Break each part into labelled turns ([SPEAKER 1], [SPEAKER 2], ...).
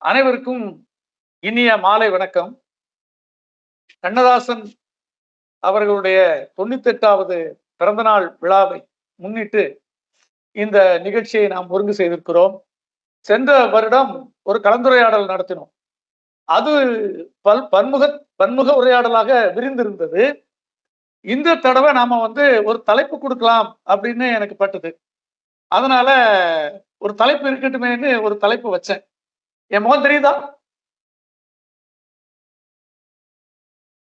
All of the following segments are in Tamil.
[SPEAKER 1] அனைவருக்கும் இனிய மாலை வணக்கம். கண்ணதாசன் அவர்களுடைய 98வது பிறந்தநாள் விழாவை முன்னிட்டு இந்த நிகழ்ச்சியை நாம் ஒருங்கு செய்திருக்கிறோம். சென்ற வருடம் ஒரு கலந்துரையாடல் நடத்தினோம். அது பன்முக உரையாடலாக விரிந்திருந்தது. இந்த தடவை நாம ஒரு தலைப்பு கொடுக்கலாம் அப்படின்னு எனக்கு பட்டது. அதனால ஒரு தலைப்பு இருக்கட்டுமேன்னு ஒரு தலைப்பு வச்சேன். என் முகம் தெரியுதா?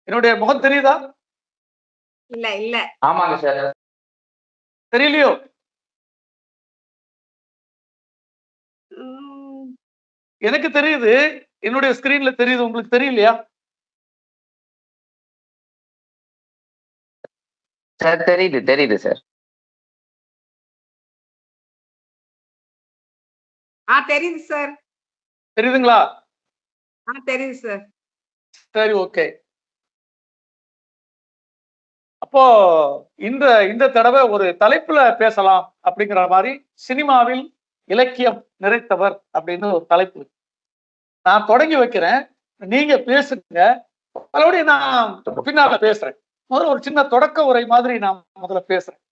[SPEAKER 1] என்னுடைய முகம் தெரியுதா?
[SPEAKER 2] இல்ல இல்ல.
[SPEAKER 3] ஆமாங்க சார்.
[SPEAKER 1] தெரியலையோ? எனக்கு தெரியுது. என்னுடைய ஸ்கிரீன்ல தெரியுது. உங்களுக்கு தெரியலையா?
[SPEAKER 3] சார் தெரியுது சார்.
[SPEAKER 2] தெரியுது சார்.
[SPEAKER 1] தெரியுதுங்களா?
[SPEAKER 2] தெரியுது சார்.
[SPEAKER 1] சரி, ஓகே. அப்போ இந்த தடவை ஒரு தலைப்புல பேசலாம் அப்படிங்கிற மாதிரி சினிமாவில் இலக்கியம் நிறைத்தவர் அப்படின்னு ஒரு தலைப்பு நான் தொடங்கி வைக்கிறேன். நீங்க பேசுங்க, மறுபடியும் நான் பின்னால பேசுறேன். முதல்ல ஒரு சின்ன தொடக்க உரை மாதிரி நான் முதல்ல பேசுறேன்.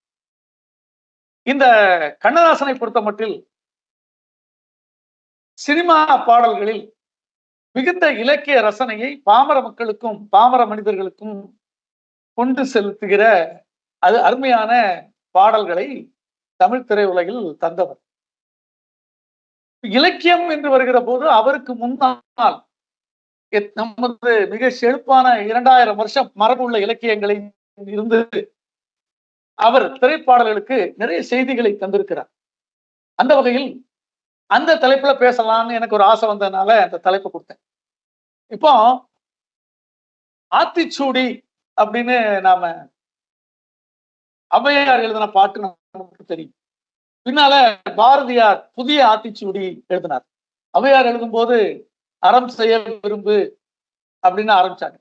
[SPEAKER 1] இந்த கண்ணதாசனை பொறுத்த மட்டில் சினிமா பாடல்களில் மிகுந்த இலக்கிய ரசனையை பாமர மக்களுக்கும் பாமர மனிதர்களுக்கும் கொண்டு செலுத்துகிற அது அருமையான பாடல்களை தமிழ் திரையுலகில் தந்தவர். இலக்கியம் என்று வருகிற போது அவருக்கு முன்னால் நமது மிக செழிப்பான 2000 வருஷம் மரபுள்ள இலக்கியங்களை இருந்து அவர் திரைப்பாடல்களுக்கு நிறைய செய்திகளை தந்திருக்கிறார். அந்த வகையில் அந்த தலைப்புல பேசலாம்னு எனக்கு ஒரு ஆசை வந்ததுனால அந்த தலைப்பு கொடுத்தேன். இப்போ ஆத்திச்சூடி அப்படின்னு நாம ஔவையார் எழுதின பாட்டு நமக்கு தெரியும். பின்னால பாரதியார் புதிய ஆத்திச்சூடி எழுதினார். ஔவையார் எழுதும் போது அறம் செய்ய விரும்பு அப்படின்னு ஆரம்பிச்சாங்க.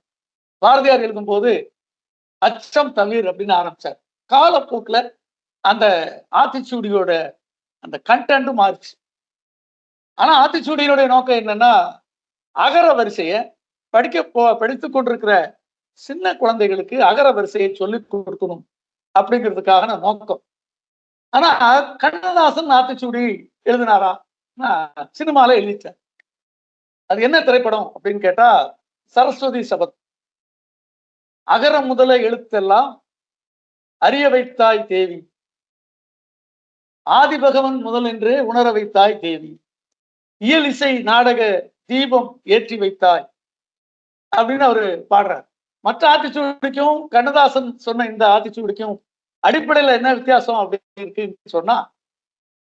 [SPEAKER 1] பாரதியார் எழுதும் போது அச்சம் தவிர் அப்படின்னு ஆரம்பிச்சார். காலப்போக்குல அந்த ஆத்திச்சூடியோட அந்த கண்டென்ட் மாறிச்சு. ஆனா ஆத்திச்சூடியினுடைய நோக்கம் என்னன்னா, அகர வரிசையை படித்துக் கொண்டிருக்கிற சின்ன குழந்தைகளுக்கு அகர வரிசையை சொல்லிக் கொடுக்கணும் அப்படிங்கிறதுக்காக நோக்கம். ஆனா கண்ணதாசன் ஆத்திச்சூடி எழுதினாரா? சினிமால எழுதிச்சார். அது என்ன திரைப்படம் அப்படின்னு கேட்டா சரஸ்வதி சபத். அகர முதல எழுத்தெல்லாம் அறிய வைத்தாய் தேவி, ஆதிபகவன் முதல் என்றே உணர வைத்தாய் தேவி, இயல் இசை நாடக தீபம் ஏற்றி வைத்தாய் அப்படின்னு அவரு பாடுறார். மற்ற ஆத்திச்சூடிக்கும் கண்ணதாசன் சொன்ன இந்த ஆத்திச்சூடிக்கும் அடிப்படையில என்ன வித்தியாசம் அப்படின்னு இருக்குன்னு சொன்னா,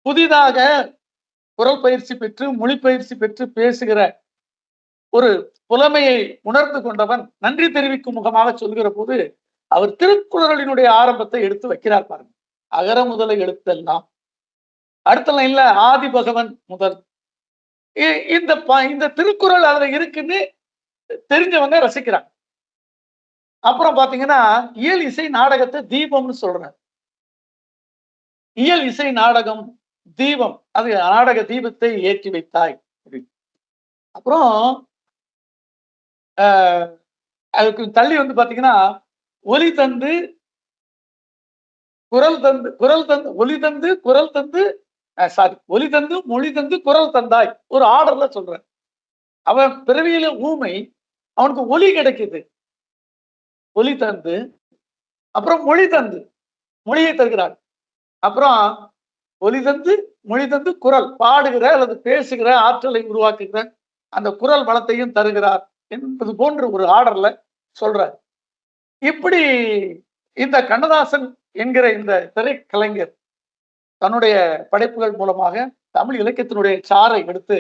[SPEAKER 1] புதிதாக குரல் பயிற்சி பெற்று மொழி பயிற்சி பெற்று பேசுகிற ஒரு புலமையை உணர்ந்து கொண்டவன் நன்றி தெரிவிக்கும் முகமாக சொல்கிற போது அவர் திருக்குறளினுடைய ஆரம்பத்தை எடுத்து வைக்கிறார் பாருங்க. அகர முதல எழுத்தெல்லாம், அடுத்த லைன்ல ஆதி பகவன் முதல். இந்த திருக்குறள் அதுல இருக்குன்னு தெரிஞ்சவங்க ரசிக்கிறாங்க. அப்புறம் பாத்தீங்கன்னா இயல் இசை நாடகத்தை தீபம்னு சொல்றாங்க. இயல் இசை நாடகம் தீபம், அது நாடக தீபத்தை ஏற்றி வைத்தாய். அப்புறம் அதுக்கு தள்ளி பாத்தீங்கன்னா ஒலி தந்து குரல் தந்து ஒலி தந்து குரல் தந்து ஒலி தந்து மொழி தந்து குரல் தந்தாய். ஒரு ஆர்டர்ல சொல்றேன். அவன் பிறவியில ஊமை, அவனுக்கு ஒலி கிடைக்குது, ஒலி தந்து, அப்புறம் மொழி தந்து மொழியை தருகிறார். அப்புறம் ஒலி தந்து மொழி தந்து குரல் பாடுகிற அல்லது பேசுகிற ஆற்றலை உருவாக்குகிற அந்த குரல் வளத்தையும் தருகிறார் என்பது போன்ற ஒரு ஆர்டர்ல சொல்றார். இப்படி இந்த கண்ணதாசன் என்கிற இந்த திரைக்கலைஞர் தன்னுடைய படைப்புகள் மூலமாக தமிழ் இலக்கியத்தினுடைய சாறை எடுத்து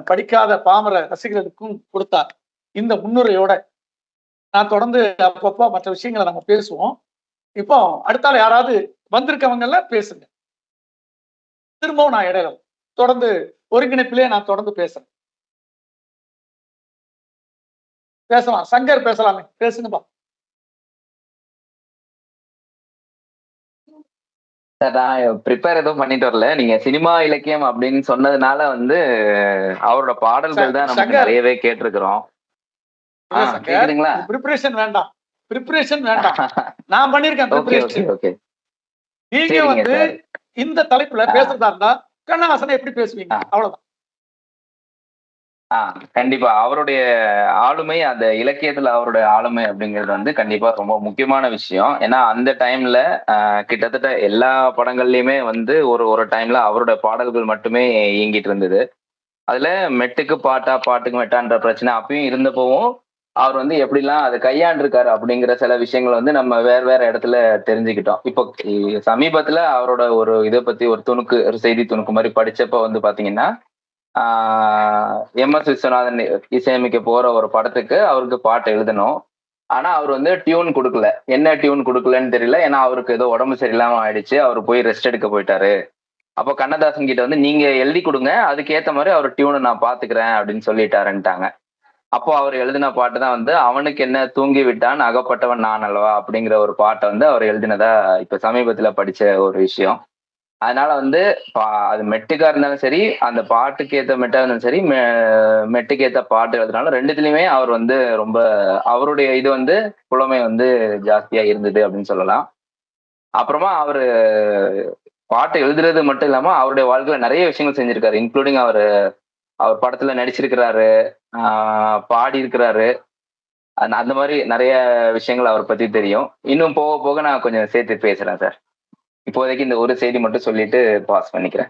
[SPEAKER 1] படிக்காத பாமர ரசிகர்களுக்கும் கொடுத்தார். இந்த முன்னுரையோட நான் தொடர்ந்து அப்பப்போ மற்ற விஷயங்களை நம்ம பேசுவோம். இப்போ அடுத்தால யாராவது வந்திருக்கவங்கல பேசுங்க. திரும்பவும் நான் இடையில தொடர்ந்து ஒருங்கிணைப்பிலே நான் தொடர்ந்து பேசுறேன். பேசலாம். சங்கர் பேசலாமே, பேசுங்கப்பா.
[SPEAKER 3] சார் நான் ப்ரிப்பேர் எதுவும் பண்ணிட்டு வரல. நீங்க சினிமா இலக்கியம் அப்படின்னு சொன்னதுனால வந்து அவரோட பாடல்கள் தான் நமக்கு
[SPEAKER 1] சங்கர்
[SPEAKER 3] நிறையவே கேட்டிருக்கிறோம்.
[SPEAKER 1] இல்ல சங்கர்,
[SPEAKER 3] கேக்குதுங்களா?
[SPEAKER 1] ப்ரிப்பரேஷன் வேண்டாம், ப்ரிப்பரேஷன் வேண்டாம். நான் பண்ணிருக்கேன்
[SPEAKER 3] ஓகே ஓகே
[SPEAKER 1] ப்ரிப்பரேஷன்.
[SPEAKER 3] ஓகே.
[SPEAKER 1] நீங்க
[SPEAKER 3] சரிங்க
[SPEAKER 1] வந்து
[SPEAKER 3] சார்.
[SPEAKER 1] இந்த தலைப்புல
[SPEAKER 3] ஆ,
[SPEAKER 1] பேசுறதா இருந்தா கண்ணதாசனை எப்படி பேசுவீங்க?
[SPEAKER 3] ஆ,
[SPEAKER 1] அவ்வளவுதான்.
[SPEAKER 3] ஆ, கண்டிப்பா. அவருடைய ஆளுமை, அந்த இலக்கியத்துல அவருடைய ஆளுமை அப்படிங்கிறது வந்து கண்டிப்பா ரொம்ப முக்கியமான விஷயம். ஏன்னா அந்த டைம்ல கிட்டத்தட்ட எல்லா படங்கள்லயுமே வந்து ஒரு ஒரு டைம்ல அவரோட பாடல்கள் மட்டுமே இயங்கிட்டு இருந்தது. அதுல மெட்டுக்கு பாட்டா, பாட்டுக்கு மெட்டான்ற பிரச்சனை அப்பயும் இருந்தப்பவும், அவர் வந்து எப்படிலாம் அத கையாண்டிருக்காரு அப்படிங்கிற சில விஷயங்கள வந்து நம்ம வேற வேற இடத்துல தெரிஞ்சுக்கிட்டோம். இப்போ சமீபத்துல அவரோட ஒரு இத பத்தி ஒரு துணுக்கு, ஒரு செய்தி துணுக்கு மாரி படிச்சப்ப வந்து பாத்தீங்கன்னா, ஆ எம்.எஸ். விஸ்வநாதன் இசையமைக்க போற ஒரு படத்துக்கு அவருக்கு பாட்டு எழுதணும். ஆனா அவர் வந்து டியூன் குடுக்கல. என்ன டியூன் குடுக்கலன்னு தெரியல. ஏன்னா அவருக்கு ஏதோ உடம்பு சரியில்லாம ஆயிடுச்சு. அவரு போய் ரெஸ்ட் எடுக்க போயிட்டாரு. அப்போ கண்ணதாசன் கிட்ட வந்து நீங்க எழுதி கொடுங்க, அதுக்கேத்த மாதிரி அவர் டியூனை நான் பாத்துக்கிறேன் அப்படின்னு சொல்லிட்டாருன்ட்டாங்க. அப்போ அவர் எழுதின பாட்டு தான் வந்து அவனுக்கு என்ன தூங்கி விட்டான் அகப்பட்டவன் நான் அல்லவா அப்படிங்கிற ஒரு பாட்டை வந்து அவர் எழுதினதா இப்ப சமீபத்துல படிச்ச ஒரு விஷயம். அதனால வந்து அது மெட்டுக்கா இருந்தாலும் சரி, அந்த பாட்டுக்கு ஏத்த மெட்டா இருந்தாலும் சரி, மெட்டுக்கு ஏத்த பாட்டு எழுதினாலும் ரெண்டுத்துலயுமே அவர் வந்து ரொம்ப அவருடைய இது வந்து புலமை வந்து ஜாஸ்தியா இருந்தது அப்படின்னு சொல்லலாம். அப்புறமா அவரு பாட்டு எழுதுறது மட்டும் இல்லாம அவருடைய வாழ்க்கையில நிறைய விஷயங்கள் செஞ்சிருக்காரு. இன்க்ளூடிங் அவரு அவர் படத்துல நடிச்சிருக்கிறாரு, பாடி இருக்கிறாரு. அந்த மாதிரி நிறைய விஷயங்கள் அவரை பத்தி தெரியும். இன்னும் போக போக நான் கொஞ்சம் சேர்த்து பேசுறேன் சார். இப்போதைக்கு இந்த ஒரு செய்தி மட்டும் சொல்லிட்டு பாஸ் பண்ணிக்கிறேன்.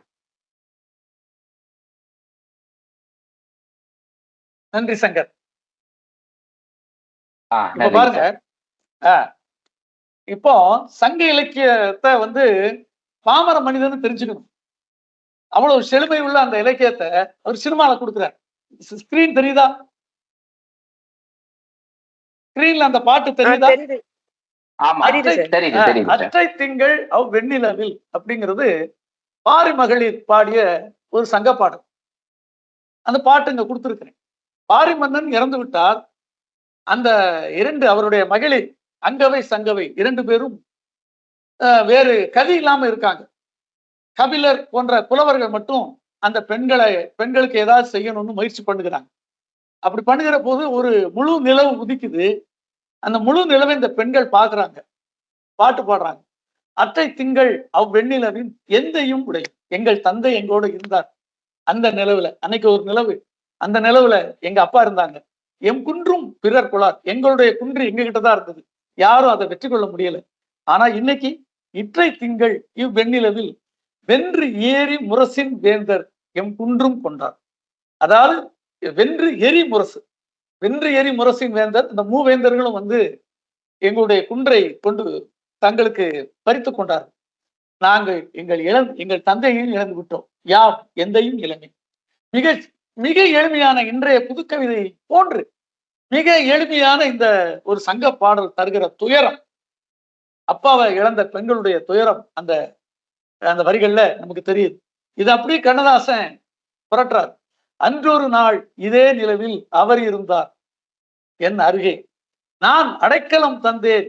[SPEAKER 1] நன்றி சங்கர். இப்ப
[SPEAKER 3] நன்றி
[SPEAKER 1] பாருங்க,
[SPEAKER 3] சார்.
[SPEAKER 1] ஆ, இப்போ சங்க இலக்கியத்தை வந்து பாமர மனிதன் தெரிஞ்சுக்கணும். அவ்வளவு செழுமை உள்ள அந்த இலக்கியத்தை அவர் சினிமால கொடுக்குறார். ஸ்கிரீன் தெரியுதா? ஸ்கிரீன்ல அந்த பாட்டு தெரியுதா?
[SPEAKER 2] தெரியுது.
[SPEAKER 3] ஆமா,
[SPEAKER 1] அற்றை
[SPEAKER 3] தெரியுது தெரியுது சார்.
[SPEAKER 1] அற்றை திங்கள் அவ் வெண்ணிலவில் அப்படிங்கிறது பாரி மகளிர் பாடிய ஒரு சங்க பாடல். அந்த பாட்டு இங்க கொடுத்திருக்கிறேன். பாரி மன்னன் இறந்து விட்டார். அந்த இரண்டு அவருடைய மகளிர் அங்கவை சங்கவை இரண்டு பேரும் வேறு கதி இல்லாம இருக்காங்க. கபிலர் போன்ற புலவர்கள் மட்டும் அந்த பெண்களுக்கு ஏதாவது செய்யணும்னு முயற்சி பண்ணுகிறாங்க. அப்படி பண்ணுகிற போது ஒரு முழு நிலவு உதிக்குது. அந்த முழு நிலவை இந்த பெண்கள் பாக்குறாங்க, பாட்டு பாடுறாங்க. அற்றை திங்கள் அவ்வெண்ணிலவின் எந்தையும் உடை, எங்கள் தந்தை எங்களோட இருந்தார் அந்த நிலவுல. அன்னைக்கு ஒரு நிலவு, அந்த நிலவுல எங்க அப்பா இருந்தாங்க. எம் குன்றும் பிறர் குலார், எங்களுடைய குன்று எங்க கிட்டதான் இருந்தது, யாரும் அதை வெற்றி கொள்ள முடியல. ஆனா இன்னைக்கு இற்றை திங்கள் இவ்வெண்ணிலவில் வென்று ஏறி முரசின் வேந்தர் எம் குன்றும் கொண்டார். அதாவது வென்று எரி முரசு, வென்று எரி முரசின் வேந்தர், இந்த மூவேந்தர்களும் வந்து எங்களுடைய குன்றை கொண்டு தங்களுக்கு பறித்து கொண்டார். நாங்கள் எங்கள் தந்தையையும் இழந்து விட்டோம், யாம் எந்தையும் இளமை. மிக மிக எளிமையான இன்றைய புதுக்கவிதை போன்று மிக எளிமையான இந்த ஒரு சங்க பாடல் தருகிற துயரம், அப்பாவை இழந்த பெண்களுடைய துயரம் அந்த அந்த வரிகள்ல நமக்கு தெரியுது. இது அப்படியே கண்ணதாசன் புரட்டுறார். அன்றொரு நாள் இதே நிலவில் அவர் இருந்தார் என் அருகே, நான் அடைக்கலம் தந்தேன்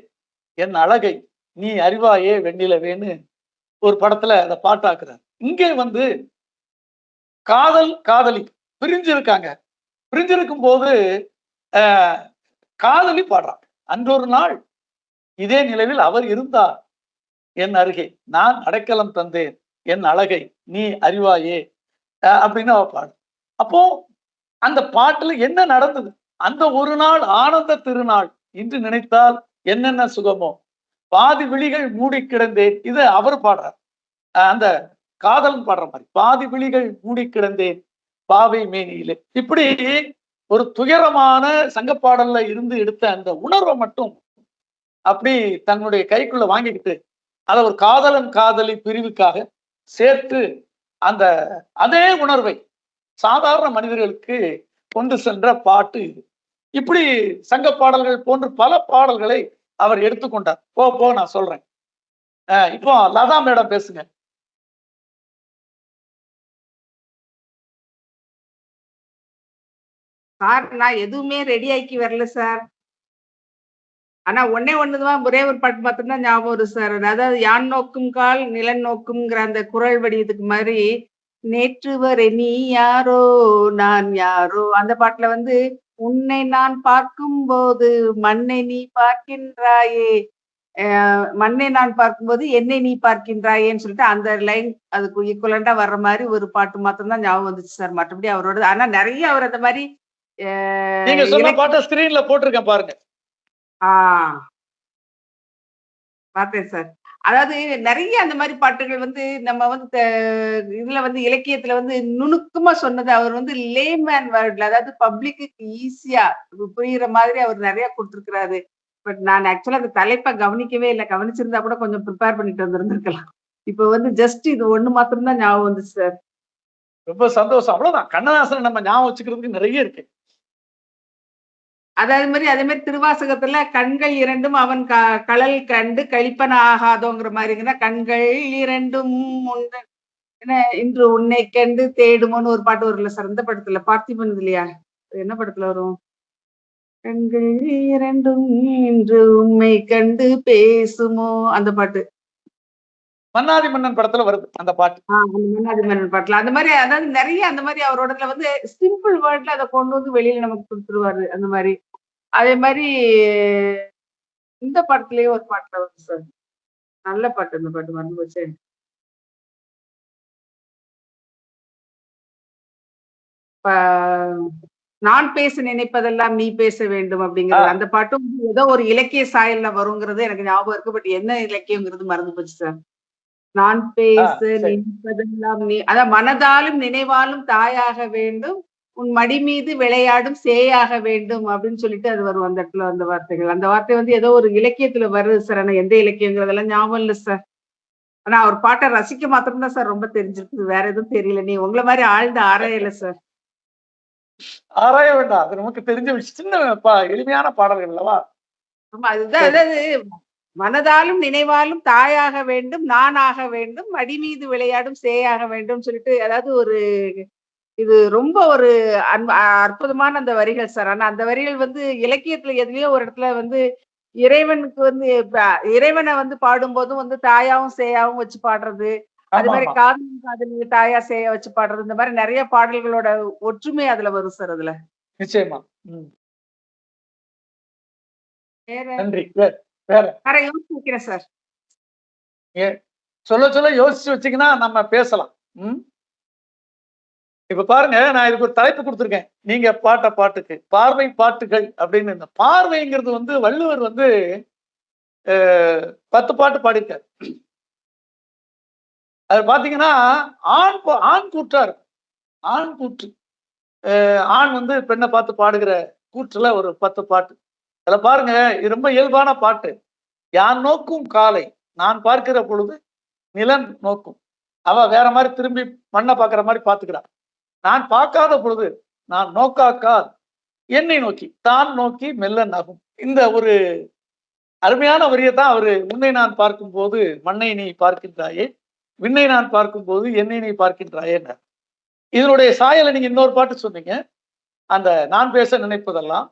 [SPEAKER 1] என் அழகை நீ அறிவாயே வெண்ணிலவேன்னு ஒரு படத்துல அந்த பாட்டாக்குறார். இங்கே வந்து காதல் காதலி பிரிஞ்சிருக்காங்க. பிரிஞ்சிருக்கும் போது காதலி பாடுறான். அன்றொரு நாள் இதே நிலவில் அவர் இருந்தார் என் அருகே, நான் அடைக்கலம் தந்தேன் என் அழகை நீ அறிவாயே அப்படின்னு அவ பாடு. அப்போ அந்த பாட்டுல என்ன நடந்தது? அந்த ஒரு நாள் ஆனந்த திருநாள் இன்று நினைத்தால் என்னென்ன சுகமோ, பாதி விழிகள் மூடி கிடந்தேன், இது அவர் பாடுறார். அந்த காதல் பாடுற மாதிரி, பாதி விழிகள் மூடி கிடந்தேன் பாவை மேனியிலே. இப்படி ஒரு துயரமான சங்கப்பாடல்ல இருந்து எடுத்த அந்த உணர்வை மட்டும் அப்படி தன்னுடைய கைக்குள்ள வாங்கிக்கிட்டு அதை ஒரு காதலன் காதலி பிரிவுக்காக சேர்த்து அந்த அதே உணர்வை சாதாரண மனிதர்களுக்கு கொண்டு சென்ற பாட்டு இது. இப்படி சங்க பாடல்கள் போன்று பல பாடல்களை அவர் எடுத்துக்கொண்டார். போ நான் சொல்றேன். இப்போ லதா மேடம் பேசுங்க.
[SPEAKER 2] சார் நான் எதுவுமே ரெடி ஆக்கி வரல சார். ஆனா ஒண்ணே ஒண்ணுதான், ஒரே ஒரு பாட்டு மாத்திரம் ஞாபகம் வரும் சார். அதாவது யான் நோக்கும் கால் நிலன் நோக்கும்ங்கிற அந்த குறள் வடிவத்துக்கு மாதிரி, நேற்று வரை நீ யாரோ நான் யாரோ அந்த பாட்டுல வந்து, உன்னை நான் பார்க்கும்போது மண்ணை நீ பார்க்கின்றாயே, மண்ணை நான் பார்க்கும்போது என்னை நீ பார்க்கின்றாயேன்னு சொல்லிட்டு அந்த லைன் அதுக்கு ஈக்குவலண்டா வர்ற மாதிரி ஒரு பாட்டு மாத்திரம் தான் ஞாபகம் வந்துச்சு சார். மற்றபடி அவரோட ஆனா நிறைய அவர் அந்த மாதிரி
[SPEAKER 1] நீங்க சொன்ன
[SPEAKER 2] இலக்கிய
[SPEAKER 1] பாட்டை ஸ்கிரீன்ல போட்டிருக்கேன் பாருங்க.
[SPEAKER 2] பார்த்தேன் சார். அதாவது நெறைய அந்த மாரி பாட்டுகள் வந்து நம்ம வந்து இதுல வந்து இலக்கியத்துல வந்து நுணுக்கமா சொன்னது அவர் வந்து லேமேன் வேர்ட்ல, அதாவது பப்ளிக்குக்கு ஈஸியா புரியிற மாதிரி அவர் நெறைய குடுத்திருக்கிறாரு. பட் நான் ஆக்சுவலா அந்த தலைப்ப கவனிக்கவே இல்ல. கவனிச்சிருந்தா கூட கொஞ்சம் ப்ரிப்பேர் பண்ணிட்டு வந்திருந்திருக்கலாம். இப்ப வந்து ஜஸ்ட் இது ஒண்ணு மாத்திரம் தான் ஞாபகம் வந்துச்சு சார்.
[SPEAKER 1] ரொம்ப சந்தோஷம். அவ்வளவுதான். கண்ணதாசனை நம்ம ஞாபகம் வச்சுக்கிறதுக்கு நிறைய இருக்கு.
[SPEAKER 2] அதே மாதிரி திருவாசகத்துல கண்கள் இரண்டும் அவன் கழல் கண்டு கழிப்பன ஆகாதோங்கிற மாதிரிங்கன்னா, கண்கள் இரண்டும் உண்டு என்ன இன்று உன்னை கண்டு தேடுமோன்னு ஒரு பாட்டு வரும்ல சார். இந்த படத்துல பார்த்திபன் இல்லையா? என்ன படத்துல வரும்? கண்கள் இரண்டும் இன்று உம்மை கண்டு பேசுமோ அந்த பாட்டு.
[SPEAKER 1] மன்னாதி மன்னன் படத்துல வருது அந்த பாட்டு.
[SPEAKER 2] அந்த மன்னாதி மன்னன் பாட்டுல அந்த மாதிரி, அதாவது நிறைய அந்த மாதிரி அவரோடதுல வந்து சிம்பிள் வேர்ட்ல அதை கொண்டு வந்து வெளியில நமக்கு கொடுத்துருவாரு அந்த மாதிரி. அதே மாதிரி இந்த படத்துலயே ஒரு பாட்டுல வந்து சார், நல்ல பாட்டு இந்த பாட்டு மறந்து போச்சு. நான் பேச நினைப்பதெல்லாம் நீ பேச வேண்டும் அப்படிங்கிறது அந்த பாட்டும் ஏதோ ஒரு இலக்கிய சாயல்ல வருங்கிறது எனக்கு ஞாபகம் இருக்கு. பட் என்ன இலக்கியங்கிறது மறந்து போச்சு சார். நான் பேச நினைப்பதெல்லாம் நீ, அதான் மனதாலும் நினைவாலும் தாயாக வேண்டும், உன் மடி மீது விளையாடும் சேயாக வேண்டும் அப்படின்னு சொல்லிட்டு அது வரும் அந்த இடத்துல அந்த வார்த்தைகள். அந்த வார்த்தை வந்து ஏதோ ஒரு இலக்கியத்துல வருது சார். ஆனா எந்த இலக்கியங்கிறதெல்லாம் ஞாபகம் இல்லை சார். ஆனா அவர் பாட்டை ரசிக்க மாத்திரம் தான் சார் ரொம்ப தெரிஞ்சிருக்குது. வேற எதுவும் தெரியல. நீ உங்களை மாதிரி ஆழ்ந்த ஆராயல சார்.
[SPEAKER 1] ஆராய வேண்டாம். அது நமக்கு தெரிஞ்ச விஷயம். சின்ன எளிமையான பாடல்கள் அல்லவா?
[SPEAKER 2] ஆமா, அதுதான். அதாவது மனதாலும் நினைவாலும் தாயாக வேண்டும், நானாக வேண்டும், மடி மீது விளையாடும் சேயாக வேண்டும் சொல்லிட்டு, அதாவது ஒரு இது ரொம்ப ஒரு அற்புதமான அந்த வரிகள் சார். ஆனா அந்த வரிகள் வந்து இலக்கியத்துல எதுலயோ ஒரு இடத்துல வந்து இறைவனுக்கு வந்து இறைவனை வந்து பாடும்போதும் வந்து தாயாவும் சேயாவும் வச்சு பாடுறது, அது மாதிரி காதலும் காதலிய தாயா சேயா வச்சு பாடுறது, இந்த மாதிரி நிறைய பாடல்களோட ஒற்றுமை அதுல வரும் சார். அதுல
[SPEAKER 1] நிச்சயமா.
[SPEAKER 2] வேற
[SPEAKER 1] நன்றி. வேற
[SPEAKER 2] யோசிச்சு வைக்கிறேன் சார்.
[SPEAKER 1] சொல்ல யோசிச்சு வச்சீங்கன்னா நம்ம பேசலாம். இப்ப பாருங்க, நான் இதுக்கு ஒரு தலைப்பு கொடுத்திருக்கேன். நீங்க பாட்டுக்கு பார்வை பாட்டுகள் அப்படின்னு. இந்த பார்வைங்கிறது வந்து வள்ளுவர் வந்து 10 பாட்டு பாடியிருக்காரு. அது பாத்தீங்கன்னா ஆண் கூற்றா இருக்கும். ஆண் கூற்று. ஆண் வந்து பெண்ணை பார்த்து பாடுகிற கூற்றுல ஒரு 10 பாட்டு. அதுல பாருங்க, இது ரொம்ப இயல்பான பாட்டு. யான் நோக்கும் காலை நான் பார்க்கிற பொழுது நிலன் நோக்கும். அவ வேற மாதிரி திரும்பி மண்ணை பார்க்கிற மாதிரி பாத்துக்கிறான். நான் பார்க்காத பொழுது நான் நோக்காக்கால் என்னை நோக்கி தான் நோக்கி மெல்ல நகும். இந்த ஒரு அருமையான வரியத்தான் அவரு, உன்னை நான் பார்க்கும் போது மண்ணை நீ பார்க்கின்றாயே, விண்ணை நான் பார்க்கும் போது என்னை நீ பார்க்கின்றாயே. இதனுடைய சாயலை நீங்க இன்னொரு பாட்டு சொன்னீங்க, அந்த நான் பேச நினைப்பதெல்லாம்.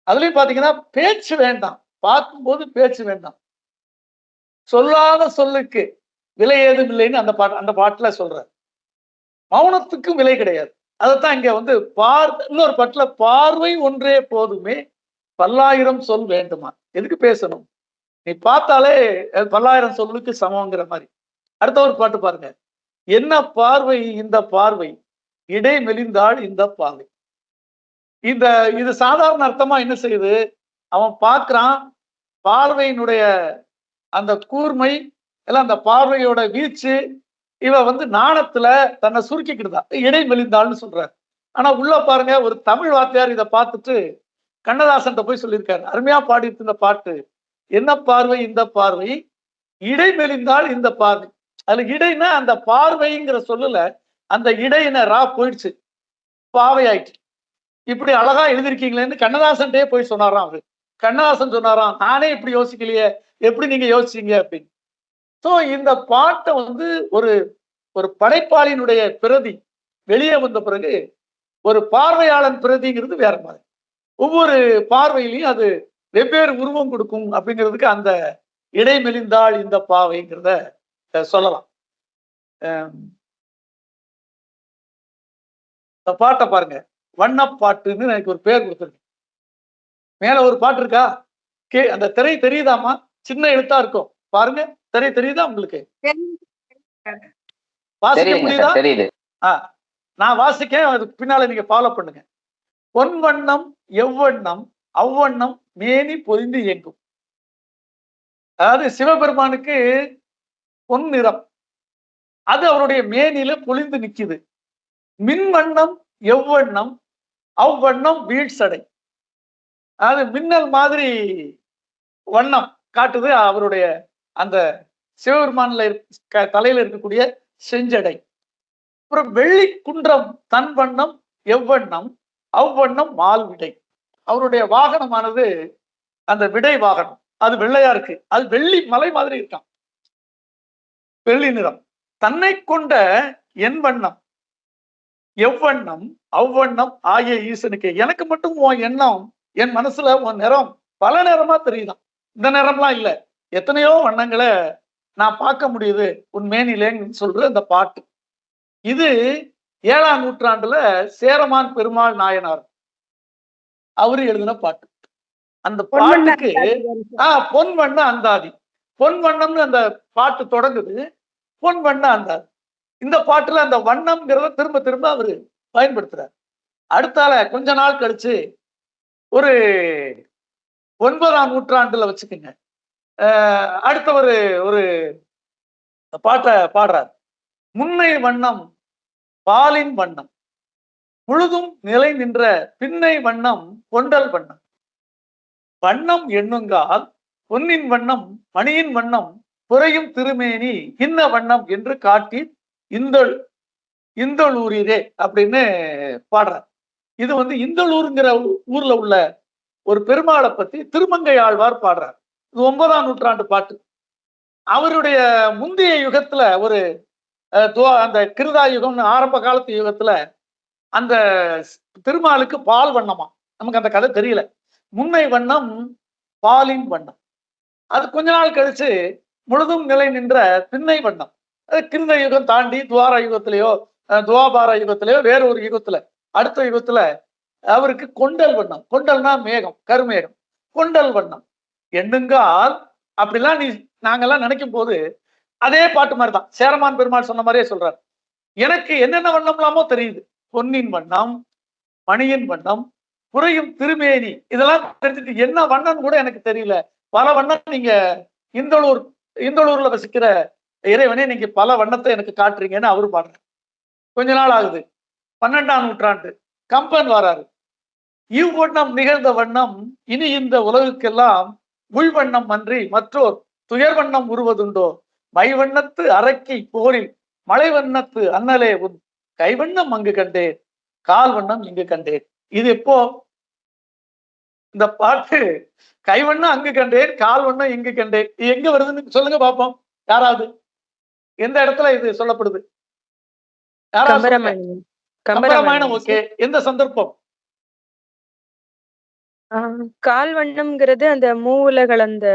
[SPEAKER 1] அதுலயும் பாத்தீங்கன்னா பேச்சு வேண்டாம், பார்க்கும்போது பேச்சு வேண்டாம், சொல்லாத சொல்லுக்கு விலை ஏதும் இல்லைன்னு அந்த பாட்டுல சொல்ற. மௌனத்துக்கும் விலை கிடையாது. அதைத்தான் இங்க வந்து இன்னொரு பாட்டுல பார்வை ஒன்றே போதுமே பல்லாயிரம் சொல் வேண்டுமா. எதுக்கு பேசணும், நீ பார்த்தாலே பல்லாயிரம் சொல்லுக்கு சமங்கிற மாதிரி. அடுத்த ஒரு பாட்டு பாருங்க, என்ன பார்வை இந்த பார்வை இடை மெலிந்தாள் இந்த பார்வை. இது சாதாரண அர்த்தமா என்ன செய்யுது, அவன் பார்க்கிறான், பார்வையினுடைய அந்த கூர்மை எல்லாம், அந்த பார்வையோட வீச்சு, இவ வந்து நாணத்துல தன்னை சுருக்கிக்கிட்டுதா இடை மெலிந்தாள்னு சொல்றாரு. ஆனா உள்ள பாருங்க, ஒரு தமிழ் வாத்தியார் இதை பார்த்துட்டு கண்ணதாசன் போய் சொல்லியிருக்காரு, அருமையா பாடிட்டு இந்த பாட்டு, என்ன பார்வை இந்த பார்வை இடை மெலிந்தாள் இந்த பார்வை. அதுல இடைன்னா அந்த பார்வைங்கிற சொல்லல, அந்த இடையின ரா போயிடுச்சு, பாவை ஆயிடுச்சு. இப்படி அழகா எழுதிருக்கீங்களேன்னு கண்ணதாசன்டே போய் சொன்னாராம் அவரு. கண்ணதாசன் சொன்னாராம், நானே இப்படி யோசிக்கலையே, எப்படி நீங்க யோசிச்சீங்க அப்படின்னு. ஸோ இந்த பாட்டை வந்து ஒரு படைப்பாளியினுடைய பிரதி வெளியே வந்த பிறகு ஒரு பார்வையாளன் பிரதிங்கிறது வேற மாதிரி. ஒவ்வொரு பார்வையிலையும் அது வெவ்வேறு உருவம் கொடுக்கும் அப்படிங்கிறதுக்கு அந்த இடைமெலிந்தாள் இந்த பாவைங்கிறத சொல்லலாம். இந்த பாட்டை பாருங்க, வண்ணப்பாட்டுன்னு எனக்கு ஒரு பேர் கொடுத்துருக்கு. மேல ஒரு பாட்டு இருக்கா? அந்த திரை தெரியுதாமா? சின்ன எழுத்தா இருக்கும் பாருங்க, திரை தெரியுதா உங்களுக்கு? வாசிக்க முடியுதா?
[SPEAKER 3] தெரியுது.
[SPEAKER 1] நான் வாசிக்க, அதுக்கு பின்னால நீங்க ஃபாலோ பண்ணுங்க. பொன் வண்ணம் எவ்வண்ணம் அவ்வண்ணம் மேனி பொதிந்து இயங்கும். அதாவது சிவபெருமானுக்கு பொன் நிறம், அது அவருடைய மேனில பொழிந்து நிக்குது. மின் வண்ணம் எவ்வண்ணம் அவ்வண்ணம் வீழ்சடை, அதாவது மின்னல் மாதிரி வண்ணம் காட்டுது அவருடைய அந்த சிவபெருமான்ல தலையில இருக்கக்கூடிய செஞ்சடை. அப்புறம் வெள்ளி குன்றம் தன் வண்ணம் எவ்வண்ணம் அவ்வண்ணம் மால் விடை. அவருடைய வாகனமானது அந்த விடை வாகனம், அது வெள்ளையா இருக்கு, அது வெள்ளி மலை மாதிரி இருக்கான், வெள்ளி நிறம். தன்னை கொண்ட என் வண்ணம் எவ்வண்ணம் அவ்வண்ணம் ஆகிய ஈசனுக்கு, எனக்கு மட்டும் உன் எண்ணம், என் மனசுல உன் நிறம் பல நேரமா தெரியுதான். இந்த நேரம்லாம் இல்ல, எத்தனையோ வண்ணங்களை நான் பார்க்க முடியுது உன் மேனிலேன்னு சொல்ற அந்த பாட்டு. இது 7ஆம் நூற்றாண்டுல சேரமான் பெருமாள் நாயனார் அவரு எழுதின பாட்டு. அந்த பாட்டுக்கு பொன் வண்ண அந்தாதி, பொன் வண்ணம்னு அந்த பாட்டு தொடங்குது, பொன் வண்ண அந்தாதி. இந்த பாட்டுல அந்த வண்ணம்ங்கிறத திரும்ப திரும்ப அவரு பயன்படுத்துறாரு. அடுத்தால கொஞ்ச நாள் கழிச்சு ஒரு 9ஆம் நூற்றாண்டுல வச்சுக்கோங்க, அடுத்த ஒரு பாட்டை பாடுறார். முன்னை வண்ணம் பாலின் வண்ணம் முழுதும் நிலை நின்ற பின்னை வண்ணம் கொண்டல் வண்ணம், வண்ணம் எண்ணுங்கால் பொன்னின் வண்ணம் மணியின் வண்ணம் குறையும் திருமேனி இன்ன வண்ணம் என்று காட்டி இந்தளூரிலே அப்படின்னு பாடுறார். இது இந்தளூருங்கிற ஊர்ல உள்ள ஒரு பெருமாளை பத்தி திருமங்கை ஆழ்வார் பாடுறார். இது 9ஆம் நூற்றாண்டு பாட்டு. அவருடைய முந்தைய யுகத்துல ஒரு அந்த கிருதா யுகம், ஆரம்ப காலத்து யுகத்துல அந்த திருமாலுக்கு பால் வண்ணமா, நமக்கு அந்த கதை தெரியல. முன்னை வண்ணம் பாலின் வண்ணம், அது கொஞ்ச நாள் கழிச்சு முழுதும் நிலை நின்ற பின்னை வண்ணம், அது கிருத யுகம் தாண்டி துவார யுகத்திலேயோ துவாபார யுகத்திலேயோ வேற ஒரு யுகத்துல அடுத்த யுகத்துல அவருக்கு கொண்டல் வண்ணம், கொண்டல்னா மேகம், கருமேகம், கொண்டல் வண்ணம் எண்ணுங்கால். அப்படிலாம் நாங்கெல்லாம் நினைக்கும் போது அதே பாட்டு மாதிரிதான் சேரமான் பெருமாள் சொன்ன மாதிரியே சொல்றாரு. எனக்கு என்னென்ன வண்ணம்லாமோ தெரியுது, பொன்னின் வண்ணம் மணியின் வண்ணம் புரையும் திருமேனி, இதெல்லாம் தெரிஞ்சுட்டு என்ன வண்ணம் கூட எனக்கு தெரியல. பல வண்ணம் நீங்க இந்தளூர்ல வசிக்கிற இறைவனே நீங்க பல வண்ணத்தை எனக்கு காட்டுறீங்கன்னு அவரு பாடுறாரு. கொஞ்ச நாள் ஆகுது, 12ஆம் நூற்றாண்டு கம்பன் வராரு. இவ்வண்ணம் நிகழ்ந்த வண்ணம் இனி இந்த உலகுக்கெல்லாம் உள்வண்ணம் அன்றி மற்றோர் துயர் வண்ணம் உருவதுண்டோ, மைவண்ணத்து அரக்கி போரில் மலை வண்ணத்து அண்ணலே உன் கைவண்ணம் அங்கு கண்டேன் கால் வண்ணம் இங்கு கண்டேன். இது எப்போ இந்த பாட்டு? கைவண்ணம் அங்கு கண்டேன் கால் வண்ணம் இங்கு கண்டேன், இது எங்க வருதுன்னு சொல்லுங்க பாப்போம். யாராவது எந்த இடத்துல இது சொல்லப்படுது? கம்பராமாயணம். ஓகே, எந்த சந்தர்ப்பம்?
[SPEAKER 4] கால் வண்ணம்ங்கிறது அந்த மூவுலகள் அந்த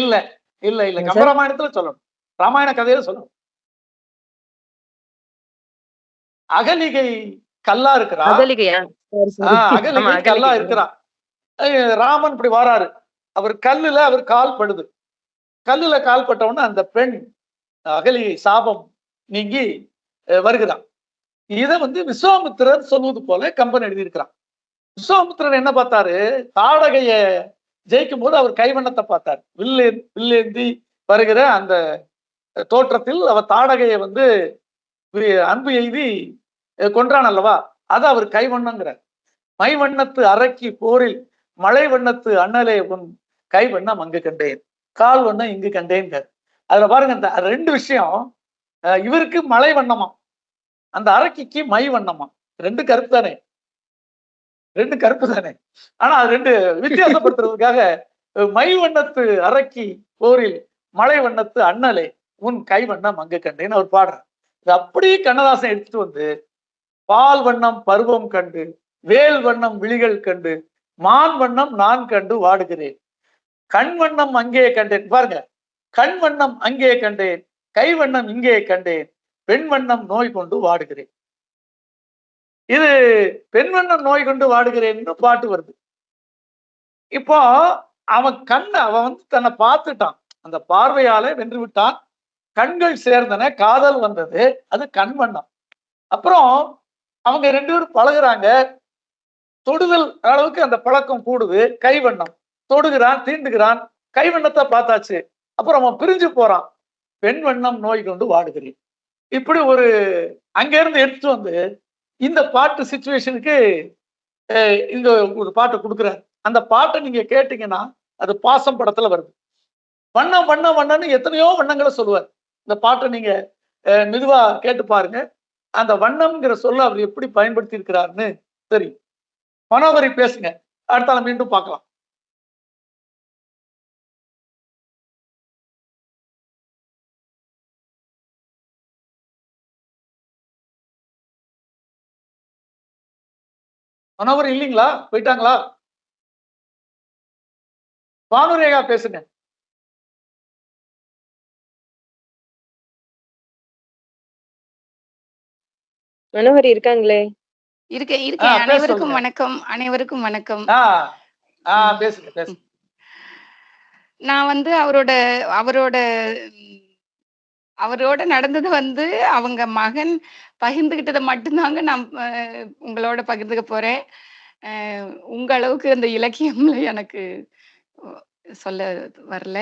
[SPEAKER 1] இல்ல இல்ல இல்ல கம்பராமாயணத்துல சொல்லணும், ராமாயண கதையில சொல்லணும். அகலிகை கல்லா இருக்கிறா, அகலிகை கல்லா இருக்கிறா. ராமன் இப்படி வராரு, அவர் கல்லுல அவர் கால் படுது, கல்லுல கால் பட்டவுடனே அந்த பெண் அகலிகை சாபம் நீங்கி வருகிறான். இதை விஸ்வாமித்திரர் சொல்வது போல கம்பன் எழுதியிருக்கிறான். விஸ்வாமித்திரர் என்ன பார்த்தாரு? தாடகைய ஜெயிக்கும் போது அவர் கைவண்ணத்தை பார்த்தார். வில்லேந்தி வருகிற அந்த தோற்றத்தில் அவர் தாடகையை அன்பு எய்தி கொன்றான் அல்லவா, அது அவர் கைவண்ணங்கிறார். மைவண்ணத்து அரக்கி போரில் மலை வண்ணத்து அண்ணலே உன் கைவண்ணம் அங்கு கண்டேன் கால் வண்ணம் இங்கு கண்டேன்கார். அதுல பாருங்க, இந்த 2 விஷயம். இவருக்கு மலை வண்ணமா, அந்த அரக்கிக்கு மை வண்ணமா. 2 கருப்பு தானே, 2 கருப்பு தானே. ஆனா அது 2 வித்தியாசப்படுத்துறதுக்காக மை வண்ணத்து அரக்கி போரில் மலை வண்ணத்து அண்ணலே உன் கை வண்ணம் அங்கு கண்டேன்னு அவர் பாடுறார். இது அப்படியே கண்ணதாசன் எடுத்துட்டு பால் வண்ணம் பருவம் கண்டு வேல் வண்ணம் விழிகள் கண்டு மான் வண்ணம் நான் கண்டு வாடுகிறேன், கண் வண்ணம் அங்கே கண்டேன். பாருங்க, கண் வண்ணம் அங்கே கண்டேன், கை வண்ணம் இங்கே கண்டேன், பெண் வண்ணம் நோய் கொண்டு வாடுகிறேன். இது பெண் வண்ணம் நோய் கொண்டு வாடுகிறேன்னு பாட்டு வருது. இப்போ அவன் வந்து தன்னை பார்த்துட்டான், அந்த பார்வையால வென்று விட்டான், கண்கள் சேர்ந்தன, காதல் வந்தது, அது கண் வண்ணம். அப்புறம் அவங்க 2 பேரும் பழகுறாங்க, தொடுதல் அளவுக்கு அந்த பழக்கம் கூடுது, கைவண்ணம், தொடுகிறான், தீண்டுகிறான், கைவண்ணத்தை பார்த்தாச்சு. அப்புறம் அவன் பிரிஞ்சு போறான், பெண் வண்ணம் நோய் கொண்டு வாடுகிறேன். இப்படி ஒரு அங்க இருந்து எடுத்துட்டு வந்து இந்த பாட்டு சிச்சுவேஷனுக்கு இந்த ஒரு பாட்டை கொடுக்குறாரு. அந்த பாட்டை நீங்க கேட்டீங்கன்னா அது பாசம் படத்துல வருது. வண்ணம் வண்ணம் வண்ணம்னு எத்தனையோ வண்ணங்களை சொல்லுவார். இந்த பாட்டை நீங்க மெதுவா கேட்டு பாருங்க. அந்த வண்ணம்ங்கிற சொல்ல அவர் எப்படி பயன்படுத்தி இருக்கிறாருன்னு தெரியும். மனோகரி பேசுங்க, அடுத்தால மீண்டும் பார்க்கலாம். மனோகரி இல்லைங்களா, போயிட்டாங்களா? பானுரேகா பேசுங்க.
[SPEAKER 4] மனோகரி இருக்காங்களே?
[SPEAKER 5] இருக்கேன்.
[SPEAKER 1] பேச
[SPEAKER 5] அனைவருக்கும்
[SPEAKER 1] சொல்லுங்க.
[SPEAKER 5] வணக்கம். அனைவருக்கும் வணக்கம்.
[SPEAKER 1] பேசுங்க பேசுங்க.
[SPEAKER 5] நான் வந்து அவரோட அவரோட அவரோட நடந்தது வந்து அவங்க மகன் பகிர்ந்துகிட்டதை மட்டும்தாங்க நான் உங்களோட பகிர்ந்துக்க போறேன். உங்க அளவுக்கு அந்த இலக்கியம்ல எனக்கு சொல்ல வரல.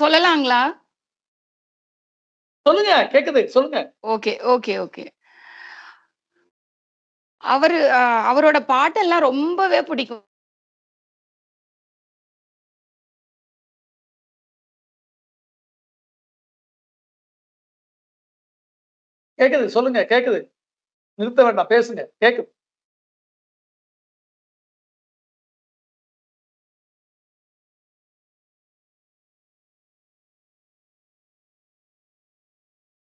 [SPEAKER 5] சொல்லலாங்களா?
[SPEAKER 1] சொல்லுங்க, கேக்குது, சொல்லுங்க.
[SPEAKER 5] Okay okay okay. அவரோட பாட்டெல்லாம் ரொம்பவே பிடிக்கும்.
[SPEAKER 1] கேக்குது, சொல்லுங்க, கேக்குது, நிறுத்த வேண்டாம், பேசுங்க, கேக்குது.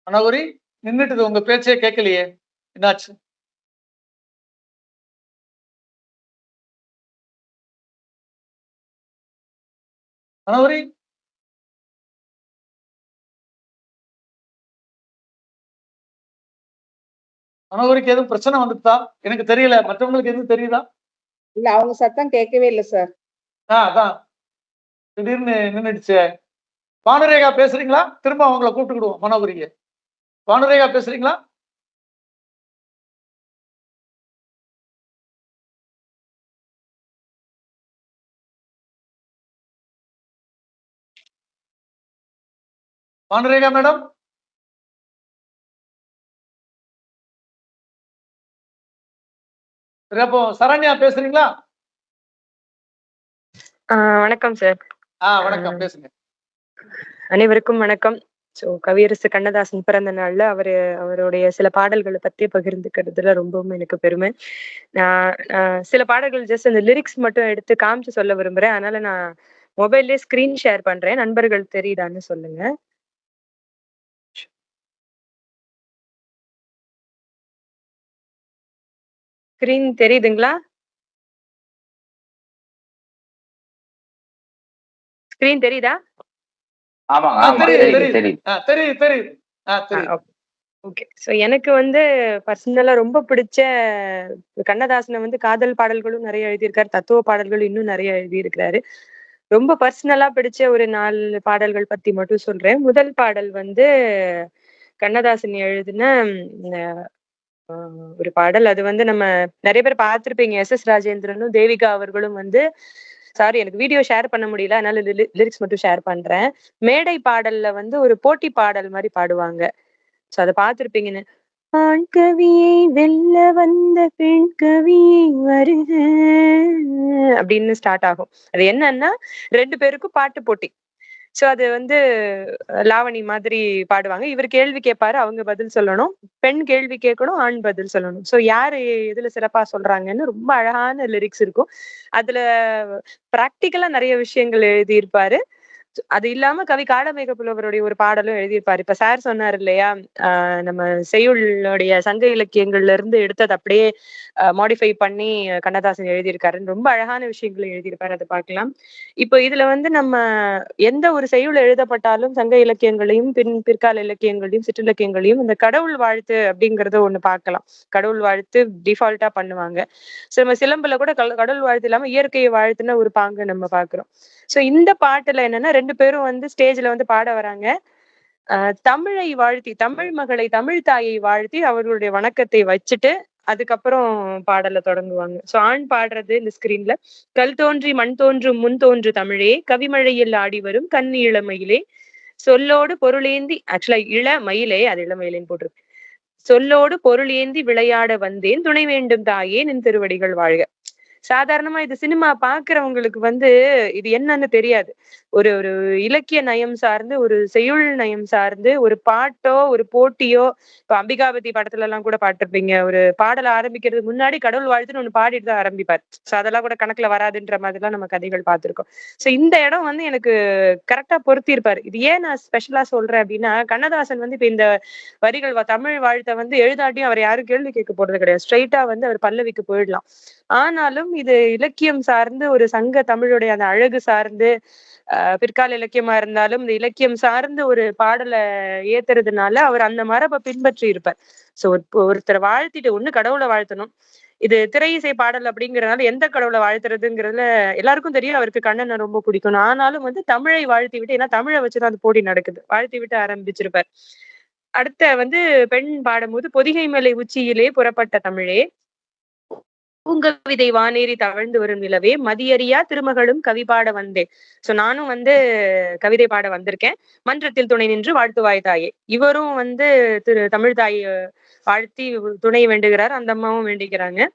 [SPEAKER 1] மனோகரி நின்னுட்டுது, உங்க பேச்சே கேட்கலையே, என்னாச்சு? மனோகரி மனோகரிக்கு எதுவும் பிரச்சனை வந்துட்டா எனக்கு தெரியல, மற்றவங்களுக்கு எதுவும் தெரியுதா?
[SPEAKER 2] இல்ல, அவங்க சத்தம் கேட்கவே இல்லை சார்.
[SPEAKER 1] அதான் திடீர்னு நின்னுடுச்சு. பானுரேகா பேசுறீங்களா? திரும்ப அவங்கள கூப்பிட்டுக்கிடுவோம். மனோகரிங்க, பானுரேகா பேசுறீங்களா? பானுரேகா மேடம், அப்போ சரண்யா பேசுறீங்களா?
[SPEAKER 4] வணக்கம் சார்.
[SPEAKER 1] வணக்கம், பேசுங்க.
[SPEAKER 4] அனைவருக்கும் வணக்கம். ஸோ கவியரசு கண்ணதாசன் பிறந்த நாள்ல அவருடைய சில பாடல்களை பத்தி பகிர்ந்துக்கிறதுல ரொம்பவும் எனக்கு பெருமை. நான் சில பாடல்கள் ஜஸ்ட் அந்த லிரிக்ஸ் மட்டும் எடுத்து காமிச்சு சொல்ல விரும்புறேன். அதனால நான் மொபைல்லே ஸ்கிரீன் ஷேர் பண்றேன், நண்பர்கள் தெரியுதான்னு சொல்லுங்க. ஸ்கிரீன் தெரியுதுங்களா? ஸ்கிரீன் தெரியுதா?
[SPEAKER 1] தெரியுது.
[SPEAKER 4] ஓகே. ஸோ எனக்கு வந்து பர்சனலா ரொம்ப பிடிச்ச கண்ணதாசனை வந்து காதல் பாடல்களும் நிறைய எழுதியிருக்காரு, தத்துவ பாடல்களும் இன்னும் நிறைய எழுதியிருக்கிறாரு. ரொம்ப பர்சனலா பிடிச்ச ஒரு 4 பாடல்கள் பத்தி மட்டும் சொல்றேன். முதல் பாடல் வந்து கண்ணதாசன் எழுதின ஒரு பாடல். அது வந்து நம்ம நிறைய பேர் பார்த்திருப்பீங்க. எஸ் ராஜேந்திரனும் தேவிகா அவர்களும் வந்து, சாரி எனக்கு வீடியோ ஷேர் பண்ண முடியல, அதனால லிரிக்ஸ் மட்டும் ஷேர் பண்றேன். மேடை பாடல்ல வந்து ஒரு போட்டி பாடல் மாதிரி பாடுவாங்க. சோ அதை பார்த்திருப்பீங்கன்னு. ஆண் கவியை வெல்ல வந்த பெண் கவியை வருக அப்படின்னு ஸ்டார்ட் ஆகும். அது என்னன்னா 2 பேருக்கும் பாட்டு போட்டி. சோ அது வந்து லாவணி மாதிரி பாடுவாங்க. இவர் கேள்வி கேட்பாரு, அவங்க பதில் சொல்லணும். பெண் கேள்வி கேட்கணும், ஆண் பதில் சொல்லணும். சோ யாரு எதுல சிறப்பா சொல்றாங்கன்னு ரொம்ப அழகான லிரிக்ஸ் இருக்கும். அதுல பிராக்டிக்கலா நிறைய விஷயங்கள் எழுதியிருப்பாரு. அது இல்லாம கவி காளமேக புலவருடைய ஒரு பாடலும் எழுதியிருப்பாரு. இப்ப சார் சொன்னாரு இல்லையா, நம்ம செய்யுளுடைய சங்க இலக்கியங்கள்ல இருந்து எடுத்தது அப்படியே மாடிஃபை பண்ணி கண்ணதாசன் எழுதியிருக்காருன்னு ரொம்ப அழகான விஷயங்களை எழுதியிருப்பாரு. அதை பார்க்கலாம். இப்போ இதுல வந்து நம்ம எந்த ஒரு செய்யுள் எழுதப்பட்டாலும் சங்க இலக்கியங்களையும் பிற்கால இலக்கியங்களையும் சிற்றிலக்கியங்களையும் இந்த கடவுள் வாழ்த்து அப்படிங்கறத ஒண்ணு பார்க்கலாம். கடவுள் வாழ்த்து டிஃபால்ட்டா பண்ணுவாங்க. நம்ம சிலம்புல கூட கடவுள் வாழ்த்து இல்லாம இயற்கையை வாழ்த்துன ஒரு பாங்கு நம்ம பாக்குறோம். சோ இந்த பாட்டுல என்னன்னா 2 பேரும் வந்து ஸ்டேஜ்ல வந்து பாட வராங்க. தமிழை வாழ்த்தி, தமிழ் மகளை, தமிழ் தாயை வாழ்த்தி அவர்களுடைய வணக்கத்தை வச்சுட்டு அதுக்கப்புறம் பாடல தொடங்குவாங்க. சோ ஆண் பாடுறது இந்த ஸ்கிரீன்ல, கல் தோன்றி மண் தோன்றும் முன் தோன்று தமிழே, கவிமழையில் ஆடி வரும் கன்னி இளமயிலே, சொல்லோடு பொருளேந்தி ஆக்சுவலா இளமயிலே, அது இளமயிலேன்னு போட்டிருக்கு. சொல்லோடு பொருள் ஏந்தி விளையாட வந்தேன், துணை வேண்டும் தாயே நின் திருவடிகள் வாழ்க. சாதாரணமா இது சினிமா பாக்குறவங்களுக்கு வந்து இது என்னன்னு தெரியாது. ஒரு ஒரு இலக்கிய நயம் சார்ந்து, ஒரு செய்யுள் நயம் சார்ந்து, ஒரு பாட்டோ ஒரு போட்டியோ, இப்ப அம்பிகாபதி படத்துல எல்லாம் கூட பாத்திருப்பீங்க. ஒரு பாடல ஆரம்பிக்கிறதுக்கு முன்னாடி கடவுள் வாழ்த்துன்னு ஒண்ணு பாடிட்டு தான் ஆரம்பிப்பார். சோ அதெல்லாம் கூட கணக்குல வராதுன்ற மாதிரி எல்லாம் நம்ம கதைகள் பார்த்திருக்கோம். சோ இந்த இடம் வந்து எனக்கு கரெக்டா பொருத்தி இருப்பாரு. இது ஏன் நான் ஸ்பெஷலா சொல்றேன் அப்படின்னா, கண்ணதாசன் வந்து இப்ப இந்த வரிகள் தமிழ் வாழ்த்தை வந்து எழுதாட்டியும் அவர் யாரும் கேள்வி கேட்க போறது கிடையாது. ஸ்ட்ரைட்டா வந்து அவர் பல்லவிக்கு போயிடலாம். ஆனாலும் இது இலக்கியம் சார்ந்து, ஒரு சங்க தமிழுடைய அந்த அழகு சார்ந்து, பிற்கால இலக்கியமா இருந்தாலும் இந்த இலக்கியம் சார்ந்து ஒரு பாடலை ஏத்துறதுனால அவர் அந்த மரபை பின்பற்றி இருப்பார். சோ ஒருத்தரை வாழ்த்திட்டு ஒண்ணு கடவுளை வாழ்த்தணும். இது திரை இசை பாடல் அப்படிங்கறதுனால எந்த கடவுளை வாழ்த்துறதுங்கிறதுல எல்லாருக்கும் தெரியும் அவருக்கு கண்ணனை ரொம்ப பிடிக்கும். ஆனாலும் வந்து தமிழை வாழ்த்தி விட்டு, ஏன்னா தமிழை வச்சுதான் அந்த போட்டி நடக்குது, வாழ்த்தி விட்டு ஆரம்பிச்சிருப்பார். அடுத்த வந்து பெண் பாடும்போது, பொதிகை மலை உச்சியிலே புறப்பட்ட தமிழே, பூங்கவிதை வானேறி தவழ்ந்து வரும் நிலவே, மதியறியா திருமகளும் கவி பாட வந்தேன். சோ நானும் வந்து கவிதை பாட வந்திருக்கேன், மன்றத்தில் துணை நின்று வாழ்த்துவாய் தாயே. இவரும் வந்து தமிழ் தாயை வாழ்த்தி துணை வேண்டுகிறார், அந்த அம்மாவும் வேண்டிக்கிறாங்க.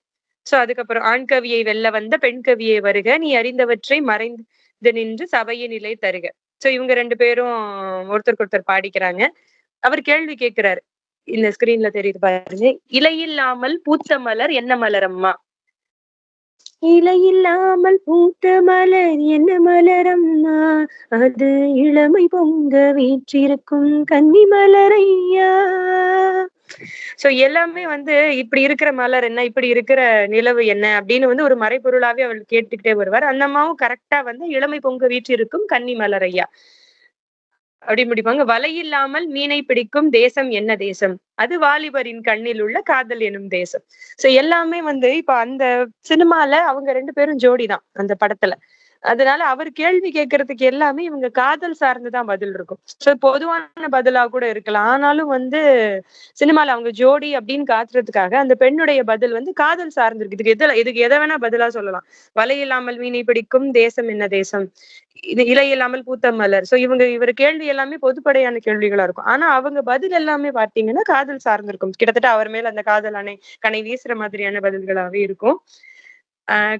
[SPEAKER 4] சோ அதுக்கப்புறம், ஆண் கவியை வெல்ல வந்த பெண் கவியை வருக, நீ அறிந்தவற்றை மறைந்து நின்று சபையை நிலை தருக. சோ இவங்க 2 பேரும் ஒருத்தருக்கு ஒருத்தர் பாடிக்கிறாங்க. அவர் கேள்வி கேட்கிறாரு. இந்த ஸ்கிரீன்ல தெரியுது பாருங்க. இலையில்லாமல் பூத்த மலர் என்ன மலரம்மா? இலையில்லாமல் பூத்த மலர் என்ன மலரம்மா? அது இளமை பொங்க வீற்றிருக்கும் கன்னி மலரையா. சோ எல்லாமே வந்து இப்படி இருக்கிற மலர் என்ன, இப்படி இருக்கிற நிலவு என்ன அப்படின்னு வந்து ஒரு மறைபொருளாவே அவள் கேட்டுக்கிட்டே வருவார். அந்த அம்மாவும் கரெக்டா வந்து இளமை பொங்க வீற்றிருக்கும் கன்னி மலரையா அப்படி முடிப்பாங்க. வலையில்லாமல் மீனை பிடிக்கும் தேசம் என்ன தேசம்? அது வாலிபரின் கண்ணில் உள்ள காதல் எனும் தேசம். சோ எல்லாமே வந்து இப்ப அந்த சினிமால அவங்க 2 பேரும் ஜோடிதான் அந்த படத்துல. அதனால அவர் கேள்வி கேட்கறதுக்கு எல்லாமே இவங்க காதல் சார்ந்துதான் பதில் இருக்கும். சோ பொதுவான பதிலா கூட இருக்கலாம். ஆனாலும் வந்து சினிமால அவங்க ஜோடி அப்படின்னு காட்டுறதுக்காக அந்த பெண்ணுடைய பதில் வந்து காதல் சார்ந்திருக்கு. இதுக்கு எதை வேணா பதிலா சொல்லலாம். வலையில்லாமல் மீனை பிடிக்கும் தேசம் என்ன தேசம், இது இலை இல்லாமல் பூத்த மலர். சோ இவர் கேள்வி எல்லாமே பொதுப்படையான கேள்விகளா இருக்கும். ஆனா அவங்க பதில் எல்லாமே பாத்தீங்கன்னா காதல் சார்ந்திருக்கும். கிட்டத்தட்ட அவர் மேல அந்த காதல் கனை வீசுற மாதிரியான பதில்களாவே இருக்கும்.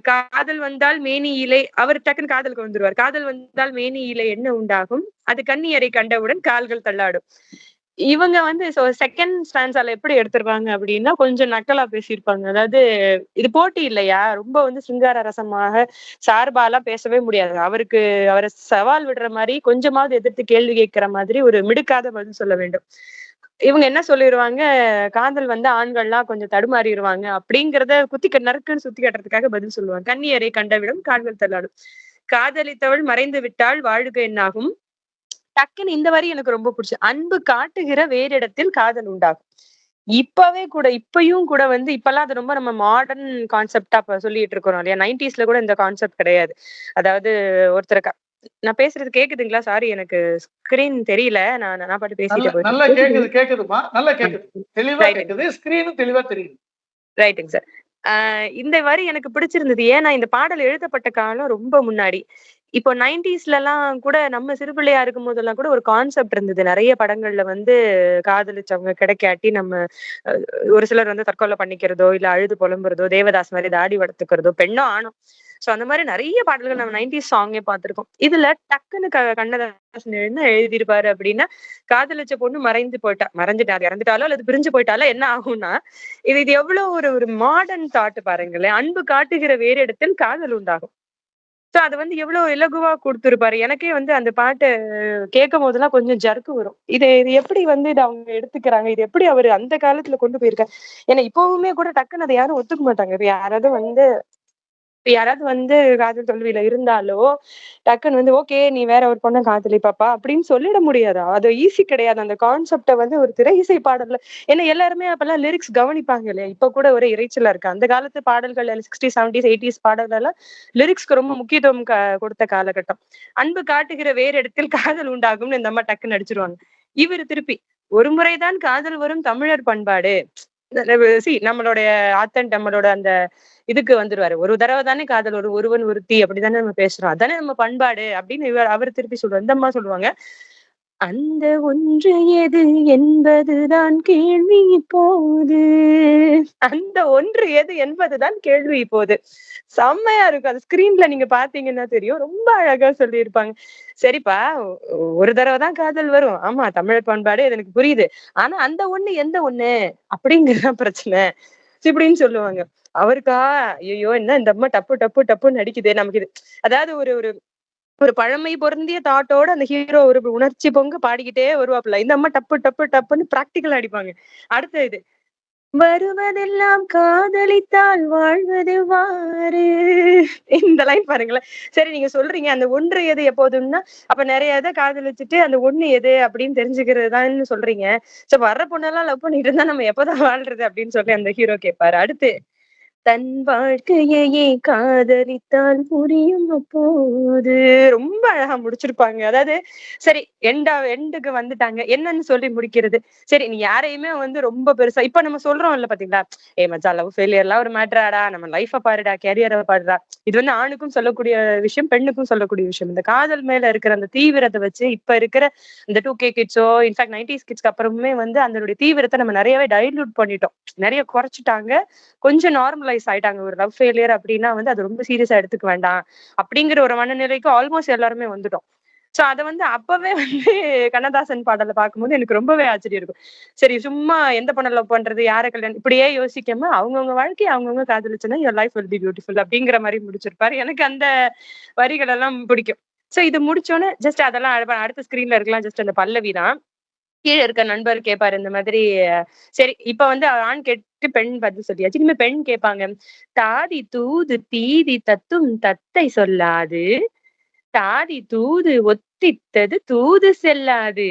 [SPEAKER 4] காதல் வந்தால் மேனி இலை, அவர் டக்குன்னு காதலுக்கு வந்துருவார். காதல் வந்தால் மேனி இலை என்ன உண்டாகும், அது கன்னியரை கண்டவுடன் கால்கள் தள்ளாடும். இவங்க வந்து செகண்ட் ஸ்டான்ஸால எப்படி எடுத்துருவாங்க அப்படின்னா கொஞ்சம் நக்கலா பேசியிருப்பாங்க. அதாவது இது போட்டி இல்லையா, ரொம்ப வந்து சிங்கார ரசமாக சார்பாலாம் பேசவே முடியாது. அவரை சவால் விடுற மாதிரி கொஞ்சமாவது எதிர்த்து கேள்வி கேட்கிற மாதிரி ஒரு மிடுக்காத பதில் சொல்ல வேண்டும். இவங்க என்ன சொல்லிடுவாங்க, காதல் வந்து ஆண்கள்லாம் கொஞ்சம் தடுமாறிடுவாங்க அப்படிங்கறத நறுக்குன்னு சுத்தி கட்டுறதுக்காக பதில் சொல்லுவாங்க. கன்னியரை கண்டவிடம் கால்கள் தள்ளாடும், காதலித்தவள் மறைந்து விட்டால் வாழ்க என்னாகும். டக்குன்னு இந்த வரி எனக்கு ரொம்ப பிடிச்சு, அன்பு காட்டுகிற வேறு இடத்தில் காதல் உண்டாகும். இப்பயும் கூட வந்து இப்பெல்லாம் அது ரொம்ப நம்ம மாடர்ன் கான்செப்டா சொல்லிட்டு இருக்கிறோம் இல்லையா. 90s கூட இந்த கான்செப்ட் கிடையாது. அதாவது ஒருத்தர் நான் பேசுறது கேக்குதுங்களா? சாரி, எனக்கு ஸ்கிரீன் தெரியல. நான் பாட்டு பேசிட்டு
[SPEAKER 1] நல்லா கேக்குதுமா, நல்லா கேக்குது, தெளிவா கேக்குது, ஸ்கிரீனும் தெளிவா தெரியுது.
[SPEAKER 4] ரைட்டுங்க சார். இந்த வரி எனக்கு பிடிச்சிருந்தது. ஏன்னா இந்த பாடல் எழுதப்பட்ட காலம் ரொம்ப முன்னாடி. இப்போ 90ஸ்ல எல்லாம் கூட நம்ம சிறு பிள்ளையா இருக்கும் போதெல்லாம் கூட ஒரு கான்செப்ட் இருந்தது. நிறைய படங்கள்ல வந்து காதலிச்சவங்க கிடைக்காட்டி நம்ம ஒரு சிலர் வந்து தற்கொலை பண்ணிக்கிறதோ, இல்ல அழுது புலம்புறதோ, தேவதாஸ் மாதிரி தாடி வளர்த்துக்கிறதோ, பெண்ணோ ஆணும். சோ அந்த மாதிரி நிறைய பாடல்கள் நம்ம 90s சாங்கே பார்த்திருக்கோம். இதுல டக்குன்னு கண்ணதாசன் என்ன எழுதியிருப்பாரு அப்படின்னா, காதலிச்ச பொண்ணு மறைஞ்சிட்டாரு, இறந்துட்டாலோ அல்லது பிரிஞ்சு போயிட்டாலோ என்ன ஆகும்னா, இது எவ்வளவு ஒரு மாடர்ன் தாட் பாருங்களேன். அன்பு காட்டுகிற வேறு இடத்தில் காதல் உண்டாகும். சோ அது வந்து எவ்வளவு இலகுவா கொடுத்திருப்பாரு. எனக்கே வந்து அந்த பாட்டு கேட்கும் போதெல்லாம் கொஞ்சம் ஜர்க்கு வரும். இது எப்படி வந்து இத அவங்க எடுத்துக்கிறாங்க? இது எப்படி அவரு அந்த காலத்துல கொண்டு போயிருக்காரு? ஏன்னா இப்பவுமே கூட டக்குன்னு அத யாரும் ஒத்துக்க மாட்டாங்க. இப்ப யாராவது வந்து காதல் தோல்வியில இருந்தாலோ, டக்குன்னு வந்து ஓகே நீ வேற ஒரு பொண்ண காதலிப்பாப்பா அப்படின்னு சொல்லிட முடியாது. அது ஈஸி கிடையாது. அந்த கான்செப்ட்ட வந்து ஒரு திரை இசை பாடல்ல ஏன்னா எல்லாருமே அப்பெல்லாம் லிரிக்ஸ் கவனிப்பாங்க இல்லையா? இப்ப கூட ஒரே இரைச்சலா இருக்கு. அந்த காலத்து பாடல்கள் 60s, 70s, 80s பாடல்கள் எல்லாம் லிரிக்ஸ்க்கு ரொம்ப முக்கியத்துவம் கொடுத்த காலகட்டம். அன்பு காட்டுகிற வேறு இடத்தில் காதல் உண்டாகும்னு இந்த அம்மா டக்குன்னு அடிச்சிருவாங்க. இவரு திருப்பி ஒரு முறைதான் காதல் வரும் தமிழர் பண்பாடு. நம்மளுடைய நம்மளோட அந்த இதுக்கு வந்துருவாரு. ஒரு தடவை தானே காதல் வரும். ஒருவன் ஒருத்தி அப்படித்தானே நம்ம பேசுறோம். அதானே நம்ம பண்பாடு அப்படின்னு அவர் திருப்பி சொல்லுவாரு. இந்த அம்மா சொல்லுவாங்க. அந்த ஒன்று எது என்பதுதான் கேள்வி இப்போது. அந்த ஒன்று எது என்பதுதான் கேள்வி இப்போது. செம்மையா இருக்கும். அது ஸ்கிரீன்ல நீங்க பாத்தீங்கன்னா தெரியும். ரொம்ப அழகா சொல்லியிருப்பாங்க. சரிப்பா, ஒரு தடவை தான் காதல் வரும். ஆமா, தமிழ் பண்பாடு இது எனக்கு புரியுது. ஆனா அந்த ஒண்ணு எந்த ஒண்ணு அப்படிங்கறதுதான் பிரச்சனை. இப்படின்னு சொல்லுவாங்க. அவருக்கா ஐயோ என்ன இந்த அம்மா டப்பு டப்பு டப்புன்னு நடிக்குது நமக்கு இது. அதாவது ஒரு ஒரு ஒரு பழமை பொருந்திய தாட்டோட அந்த ஹீரோ ஒரு உணர்ச்சி பொங்க பாடிக்கிட்டே வருவாப்புல. இந்த அம்மா டப்பு டப்பு டப்புன்னு பிராக்டிக்கல் அடிப்பாங்க. அடுத்த இது வருவதெல்லாம் காதலித்தால் வாழ்வது வாரு. இந்த லைன் பாருங்களேன். சரி நீங்க சொல்றீங்க அந்த ஒன்று எது எப்போதும்னா அப்ப நிறைய இதை காதலிச்சுட்டு அந்த ஒண்ணு எது அப்படின்னு தெரிஞ்சுக்கிறதுதான்னு சொல்றீங்க. சரி வர்ற பொண்ணெல்லாம் லவ் பண்ணிட்டு இருந்தா நம்ம எப்பதான் வாழ்றது அப்படின்னு சொல்லி அந்த ஹீரோ கேட்பாரு. அடுத்து தன் வாழ்க்கையையே காதலித்தால் புரியும் அப்போது. ரொம்ப அழகா முடிச்சிருப்பாங்க. அதாவது சரி எண்டுக்கு வந்துட்டாங்க. என்னன்னு சொல்லி முடிக்கிறது. சரி நீ யாரையுமே வந்து ரொம்ப பெருசா இப்ப நம்ம சொல்றோம் இல்ல பாத்தீங்களா? மச்சான் லவ் ஃபெயிலியர்லாம் ஒரு மேட்டராடா. நம்ம லைஃப பாருடா, கேரியரை பாருடா. இது வந்து ஆணுக்கும் சொல்லக்கூடிய விஷயம், பெண்ணுக்கும் சொல்லக்கூடிய விஷயம். இந்த காதல் மேல இருக்கிற அந்த தீவிரத்தை வச்சு இப்ப இருக்கிற இந்த 2K கிட்ஸோ இன்ஃபேக்ட் 90s கிட்ஸ்க்கு அப்புறமே வந்து அதனுடைய தீவிரத்தை நம்ம நிறையவே டைல்யூட் பண்ணிட்டோம். நிறைய குறைச்சிட்டாங்க. கொஞ்சம் நார்மலைஸ் ஆயிட்டாங்க. ஒரு லவ் ஃபெயிலியர் அப்படின்னா வந்து அது ரொம்ப சீரியஸா எடுத்துக்க வேண்டாம் அப்படிங்கிற ஒரு மனநிலைக்கு ஆல்மோஸ்ட் எல்லாருமே வந்துட்டோம். சோ அத வந்து அப்பவே வந்து கண்ணதாசன் பாடல பார்க்கும்போது எனக்கு ரொம்பவே ஆச்சரியம் இருக்கும். சரி சும்மா எந்த பொண்ண லவ் பண்றது, யார கல்யாணம் இப்படியே யோசிக்காம அவங்கவங்க வாழ்க்கைய அவங்கவங்க காதலிச்சுன்னா your life will be beautiful அப்படிங்கிற மாதிரி முடிச்சிருப்பாரு. எனக்கு அந்த வரிகள் எல்லாம் பிடிக்கும். சோ இது முடிச்சோன்னே ஜஸ்ட் அதெல்லாம் அடுத்த ஸ்கிரீன்ல இருக்கலாம். ஜஸ்ட் அந்த பல்லவி தான். கீழ இருக்க நண்பர் கேட்பாரு இந்த மாதிரி சரி இப்ப வந்து ஆண் கேட்டு பெண் பதில் சொல்லியாச்சு. இனிமே பெண் கேட்பாங்க. தாதி தூது தீதி தத்தும் தத்தை சொல்லாது. தாதி தூது ஒத்தித்தது தூது செல்லாது.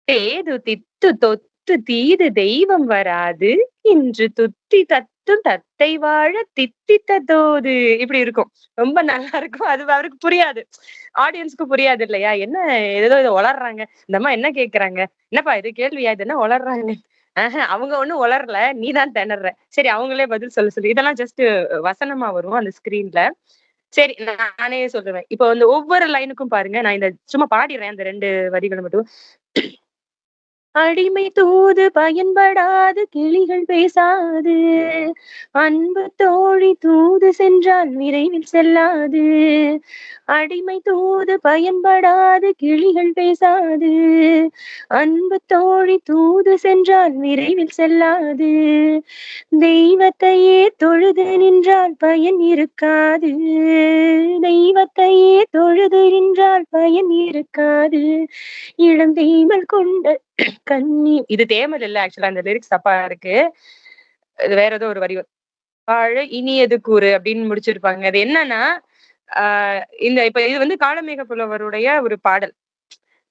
[SPEAKER 4] தேது தித்து தொத்து தீது தெய்வம் வராது. இன்று துத்தி தத்தும் தத்தை வாழ தித்தித்ததோது. இப்படி இருக்கும். ரொம்ப நல்லா இருக்கும். அது அவருக்கு புரியாது. ஆடியன்ஸ்க்கு புரியாது இல்லையா? என்ன ஏதோ இத ஒளர்றாங்க. இந்த அம்மா என்ன கேக்குறாங்க? என்னப்பா இது கேள்வியா? இது என்ன ஒளர்றாங்க? அவங்க ஒண்ணும் ஒளரல. நீ தான் திணர்ற. சரி அவங்களே பதில் சொல்ல சொல்லு. இதெல்லாம் ஜஸ்ட் வசனமா வரும் அந்த ஸ்கிரீன்ல. சரி நானே சொல்லுவேன். இப்ப வந்து ஒவ்வொரு லைனுக்கும் பாருங்க. நான் இந்த சும்மா பாடிடுறேன் அந்த 2 வரிகள மட்டும். அடிமை தூது பயன்படாது கிளிகள் பேசாது. அன்பு தோழி தூது சென்றால் விரைவில் செல்லாது. அடிமை தூது பயன்படாது கிளிகள் பேசாது. அன்பு தோழி தூது சென்றால் விரைவில் செல்லாது. தெய்வத்தையே தொழுது நின்றால் பயன் இருக்காது. தெய்வத்தையே தொழுது நின்றால் பயன் இருக்காது. இளம் தெய்வல் கொண்ட கண்ணி இது தேமல் இல்ல ஆக்சுவலா அந்த லிரிக்ஸ் தப்பா இருக்கு. இது வேற ஏதோ ஒரு வரி வாழ இனியது கூறு அப்படின்னு முடிச்சிருப்பாங்க. அது என்னன்னா இந்த இப்ப இது வந்து காளமேக புலவருடைய ஒரு பாடல்.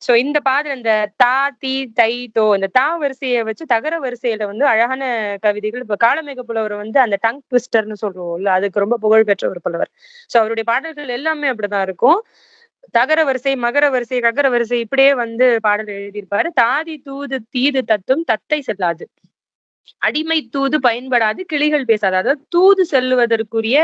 [SPEAKER 4] சோ இந்த பாடல் இந்த தா தி தை தோ இந்த தா வரிசையை வச்சு தகர வரிசையில வந்து அழகான கவிதைகள். இப்ப காளமேக புலவர் வந்து அந்த டங் ட்விஸ்டர்னு சொல்லுவோம்ல அதுக்கு ரொம்ப புகழ் பெற்ற ஒரு புலவர். சோ அவருடைய பாடல்கள் எல்லாமே அப்படிதான் இருக்கும். தகர வரிசை, மகர வரிசை, ககர வரிசை இப்படியே வந்து பாடல் எழுதியிருப்பாரு. தாதி தூது தீது தத்தும் தத்தை செல்லாது. அடிமை தூது பயன்படாது கிளிகள் பேசாது. அதாவது தூது செல்லுவதற்குரிய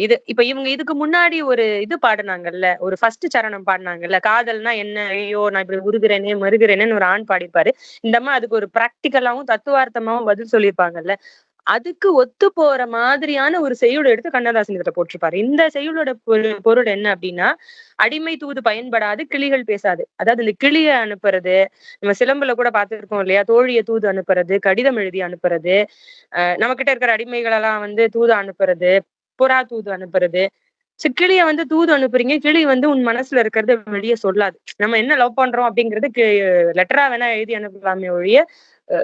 [SPEAKER 4] இது இப்ப இவங்க இதுக்கு முன்னாடி ஒரு இது பாடுனாங்கல்ல, ஒரு ஃபர்ஸ்ட் சரணம் பாடுனாங்கல்ல, காதல்னா என்ன? ஐயோ நான் இப்படி உருகுறேனே மருகுறேனேன்னு ஒரு ஆண் பாடிப்பாரு. இந்த அம்மா அதுக்கு ஒரு பிராக்டிக்கலாவும் தத்துவார்த்தமாவும் பதில் சொல்லியிருப்பாங்கல்ல. அதுக்கு ஒத்து போற மாதிரியான ஒரு செய்யுள் எடுத்து கண்ணதாசன் இதுல போட்டிருப்பாரு. இந்த செய்யுளோட பொருள் என்ன அப்படின்னா, அடிமை தூது பயன்படாது கிளிகள் பேசாது. அதாவது இந்த கிளிய அனுப்புறது, நம்ம சிலம்புல கூட பார்த்திருக்கோம் இல்லையா? தோழிய தூது அனுப்புறது, கடிதம் எழுதி அனுப்புறது, நம்ம கிட்ட இருக்கிற அடிமைகள் எல்லாம் வந்து தூது அனுப்புறது, புறா தூது அனுப்புறது. கிளிய வந்து தூது அனுப்புறீங்க, கிளி வந்து உன் மனசுல இருக்கிறத வெளிய சொல்லாது. நம்ம என்ன லவ் பண்றோம் அப்படிங்கிறது லெட்டரா வேணா எழுதி அனுப்பலாமே ஒழிய,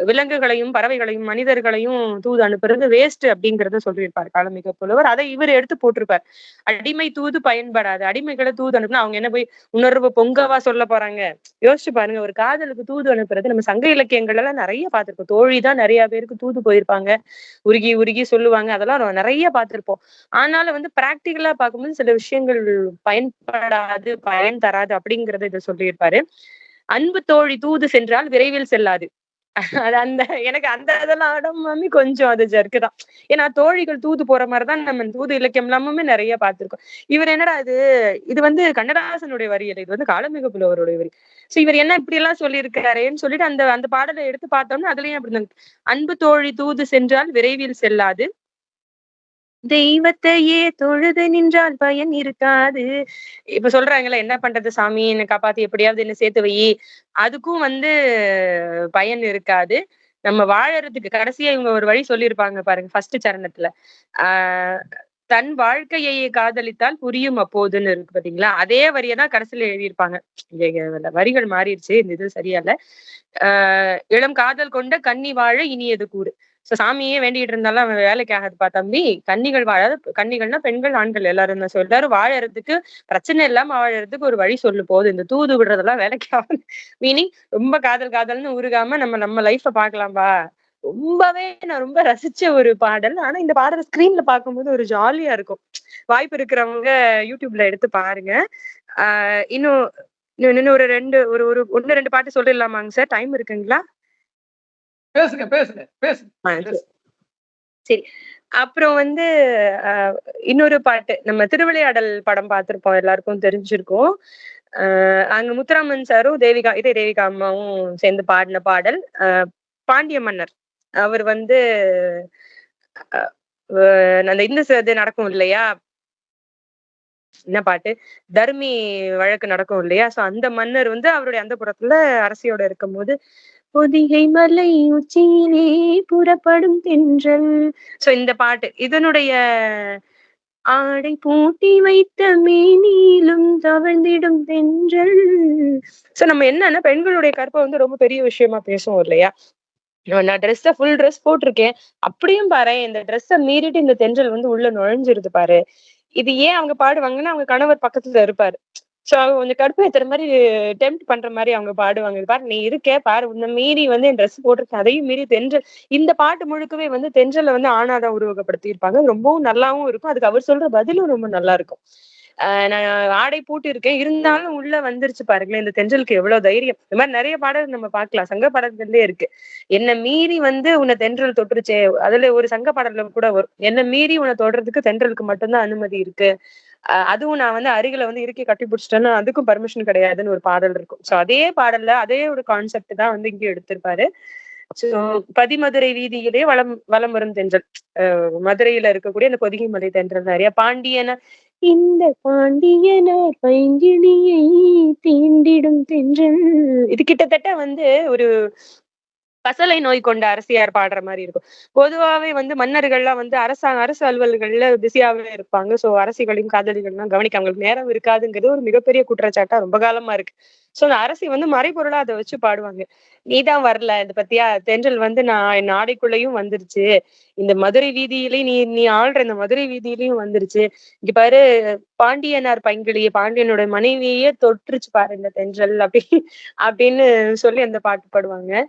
[SPEAKER 4] விலங்குகளையும், பறவைகளையும், மனிதர்களையும் தூது அனுப்புறது வேஸ்ட் அப்படிங்கிறத சொல்லியிருப்பாரு காலமிக புலவர். அதை இவர் எடுத்து போட்டிருப்பார். அடிமை தூது பயன்படாது. அடிமைகளை தூது அனுப்புனா அவங்க என்ன போய் உணர்வு பொங்கவா சொல்ல போறாங்க? யோசிச்சு பாருங்க. ஒரு காதலுக்கு தூது அனுப்புறது நம்ம சங்க இலக்கியங்கள் எல்லாம் நிறைய பார்த்திருக்கோம். தோழி தான் நிறைய பேருக்கு தூது போயிருப்பாங்க. உருகி உருகி சொல்லுவாங்க. அதெல்லாம் நிறைய பார்த்திருப்போம். ஆனாலும் வந்து பிராக்டிகலா பார்க்கும்போது சில விஷயங்கள் பயன்படாது, பயன் தராது அப்படிங்கறத இத சொல்லியிருப்பாரு. அன்பு தோழி தூது சென்றால் விரைவில் செல்லாது. அது அந்த எனக்கு அந்த இதெல்லாம் இடமுமே கொஞ்சம் அது ஜர்க்குதான். ஏன்னா தோழிகள் தூது போற மாதிரிதான் நம்ம தூது இலக்கியம் எல்லாமே நிறைய பார்த்திருக்கோம். இவர் என்னடா இது வந்து கண்ணதாசனுடைய வரி இல்ல, இது வந்து காலமிக புலவருடைய வரி. சோ இவர் என்ன இப்படி எல்லாம் சொல்லியிருக்காரேன்னு சொல்லிட்டு அந்த அந்த பாடலை எடுத்து பார்த்தோம்னா அதுலயும் அப்படி அன்பு தோழி தூது சென்றால் விரைவில் செல்லாது, தெய்வத்தையே தொழுது நின்றால் பயன் இருக்காது. இப்ப சொல்றாங்கல்ல, என்ன பண்றது சாமி, என்ன காப்பாத்தி எப்படியாவது என்ன சேர்த்து வை. அதுக்கும் வந்து பயன் இருக்காது. நம்ம வாழறதுக்கு கடைசியா இவங்க ஒரு வழி சொல்லியிருப்பாங்க பாருங்க ஃபர்ஸ்ட் சரணத்துல. ஆஹ் தன் வாழ்க்கையை காதலித்தால் புரியும் அப்போதுன்னு இருக்கு பாத்தீங்களா? அதே வரியதான் கடைசியில எழுதியிருப்பாங்க. வரிகள் மாறிடுச்சு, இந்த இது சரியா இல்ல. இளம் காதல் கொண்ட கன்னி வாழ இனியது கூறு. சோ சாமியே வேண்டிட்டு இருந்தாலும் அவன் வேலைக்கு ஆகாதுப்பா தம்பி. கன்னிகள் வாழாத, கன்னிகள்னா பெண்கள் ஆண்கள் எல்லாரும் தான். எல்லாரும் வாழறதுக்கு பிரச்சனை இல்லாம வாழறதுக்கு ஒரு வழி சொல்லு போகுது. இந்த தூது விடுறதெல்லாம் வேலைக்கு ஆகும். மீனிங் ரொம்ப காதல் காதல்னு உருகாம நம்ம நம்ம லைஃப பாக்கலாம்பா. ரொம்பவே நான் ரொம்ப ரசிச்ச ஒரு பாடல். ஆனா இந்த பாடல் ஸ்கிரீன்ல பார்க்கும்போது ஒரு ஜாலியா இருக்கும். வாய்ப்பு இருக்கிறவங்க யூடியூப்ல எடுத்து பாருங்க. இன்னும் இன்னும் ஒரு ரெண்டு ஒரு ஒரு ஒன்னு ரெண்டு பாட்டு சொல்லிடலாமாங்க சார்? டைம் இருக்குங்களா?
[SPEAKER 1] பேசுங்க பேசுங்க பேசுங்க.
[SPEAKER 4] சரி. அப்புறம் வந்து இன்னொரு பாட்டு நம்ம திருவிளையாடல் படம் பார்த்திருப்போம், எல்லாருக்கும் தெரிஞ்சிருக்கும். அங்க முத்துராமன் சாரும் தேவிகா அம்மாவும் சேர்ந்து பாடின பாடல். பாண்டிய மன்னர் அவர் வந்து அந்த இந்த இது நடக்கும் இல்லையா, என்ன பாட்டு, தர்மி வழக்கு நடக்கும் இல்லையா? சோ அந்த மன்னர் வந்து அவருடைய அந்த புறத்துல அரசியோட இருக்கும் போது, பொதிகை மலை உச்சியிலே புறப்படும் தென்றல். சோ இந்த பாட்டு இதனுடைய ஆடை பூட்டி வைத்த மேனியிலும் தவழ்ந்திடும் தென்றல். சோ நம்ம என்னன்னா பெண்களுடைய கற்பை வந்து ரொம்ப பெரிய விஷயமா பேசுவோம் இல்லையா? நான் ஃபுல் ட்ரெஸ் போட்டிருக்கேன். அப்படியும் பாரு இந்த ட்ரெஸ்ஸ மீறிட்டு இந்த தென்றல் வந்து உள்ள நுழைஞ்சிருது பாரு. இது ஏன் அவங்க பாடுவாங்கன்னா அவங்க கணவர் பக்கத்துல இருப்பாரு. சோ அவங்க கொஞ்சம் கடுப்பேத்துற மாதிரி, டெம்ப்ட் பண்ற மாதிரி அவங்க பாடுவாங்க. இது பாரு நீ இருக்கே பாரு, உன்னை மீறி வந்து என் ட்ரெஸ் போட்டிருக்கேன், அதையும் மீறி தென்றல். இந்த பாட்டு முழுக்கவே வந்து தென்றலை வந்து ஆணாதான் உருவகப்படுத்தி இருப்பாங்க. ரொம்பவும் நல்லாவும் இருக்கும். அதுக்கு அவர் சொல்ற பதிலும் ரொம்ப நல்லா இருக்கும். நான் ஆடை பூட்டி இருக்கேன், இருந்தாலும் உள்ள வந்துருச்சு பாருங்களேன் இந்த தென்றலுக்கு எவ்வளவு தைரியம். இந்த மாதிரி நிறைய பாடல் நம்ம பார்க்கலாம், சங்க பாடல்கள்லயே இருக்கு. என்ன மீறி வந்து உன்னை தென்றல் தொட்டுருச்சே, அதுல ஒரு சங்க பாடல்ல கூட வரும், என்ன மீறி உன்னை தொடுறதுக்கு தென்றலுக்கு மட்டும்தான் அனுமதி இருக்கு. அதுவும் நான் வந்து அருகில வந்து இறுக்கி கட்டி பிடிச்சிட்டேன்னா அதுக்கும் பர்மிஷன் கிடையாதுன்னு ஒரு பாடல் இருக்கும். சோ அதே பாடல்ல அதே ஒரு கான்செப்ட் தான் வந்து இங்க எடுத்திருப்பாரு. சோ பதிமதுரை வீதியிலே வலம் வலம் வரும் தென்றல். மதுரையில இருக்கக்கூடிய அந்த பொதிகை மலை தென்றல் நிறைய பாண்டியன, இந்த பாண்டியனார் பைங்கிளியை தீண்டிடும் தென்றல். இது கிட்டத்தட்ட வந்து ஒரு பசலை நோய் கொண்ட அரசியார் பாடுற மாதிரி இருக்கும். பொதுவாவே வந்து மன்னர்கள்லாம் வந்து அரசு அலுவல்கள்ல பிஸியாவே இருப்பாங்க. சோ அரசிகளையும் காதலிகள்லாம் கவனிக்க அவங்களுக்கு நேரம் இருக்காதுங்கிறது ஒரு மிகப்பெரிய குற்றச்சாட்டா ரொம்ப காலமா இருக்கு. சோ அந்த அரசி வந்து மறைபொருளா அதை வச்சு பாடுவாங்க. நீதான் வரல, இந்த பத்தியா தென்றல் வந்து நான் என் ஆடைக்குள்ளேயும் வந்துருச்சு, இந்த மதுரை வீதியிலயும் நீ நீ ஆள்ற இந்த மதுரை வீதியிலயும் வந்துருச்சு, இங்க பாரு பாண்டியனார் பைங்கிளிய, பாண்டியனோட மனைவியே தொற்றுச்சு பாரு இந்த தென்றல் அப்படின்னு சொல்லி அந்த பாட்டு பாடுவாங்க.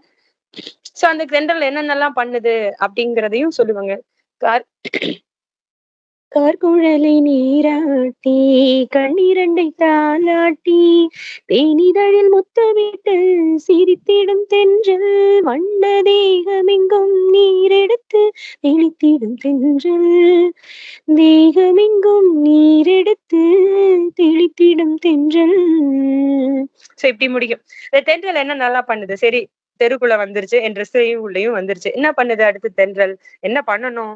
[SPEAKER 4] சோ அந்த தென்றல் என்னென்னலாம் பண்ணுது அப்படிங்கிறதையும் சொல்லுவாங்க. கார் கார்குழலை நீராட்டி கண்ணிரண்டை தாளாட்டி தேனிதழில் முத்தமிட்டு சிரித்திடும் தென்றல், வண்ண தேகமெங்கும் நீரெடுத்து தெளித்திடும் தென்றல், தேகமெங்கும் நீரெடுத்து தெளித்திடும் தென்றல். சோ இப்படி முடியும். இந்த தென்றல் என்ன நல்லா பண்ணுது? சரி, தெருக்குள்ள வந்துருச்சு, என் ட்ரெஸ்ஸையும் உள்ளேயும் வந்துருச்சு, என்ன பண்ணுது அடுத்து தென்றல்? என்ன பண்ணணும்?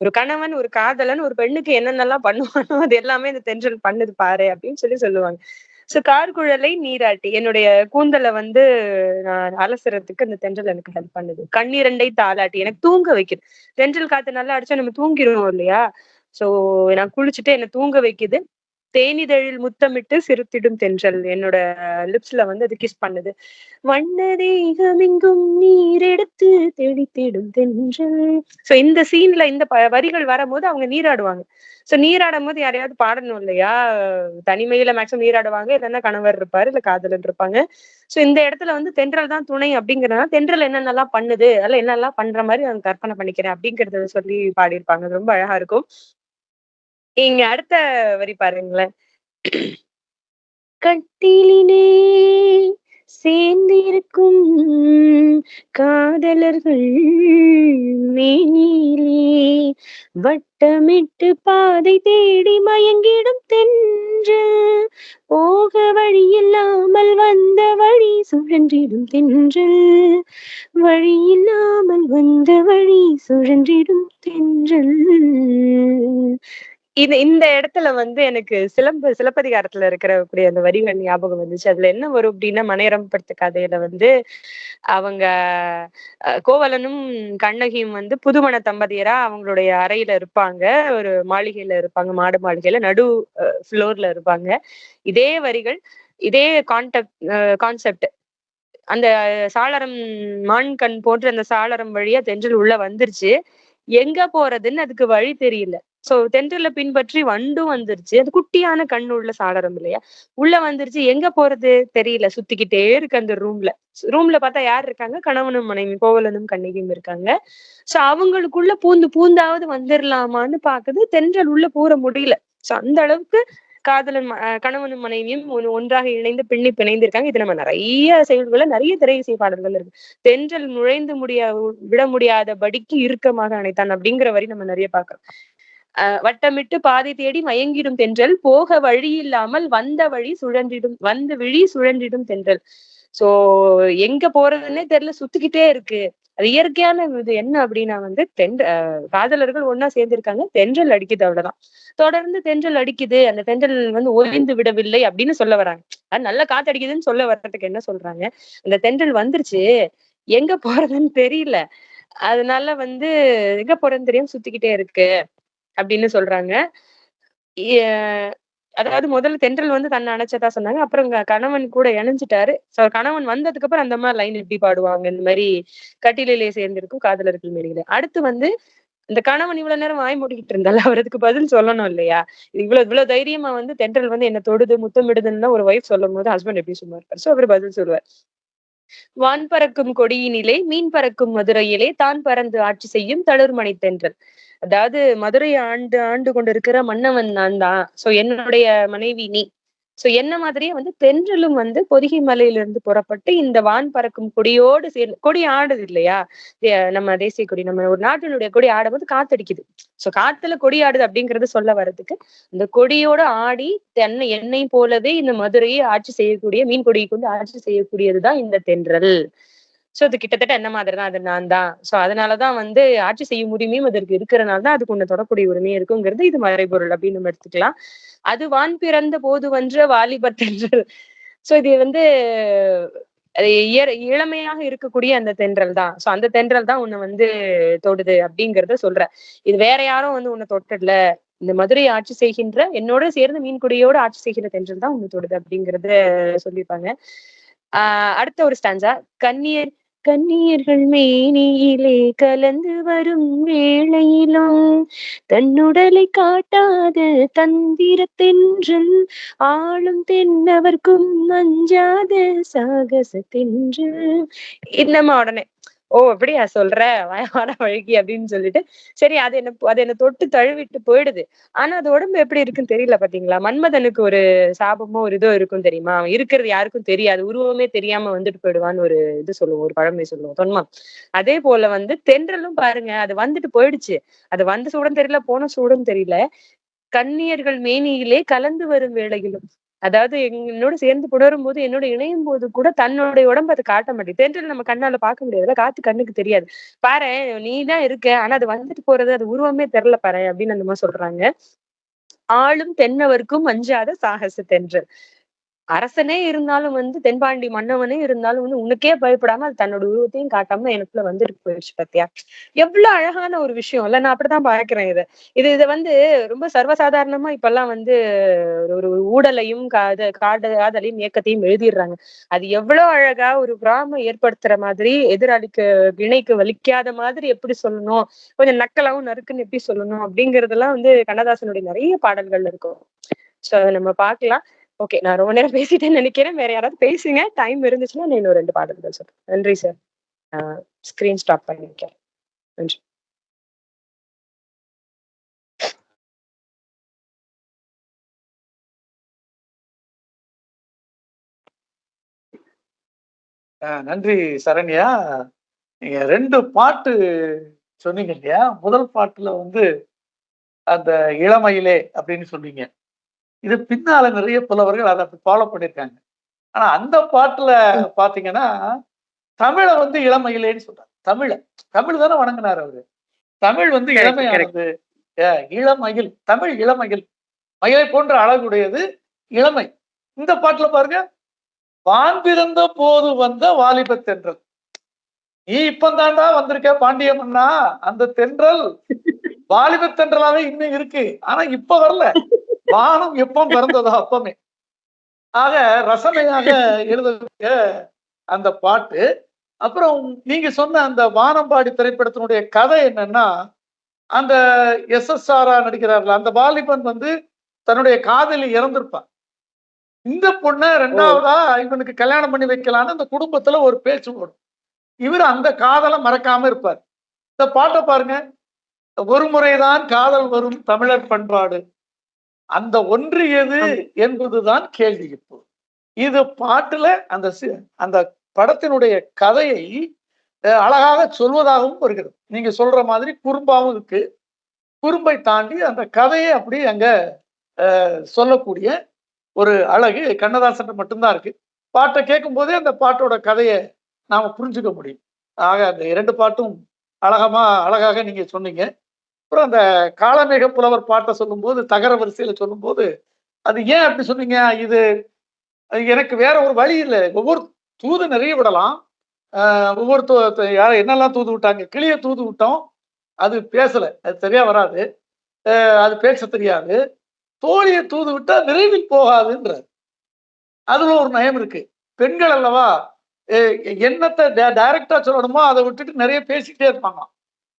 [SPEAKER 4] ஒரு கணவன் ஒரு காதலன் ஒரு பெண்ணுக்கு என்னென்னலாம் பண்ணுவானோ அது எல்லாமே இந்த தென்றல் பண்ணுது பாரு அப்படின்னு சொல்லுவாங்க. சோ கார்குழலை நீராட்டி, என்னுடைய கூந்தலை வந்து நான் அலசுறதுக்கு அந்த தென்றல் எனக்கு ஹெல்ப் பண்ணுது. கண்ணிரண்டை தாளாட்டி, எனக்கு தூங்க வைக்குது. தென்றல் காத்து நல்லா அடிச்சா நம்ம தூங்கிடுவோம் இல்லையா? சோ நான் குளிச்சுட்டு என்ன தூங்க வைக்குது. தேனிதழில் முத்தமிட்டு சிரித்திடும் தென்றல் என்னோட லிப்ஸ்ல வந்து அது கிஸ் பண்ணுது. வண்ணதேகமெங்கும் நீரெடுத்து தெளித்திடும் தென்றல். சோ இந்த சீன்ல இந்த வரிகள் வரும்போது அவங்க நீராடுவாங்க. சோ நீராடும்போது யாரையாவது பாடணும் இல்லையா? தனிமையில மேக்ஸிமம் நீராடுவாங்க. இல்லன்னா கணவர் இருப்பாரு, இல்ல காதலன் இருப்பாங்க. சோ இந்த இடத்துல வந்து தென்றல் தான் துணை அப்படிங்கிறனால, தென்றல் என்னென்னலாம் பண்ணுது, அதெல்லாம் என்னெல்லாம் பண்ற மாரி நான் கற்பனை பண்ணிக்கிறேன் அப்படிங்கிறத சொல்லி பாடியிருப்பாங்க. அது ரொம்ப அழகா இருக்கும். இங்க அடுத்த வரி பாருங்களேன். கட்டிலிலே சேர்ந்திருக்கும் காதலர்கள் மேனிலே வட்டமிட்டு பாதை தேடி மயங்கிடும் தென்றல் போக வழியில்லாமல் வந்த வழி சுழன்றிடும் தென்றல் வழியில்லாமல் வந்த வழி சுழன்றிடும் தென்றல். இந்த இடத்துல வந்து எனக்கு சிலப்பதிகாரத்துல இருக்கக்கூடிய அந்த வரிகள் ஞாபகம் வந்துச்சு. அதுல என்ன வரும் அப்படின்னா, மனையறம் படுத்த கதையில வந்து அவங்க கோவலனும் கண்ணகியும் வந்து புதுமண தம்பதியரா அவங்களுடைய அறையில இருப்பாங்க. ஒரு மாளிகையில இருப்பாங்க. மாடு மாளிகையில ஃப்ளோர்ல இருப்பாங்க. இதே வரிகள், இதே கான்செப்ட் அந்த சாளரம் மான் கண் போன்ற அந்த சாளரம் வழியா தென்றல் உள்ள வந்துருச்சு. எங்க போறதுன்னு அதுக்கு வழி தெரியல. சோ தென்றல பின்பற்றி வண்டும் வந்துருச்சு. அது குட்டியான கண்ணு உள்ள சாளரம் இல்லையா? உள்ள வந்துருச்சு. எங்க போறது தெரியல. சுத்திக்கிட்டே இருக்கு அந்த ரூம்ல. ரூம்ல பார்த்தா யார் இருக்காங்க? கணவனும் மனைவி கோவலனும் கண்ணகியும் இருக்காங்க. சோ அவங்களுக்குள்ள பூந்தாவது வந்துரலாமான்னு பாக்குது. தென்றல் உள்ள பூர முடியல. சோ அந்த அளவுக்கு கணவனும் மனைவியும் ஒன்றாக இணைந்து பிணைந்து இருக்காங்க. இது நம்ம நெறைய செயல்கள்ல நெறைய திரை இசை பாடல்கள் இருக்கு. தென்றல் நுழைந்து விட முடியாதபடிக்கு இறுக்கமாக அணைத்தான் அப்படிங்கிற வரி நம்ம நெறைய பார்க்கிறோம். வட்டமிட்டு பாதை தேடி மயங்கிடும் தென்றல் போக வழி இல்லாமல் வந்த விழி சுழன்றிடும் தென்றல். சோ எங்க போறதுன்னே தெரியல, சுத்திக்கிட்டே இருக்கு. அது இயற்கையான இது என்ன அப்படின்னா வந்து காதலர்கள் ஒன்னா சேர்ந்திருக்காங்க, தென்றல் அடிக்குது, அவ்வளவுதான். தொடர்ந்து தென்றல் அடிக்குது, அந்த தென்றல் வந்து ஓய்ந்து விடவில்லை அப்படின்னு சொல்ல வராங்க. அது நல்ல காத்து அடிக்குதுன்னு சொல்ல வர்றதுக்கு என்ன சொல்றாங்க, அந்த தென்றல் வந்துருச்சு, எங்க போறதுன்னு தெரியல, அதனால வந்து எங்க போறதுன்னு தெரியாம சுத்திக்கிட்டே இருக்கு அப்படின்னு சொல்றாங்க. அதாவது முதல்ல தென்றல் வந்து தன்னை அணைச்சதா சொன்னாங்க. அப்புறம் கணவன் கூட இணைஞ்சிட்டாரு. கணவன் வந்ததுக்கு அப்புறம் அந்த மாதிரி லைன் எப்படி பாடுவாங்க, இந்த மாதிரி கட்டிலே சேர்ந்திருக்கும் காதலர்கள் மேடையில. அடுத்து வந்து இந்த கணவன் இவ்வளவு நேரம் வாய் மூடிக்கிட்டு இருந்தால அவருக்கு பதில் சொல்லணும் இல்லையா? இவ்வளவு தைரியமா வந்து தென்றல் வந்து என்ன தொடுது முத்தமிடுதுன்னு ஒரு ஒய்ஃப் சொல்லும் போது ஹஸ்பண்ட் எப்படி சும்மா இருப்பாரு? சோ அவர் பதில் சொல்லுவார். வான் பறக்கும் கொடியினிலே மீன் பறக்கும் மதுரையிலே தான் பறந்து ஆட்சி செய்யும் தளிர்மணி தென்றல். அதாவது மதுரையை ஆண்டு கொண்டிருக்கிற மன்னவன் நான் தான். சோ என்னுடைய மனைவி நீ. சோ என்ன மாதிரியே வந்து தென்றலும் வந்து பொதிகை மலையிலிருந்து புறப்பட்டு இந்த வான் பறக்கும் கொடியோடு சேர்ந்து கொடி ஆடுது இல்லையா? நம்ம தேசிய கொடி, நம்ம ஒரு நாட்டினுடைய கொடி ஆடும்போது காத்தடிக்குது. சோ காத்துல கொடி ஆடுது அப்படிங்கறது சொல்ல வர்றதுக்கு, இந்த கொடியோட ஆடி என்னை போலவே இந்த மதுரையை ஆட்சி செய்யக்கூடிய மீன் கொடியை கொண்டு ஆட்சி செய்யக்கூடியதுதான் இந்த தென்றல். சோ அது கிட்டத்தட்ட என்ன மாதிரிதான், அது நான் தான். சோ அதனாலதான் வந்து ஆட்சி செய்யும் உரிமையும் அதற்கு இருக்கிறனாலதான் அதுக்கு உன்னை தொடக்கூடிய உரிமையும் இருக்குங்கிறது இது மறைபொருள் அப்படின்னு நம்ம எடுத்துக்கலாம். அது வான் பிறந்த போது வென்ற வாலிப தென்றல். சோ இது வந்து இளமையாக இருக்கக்கூடிய அந்த தென்றல் தான். சோ அந்த தென்றல் தான் உன்னை வந்து தொடுது அப்படிங்கறத சொல்ற. இது வேற யாரும் வந்து உன்னை தொட்டல, இந்த மதுரையை ஆட்சி செய்கின்ற என்னோட சேர்ந்து மீன்குடியோட ஆட்சி செய்கிற தென்றல் தான் உன்னை தொடுது அப்படிங்கறத சொல்லியிருப்பாங்க. அடுத்த ஒரு ஸ்டான்ஸா, கன்னியர்கள் மேனியிலே கலந்து வரும் வேளையிலும் தன்னுடலை காட்டாத தந்திர தென்றல் ஆளும் தென்னவர்க்கும் அஞ்சாத சாகச தென்றல். நம்ம உடனே ஓ அப்படியா சொல்ற வயவான வழுகி அப்படின்னு சொல்லிட்டு சரி அது என்ன தொட்டு தழுவிட்டு போயிடுது. ஆனா அது உடம்பு எப்படி இருக்குன்னு தெரியல பாத்தீங்களா? மன்மதனுக்கு ஒரு சாபமோ ஒரு இதோ இருக்கும் தெரியுமா? அவன் இருக்கிறது யாருக்கும் தெரியாது, உருவமே தெரியாம வந்துட்டு போயிடுவான்னு ஒரு இது சொல்லுவோம், ஒரு பழமொழி சொல்லுவோம், தொன்மம். அதே போல வந்து தென்றலும் பாருங்க, அது வந்துட்டு போயிடுச்சு. அது வந்த சூடும் தெரியல, போன சூடும் தெரியல. கன்னியர்கள் மேனியிலே கலந்து வரும் வேளையிலும், அதாவது என்னோட சேர்ந்து புணரும் போது, என்னோட இணையும் போது கூட தன்னுடைய உடம்பு அதை காட்ட மாட்டேங்குது. தென்றல் நம்ம கண்ணால பார்க்க முடியாதுல்ல, காத்து கண்ணுக்கு தெரியாது. பாரேன் நீதான் இருக்க, ஆனா அது வந்துட்டு போறது அது உருவமே தெரியல பாரேன் அப்படின்னு அந்த மாதிரி சொல்றாங்க. ஆளும் தென்னவர்க்கும் அஞ்சாத சாகச தென்றல். அரசனே இருந்தாலும் வந்து தென்பாண்டி மன்னவனே இருந்தாலும் வந்து உனக்கே பயப்படாம அது தன்னோட உருவத்தையும் காட்டாம எனக்குள்ள வந்துட்டு போயிடுச்சு பாத்தியா. எவ்வளவு அழகான ஒரு விஷயம் இல்ல. நான் அப்படித்தான் பாக்குறேன் இதை வந்து ரொம்ப சர்வசாதாரணமா இப்பெல்லாம் வந்து ஒரு ஒரு ஊடலையும் காதலையும் இயக்கத்தையும் எழுதிடுறாங்க. அது எவ்வளவு அழகா ஒரு பிராம ஏற்படுத்துற மாதிரி, எதிராளிக்கு இணைக்கு வலிக்காத மாதிரி எப்படி சொல்லணும், கொஞ்சம் நக்கலாவும் நறுக்குன்னு எப்படி சொல்லணும் அப்படிங்கறதெல்லாம் வந்து கண்ணதாசனுடைய நிறைய பாடல்கள் இருக்கும். சோ அதை நம்ம பார்க்கலாம். ஓகே, நான் ரொம்ப நேரம் பேசிட்டேன்னு நினைக்கிறேன். வேற யாராவது பேசுங்க. டைம் இருந்துச்சுன்னா நான் இன்னும் 2 பாடல்கள் சொல்றேன். நன்றி சார். ஸ்கிரீன் ஸ்டாப் பண்ணிருக்கேன். நன்றி.
[SPEAKER 1] நன்றி சரண்யா. நீங்க 2 பாட்டு சொன்னீங்க இல்லையா? முதல் பாட்டுல வந்து அந்த இளமையிலே அப்படின்னு சொன்னீங்க. இது பின்னால நிறைய புலவர்கள் அதை ஃபாலோ பண்ணிருக்காங்க. ஆனா அந்த பாட்டுல பாத்தீங்கன்னா தமிழ வந்து இளமையிலேன்னு சொல்றாரு. தமிழ் தானே வணங்கினார் அவரு. தமிழ் வந்து இளமையானது. இளமயில், தமிழ் இளமயில், மயிலை போன்ற அழகுடையது இளமை. இந்த பாட்டுல பாருங்க, வான் பிறந்த போது வந்த வாலிப தென்றல். நீ இப்பந்தாண்டா வந்திருக்க பாண்டிய மன்னா, அந்த தென்றல் வாலிப தென்றலாவே இன்னும் இருக்கு. ஆனா இப்ப வரல. வானம் எப்ப பிறந்ததோ அப்பமே. ஆக ரசனையாக எழுத அந்த பாட்டு. அப்புறம் நீங்க சொன்ன அந்த வானம்பாடி திரைப்படத்தினுடைய கதை என்னன்னா, அந்த SSR நடிக்கிறார்கள் அந்த வாலிபன் வந்து தன்னுடைய காதலி இறந்திருப்பான். இந்த பொண்ணை 2வதா இவனுக்கு கல்யாணம் பண்ணி வைக்கலான்னு அந்த குடும்பத்துல ஒரு பேச்சு ஓடும். இவர் அந்த காதலை மறக்காம இருப்பார். இந்த பாட்டை பாருங்க, ஒரு முறைதான் காதல் வரும் தமிழர் பண்பாடு, அந்த ஒன்றியது என்பதுதான் கேள்வி. இப்போ இது பாட்டுல அந்த படத்தினுடைய கதையை அழகாக சொல்வதாகவும் வருகிறது. நீங்க சொல்ற மாதிரி குறும்பாவும் இருக்கு. குறும்பை தாண்டி அந்த கதையை அப்படி அங்க சொல்லக்கூடிய ஒரு அழகு கண்ணதாசன் மட்டும்தான் இருக்கு. பாட்டை கேட்கும் போதே அந்த பாட்டோட கதையை நாம புரிஞ்சுக்க முடியும். ஆக அந்த 2 பாட்டும் அழகாக நீங்க சொன்னீங்க. அப்புறம் அந்த காளமேக புலவர் பாட்டை சொல்லும் போது, தகர வரிசையில சொல்லும் போது, அது ஏன் அப்படி சொன்னீங்க? இது எனக்கு வேற ஒரு வழி இல்லை. ஒவ்வொரு தூது நிறைய விடலாம். யாரும் என்னெல்லாம் தூது விட்டாங்க? கிளிய தூது விட்டோம், அது பேசல, அது சரியா வராது, அது பேச தெரியாது. தோழியை தூது விட்டா விரைவில் போகாதுன்ற அதுல ஒரு நயம் இருக்கு. பெண்கள் அல்லவா, என்னத்தை டைரக்டா சொல்லணுமோ அதை விட்டுட்டு நிறைய பேசிக்கிட்டே இருப்பாங்க.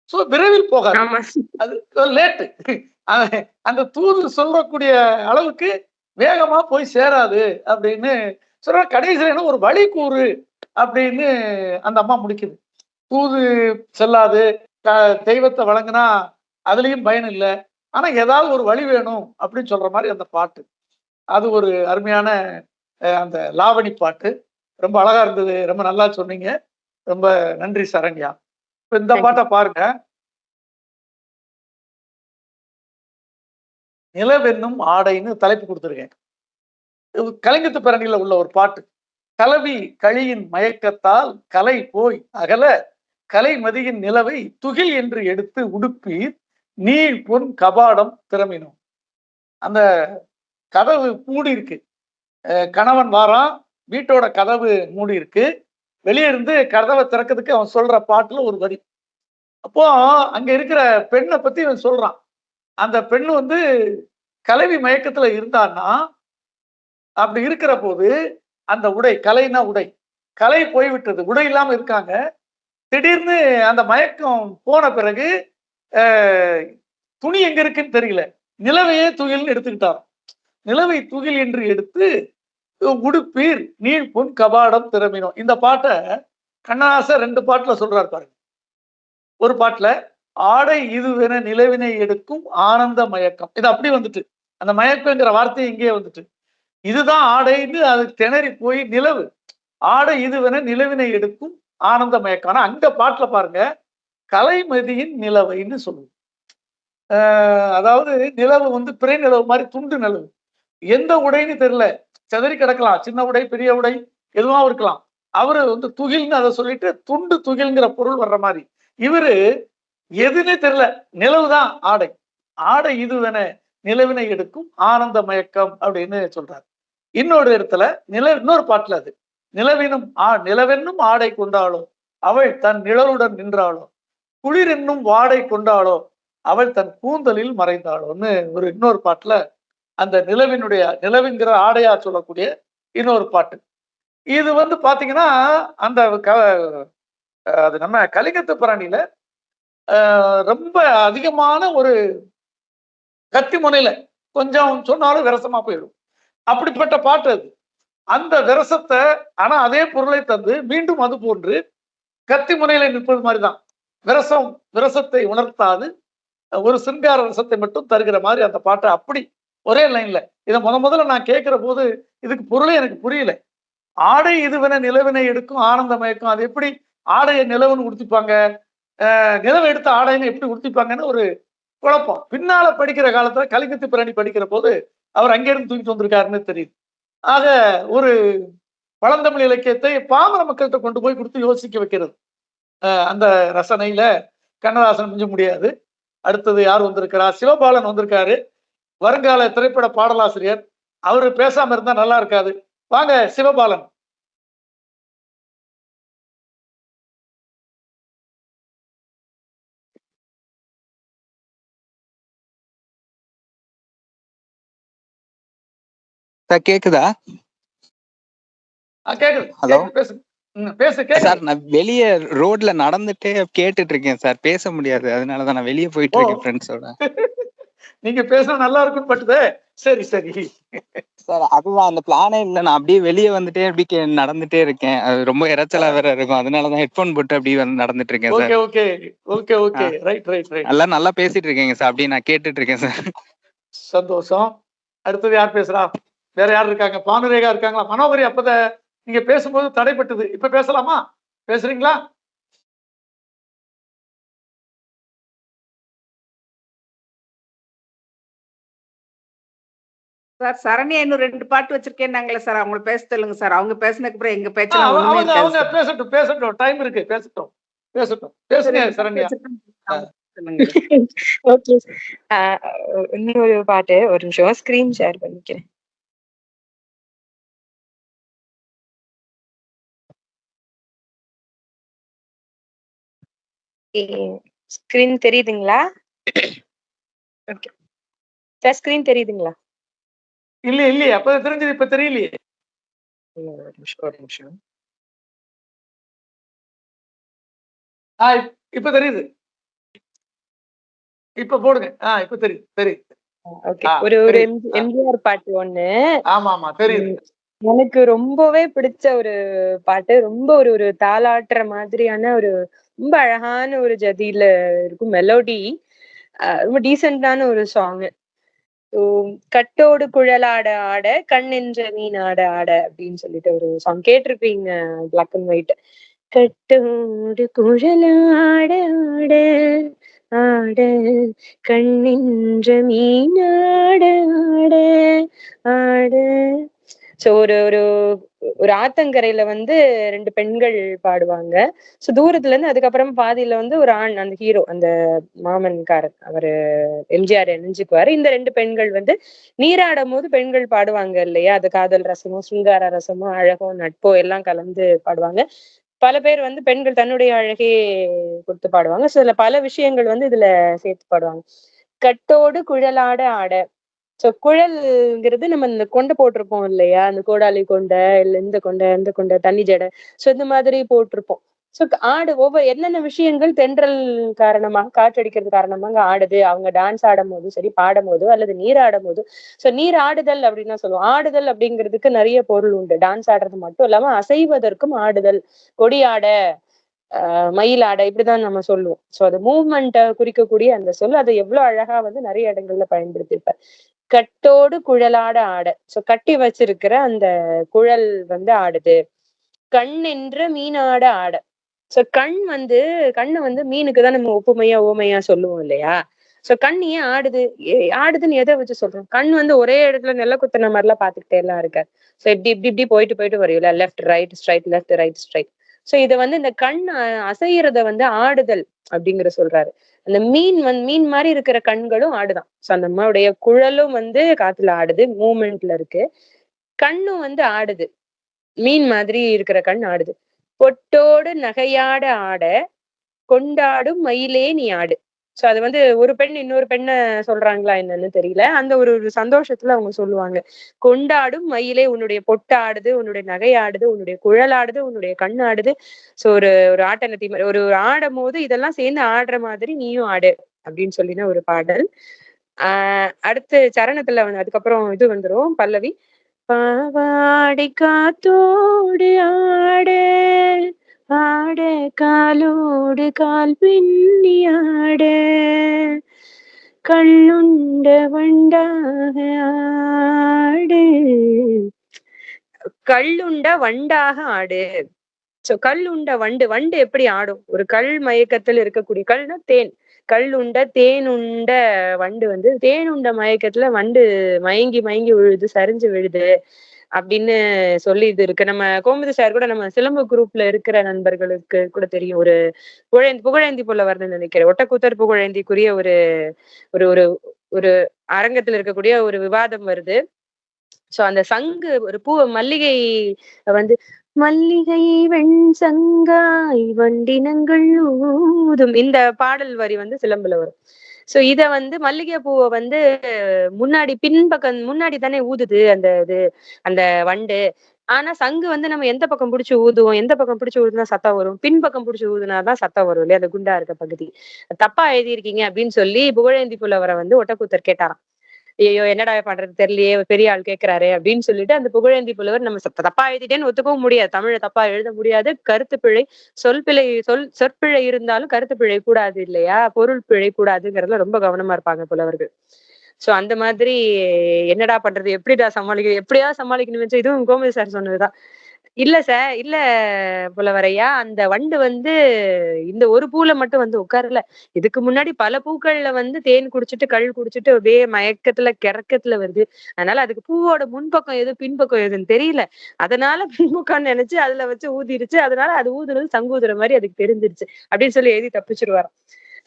[SPEAKER 1] சோ விரைவில் போகாது, அது லேட்டு. அந்த தூது சொல்லக்கூடிய அளவுக்கு வேகமா போய் சேராது அப்படின்னு சொல்ற. கடைசியில ஒரு வழி கூறு அப்படின்னு அந்த அம்மா முடிக்குது. தூது செல்லாது, தெய்வத்தை வழங்கினா அதுலயும் பயன் இல்லை, ஆனா ஏதாவது ஒரு வழி வேணும் அப்படின்னு சொல்ற மாதிரி அந்த பாட்டு. அது ஒரு அருமையான அந்த லாவணி பாட்டு. ரொம்ப அழகா இருந்தது. ரொம்ப நல்லா சொன்னீங்க. ரொம்ப நன்றி சரண்யா. இந்த பாட்டை பாருங்க. நிலவென்னும் ஆடைன்னு தலைப்பு கொடுத்துருக்கேன். கலிங்கத்து பரணியில உள்ள ஒரு பாட்டு. கலவி கழியின் மயக்கத்தால் கலை போய் அகல, கலைமதியின் நிலவை துகில் என்று எடுத்து உடுப்பீர், நீள் பொன் கபாடம் திறமினோம். அந்த கதவு மூடி இருக்கு, கணவன் வாரான், வீட்டோட கதவு மூடி இருக்கு, வெளியே இருந்து கதவை திறக்கிறதுக்கு அவன் சொல்ற பாட்டுல ஒரு வரி. அப்போ அங்க இருக்கிற பெண்ணை பத்தி அவன் சொல்றான். அந்த பெண்ணு வந்து கலவி மயக்கத்துல இருந்தான்னா, அப்படி இருக்கிற போது அந்த உடை, கலைனா உடை, கலை போய்விட்டது, உடை இல்லாம இருக்காங்க. திடீர்னு அந்த மயக்கம் போன பிறகு துணி எங்க இருக்குன்னு தெரியல, நிலவையே துகில்னு எடுத்துக்கிட்டார். நிலவை துகில் என்று எடுத்து உடுப்பீர், நீள் பொன் கபாடம் திறமினோம். இந்த பாட்டை கண்ணதாசன் 2 பாட்டுல சொல்றாரு பாருங்க. ஒரு பாட்டுல ஆடை இதுவென நிலவினை எடுக்கும் ஆனந்த மயக்கம், இது அப்படி வந்துட்டு அந்த மயக்கங்கிற வார்த்தை இங்கே வந்துட்டு, இதுதான் ஆடைன்னு அது திணறி போய் நிலவு, ஆடை இதுவென நிலவினை எடுக்கும் ஆனந்த மயக்கம். ஆனா அங்க பாட்டுல பாருங்க, கலைமதியின் நிலவைன்னு சொல்லுவோம். அதாவது நிலவு வந்து பிறை நிலவு மாதிரி துண்டு நிலவு, எந்த உடைன்னு தெரியல, செதறி கிடக்கலாம், சின்ன உடை பெரிய உடை எதுவும் இருக்கலாம். அவரு வந்து துகில்னு அதை சொல்லிட்டு துண்டு துகில்ங்கிற பொருள் வர்ற மாதிரி, இவரு எதுன்னு தெரியல, நிலவுதான் ஆடை, ஆடை இதுவென நிலவினை எடுக்கும் ஆனந்த மயக்கம் அப்படின்னு சொல்றாரு. இன்னொரு இடத்துல இன்னொரு பாட்டுல அது நிலவென்னும் ஆடை கொண்டாளோ அவள் தன் நிழலுடன் நின்றாளோ, குளிர் என்னும் வாடை கொண்டாளோ அவள் தன் கூந்தலில் மறைந்தாளோன்னு ஒரு இன்னொரு பாட்டுல அந்த நிலவின்கிற ஆடையா சொல்லக்கூடிய இன்னொரு பாட்டு. இது வந்து பாத்தீங்கன்னா அந்த அது நம்ம கலிங்கத்து பரணியில ரொம்ப அதிகமான ஒரு கத்தி முனையில கொஞ்சம் சொன்னாலும் விரசமா போயிடும். அப்படிப்பட்ட பாட்டு அது. அந்த விரசத்தை ஆனா அதே பொருளை தந்து மீண்டும் அது போன்று கத்தி முனையில நிற்பது மாதிரிதான். விரசத்தை உணர்த்தாது ஒரு சிங்கார ரசத்தை மட்டும் தருகிற மாதிரி அந்த பாட்டை அப்படி ஒரே லைன்ல. இதை முதல்ல நான் கேட்கிற போது இதுக்கு பொருளே எனக்கு புரியல. ஆடை இதுவென நிலவினை எடுக்கும் ஆனந்த மயக்கும், அது எப்படி ஆடையை நிலவுன்னு உடுத்திப்பாங்க, நிலவை எடுத்த ஆடைன்னு எப்படி உடுத்திப்பாங்கன்னு ஒரு குழப்பம். பின்னால படிக்கிற காலத்துல கலிங்கத்து பிரணி படிக்கிற போது அவர் அங்கிருந்து தூக்கிட்டு வந்திருக்காருன்னு தெரியுது. ஆக ஒரு பழந்தமிழ் இலக்கியத்தை பாமர மக்கள்கிட்ட கொண்டு போய் கொடுத்து யோசிக்க வைக்கிறது. அந்த ரசனையில கண்ணதாசன் மிஞ்ச முடியாது. அடுத்தது யார் வந்திருக்கிறா? சிவபாலன் வந்திருக்காரு, வருங்கால திரைப்பட பாடலாசிரியர். அவரு பேசாம இருந்தா நல்லா இருக்காது. வாங்க சிவபாலன்.
[SPEAKER 6] கேக்குதா?
[SPEAKER 1] கேக்குது.
[SPEAKER 6] ஹலோ,
[SPEAKER 1] பேசு.
[SPEAKER 6] சார் நான் வெளியே ரோட்ல நடந்துட்டே கேட்டுட்டு இருக்கேன் சார், பேச முடியாது, அதனாலதான் நான் வெளியே போயிட்டு இருக்கேன் ஃப்ரெண்ட்ஸோட.
[SPEAKER 1] நீங்க பேச நல்லா இருக்குன்னு பட்டுதே. சரி
[SPEAKER 6] சார், அதுதான் அந்த பிளானே இல்ல. நான் அப்படியே வெளியே வந்துட்டே அப்படி நடந்துட்டே இருக்கேன். அது ரொம்ப இறைச்சலா வேற இருக்கும், அதனாலதான் ஹெட்போன் போட்டு அப்படியே நடந்துட்டு இருக்கேன் சார்.
[SPEAKER 1] ஓகே. ரைட்.
[SPEAKER 6] எல்லாம் நல்லா பேசிட்டு இருக்கீங்க சார், அப்படியே நான் கேட்டுட்டு இருக்கேன் சார்.
[SPEAKER 1] சந்தோஷம். அடுத்தது யார் பேசுறா? வேற யார் இருக்காங்க? பானுரேகா இருக்காங்களா? மனோகரி அப்பத நீங்க பேசும்போது தடைப்பட்டது, இப்ப பேசலாமா? பேசுறீங்களா?
[SPEAKER 2] சார் சரண்யா இன்னும் 2 பாட்டு வச்சிருக்கேன்னாங்களே சார், அவங்க பேச சொல்லுங்க சார். அவங்க பேசினதுக்கு அப்புறம் எங்க பேச்சு
[SPEAKER 1] அவங்க பேசட்டும். டைம் இருக்கு, பேசட்டும். பேசுங்க சரண்யா.
[SPEAKER 4] ஓகே. இன்னொரு பாட்டு, ஒரு நிமிஷம் ஸ்கிரீன் ஷேர் பண்ணிக்கிறேன். ஸ்கிரீன் தெரியுதுங்களா? ஓகே சார், ஸ்கிரீன் தெரியுதுங்களா?
[SPEAKER 1] இல்லையே அப்ப தெரிஞ்சது, இப்ப தெரியலையே.
[SPEAKER 4] ஒரு நிமிஷம்.
[SPEAKER 1] இப்ப தெரியுது, இப்ப போடுங்க. இப்ப தெரியுது.
[SPEAKER 4] ஒரு எம்ஜிஆர் பாட்டு ஒண்ணு.
[SPEAKER 1] ஆமா தெரியுது.
[SPEAKER 4] எனக்கு ரொம்பவே பிடிச்ச ஒரு பாட்டு, ரொம்ப ஒரு தாலாட்டுற மாதிரியான ஒரு ரொம்ப அழகான ஒரு ஜதியில இருக்கும் மெலோடி. ரொம்ப டீசென்டான ஒரு சாங். கட்டோடு குழலாட ஆட கண் என்ற மீன் ஆட ஆட அப்படின்னு சொல்லிட்டு ஒரு சாங் கேட்டிருப்பீங்க, பிளாக் அண்ட் ஒயிட். கட்டோடு குழலாட ஆட ஆட கண்ணின்ற மீன் ஆட ஆட ஆட. சோ ஒரு ஆத்தங்கரையில வந்து 2 பெண்கள் பாடுவாங்க. சோ தூரத்துல இருந்து, அதுக்கப்புறம் பாதியில வந்து ஒரு ஆண், அந்த ஹீரோ, அந்த மாமன்காரர், அவரு எம்ஜிஆர் இணைஞ்சுக்குவாரு. இந்த 2 பெண்கள் வந்து நீராடும் போது பெண்கள் பாடுவாங்க இல்லையா, அது காதல் ரசமோ சிங்கார ரசமோ அழகோ நட்போ எல்லாம் கலந்து பாடுவாங்க. பல பேர் வந்து பெண்கள் தன்னுடைய அழகே கொடுத்து பாடுவாங்க. சோ இதுல பல விஷயங்கள் வந்து இதுல சேர்த்து பாடுவாங்க. கட்டோடு குழலாட ஆட. சோ குழல்ங்கிறது நம்ம இந்த கொண்டை போட்டிருப்போம் இல்லையா, அந்த கோடாலி கொண்டை, இல்ல இந்த கொண்டை தண்ணி ஜடை, சோ இந்த மாதிரி போட்டிருப்போம். சோ ஒவ்வொரு என்னென்ன விஷயங்கள் தென்றல் காரணமாக, காற்றடிக்கிறது காரணமாக ஆடுது. அவங்க டான்ஸ் ஆடும் போது சரி, பாடும் போதோ அல்லது நீர் ஆடும் போது. சோ நீர் ஆடுதல் அப்படின்னு சொல்லுவோம். ஆடுதல் அப்படிங்கிறதுக்கு நிறைய பொருள் உண்டு. டான்ஸ் ஆடுறது மட்டும் இல்லாம அசைவதற்கும் ஆடுதல், கொடி ஆட, மயில் ஆடை, இப்படிதான் நம்ம சொல்லுவோம். சோ அது மூவ்மெண்ட்டை குறிக்கக்கூடிய அந்த சொல், அதை எவ்வளவு அழகா வந்து நிறைய இடங்கள்ல பயன்படுத்தியிருப்பார். கட்டோடு குழலாட ஆட. சோ கட்டி வச்சிருக்கிற அந்த குழல் வந்து ஆடுது. கண் என்ற மீனாட ஆட. சோ கண்ணை வந்து மீனுக்குதான் நம்ம ஒப்புமையா ஓமையா சொல்லுவோம் இல்லையா. சோ கண் ஏன் ஆடுது, ஆடுதுன்னு எதை வச்சு சொல்றோம்? கண் வந்து ஒரே இடத்துல நெல்ல குத்துன மாதிரி எல்லாம் பாத்துக்கிட்டே எல்லாம் இருக்காது. சோ இப்படி போயிட்டு வரையில, left right straight, left right straight. So இதை வந்து இந்த கண் அசையறத வந்து ஆடுதல் அப்படிங்கிற சொல்றாரு. அந்த மீன் மாதிரி இருக்கிற கண்களும் ஆடுதான். சோ அந்த நம்மளுடைய குழலும் வந்து காத்துல ஆடுது, மூமெண்ட்ல இருக்கு. கண்ணும் வந்து ஆடுது, மீன் மாதிரி இருக்கிற கண் ஆடுது. பொட்டோடு நகையாட ஆட கொண்டாடும் மயிலே நீ ஆடு. சோ அது வந்து ஒரு பெண் இன்னொரு பெண்ண சொல்றாங்களா என்னன்னு தெரியல. அந்த ஒரு ஒரு சந்தோஷத்துல அவங்க சொல்லுவாங்க. கொண்டாடும் மயிலே உன்னுடைய பொட்டு ஆடுது, உன்னுடைய நகை ஆடுது, உன்னுடைய குழல் ஆடுது, உன்னுடைய கண் ஆடுது. சோ ஒரு ஒரு ஆட்டநத்தி ஒரு ஒரு ஆடும்போது இதெல்லாம் சேர்ந்து ஆடுற மாதிரி நீயும் ஆடு அப்படின்னு சொல்லின ஒரு பாடல். அடுத்து சரணத்துல வந்து அதுக்கப்புறம் இது வந்துரும் பல்லவி. பாவாடை காத்தோடு ஆட ஆட காலோடு கால் பின்னி ஆட கள்ளுண்ட வண்டாக ஆடு கள்ளுண்ட வண்டாக ஆடு. சோ கல் உண்ட வண்டு வண்டு எப்படி ஆடும்? ஒரு கல் மயக்கத்தில் இருக்கக்கூடிய கல்னா தேன். கல் உண்ட தேன் உண்ட வண்டு வந்து தேன் உண்ட மயக்கத்துல வண்டு மயங்கி மயங்கி விழுது, சரிஞ்சு விழுது அப்படின்னு சொல்லி இது இருக்கு. நம்ம கோமதி சார் கூட நம்ம சிலம்பு குரூப்ல இருக்கிற நண்பர்களுக்கு கூட தெரியும். ஒரு புகழேந்தி போல வருதுன்னு நினைக்கிறேன். ஒட்டக்கூத்தர் புகழேந்திக்குரிய ஒரு ஒரு ஒரு ஒரு அரங்கத்துல இருக்கக்கூடிய ஒரு விவாதம் வருது. சோ அந்த சங்கு ஒரு பூ மல்லிகை வந்து மல்லிகை வெண் சங்காய் வண்டினங்கள் ஊதும் இந்த பாடல் வரி வந்து சிலம்புல வரும். சோ இத வந்து மல்லிகை பூவை வந்து முன்னாடி பின்பக்கம் முன்னாடி தானே ஊதுது அந்த இது அந்த வண்டு. ஆனா சங்கு வந்து நம்ம எந்த பக்கம் பிடிச்சு ஊதுவோம், எந்த பக்கம் பிடிச்சு ஊதுனா சத்தம் வரும், பின்பக்கம் பிடிச்சு ஊதுனாதான் சத்தம் வரும் இல்லையா, அந்த குண்டா இருக்க பகுதி. தப்பா எழுதியிருக்கீங்க அப்படின்னு சொல்லி புகழேந்தி புலவரை வந்து ஒட்டக்கூத்தர் கேட்டாராம். ஐயோ என்னடா பண்றது தெரியலையே, பெரிய ஆள் கேட்கிறாரே அப்படின்னு சொல்லிட்டு அந்த புகழேந்தி புலவர் நம்ம தப்பா எழுதிட்டேன்னு ஒத்துக்கவும் முடியாது, தமிழை தப்பா எழுத முடியாது, கருத்து பிழை சொற்பிழை இருந்தாலும் கருத்து பிழை கூடாது இல்லையா, பொருள் பிழை கூடாதுங்கிறதுல ரொம்ப கவனமா இருப்பாங்க புலவர்கள். சோ அந்த மாதிரி என்னடா பண்றது, எப்படிடா சமாளிக்க, எப்படியாவது சமாளிக்கணும்னு வச்சு இதுவும் கோமதி சார் சொன்னதுதான். இல்ல சார், இல்ல புலவரையா, அந்த வண்டு வந்து இந்த ஒரு பூல மட்டும் வந்து உட்காரல. இதுக்கு முன்னாடி பல பூக்கள்ல வந்து தேன் குடிச்சிட்டு கள் குடிச்சிட்டு அப்படியே மயக்கத்துல கிறக்கத்துல வருது. அதனால அதுக்கு பூவோட முன்பக்கம் எது பின்பக்கம் எதுன்னு தெரியல. அதனால பின்பக்கம்னு நினைச்சு அதுல வச்சு ஊதிருச்சு. அதனால அது ஊதுறது சங்கூதுற மாதிரி அதுக்கு தெரிஞ்சிருச்சு அப்படின்னு சொல்லி எழுதி தப்பிச்சிருவாராம்.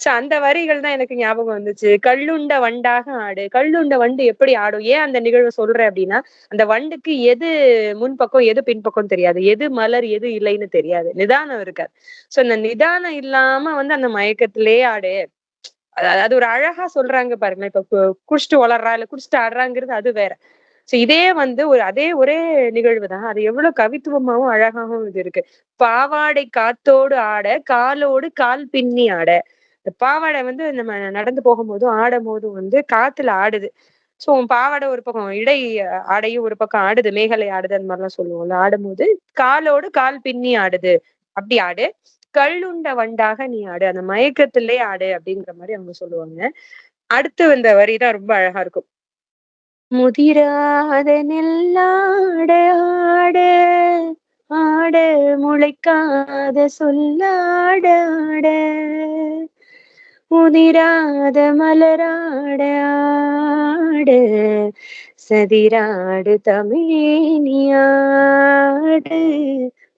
[SPEAKER 4] சோ அந்த வரிகள் தான் எனக்கு ஞாபகம் வந்துச்சு. கள்ளுண்ட வண்டாக ஆடு. கள்ளுண்ட வண்டு எப்படி ஆடும்? ஏன் அந்த நிகழ்வு சொல்றேன் அப்படின்னா, அந்த வண்டுக்கு எது முன்பக்கம் எது பின்பக்கம் தெரியாது, எது மலர் எது இலைன்னு தெரியாது, நிதானம் இருக்காது. சோ அந்த நிதானம் இல்லாம வந்து அந்த மயக்கத்திலேயே ஆடு. அது ஒரு அழகா சொல்றாங்க பாருங்க. இப்ப குடிச்சிட்டு வளர்றா இல்ல குடிச்சிட்டு ஆடுறாங்கிறது அது வேற. சோ இதே வந்து அதே ஒரே நிகழ்வு தான். அது எவ்வளவு கவித்துவமாவும் அழகாவும் இது இருக்கு. பாவாடை காத்தோடு ஆட காலோடு கால் பின்னி ஆட. இந்த பாவாடை வந்து நம்ம நடந்து போகும்போதும் ஆடும்போதும் வந்து காத்துல ஆடுது. சோ பாவாடை ஒரு பக்கம் ஆடையும் ஒரு பக்கம் ஆடுது, மேகலை ஆடுது அந்த மாதிரிலாம் சொல்லுவோம்ல. ஆடும்போது காலோடு கால் பின்னி ஆடுது. அப்படி ஆடு. கள்ளுண்ட வண்டாக நீ ஆடு. அந்த மயக்கத்திலே ஆடு அப்படிங்கிற மாதிரி அவங்க சொல்லுவாங்க. அடுத்து வந்த வரிதான் ரொம்ப அழகா இருக்கும். முதிராத நெல்லாட ஆட ஆட முளைக்காத சொல்லாட ஆட முதிராத மலராட ஆட சதிராடு தமிழேனியாடு.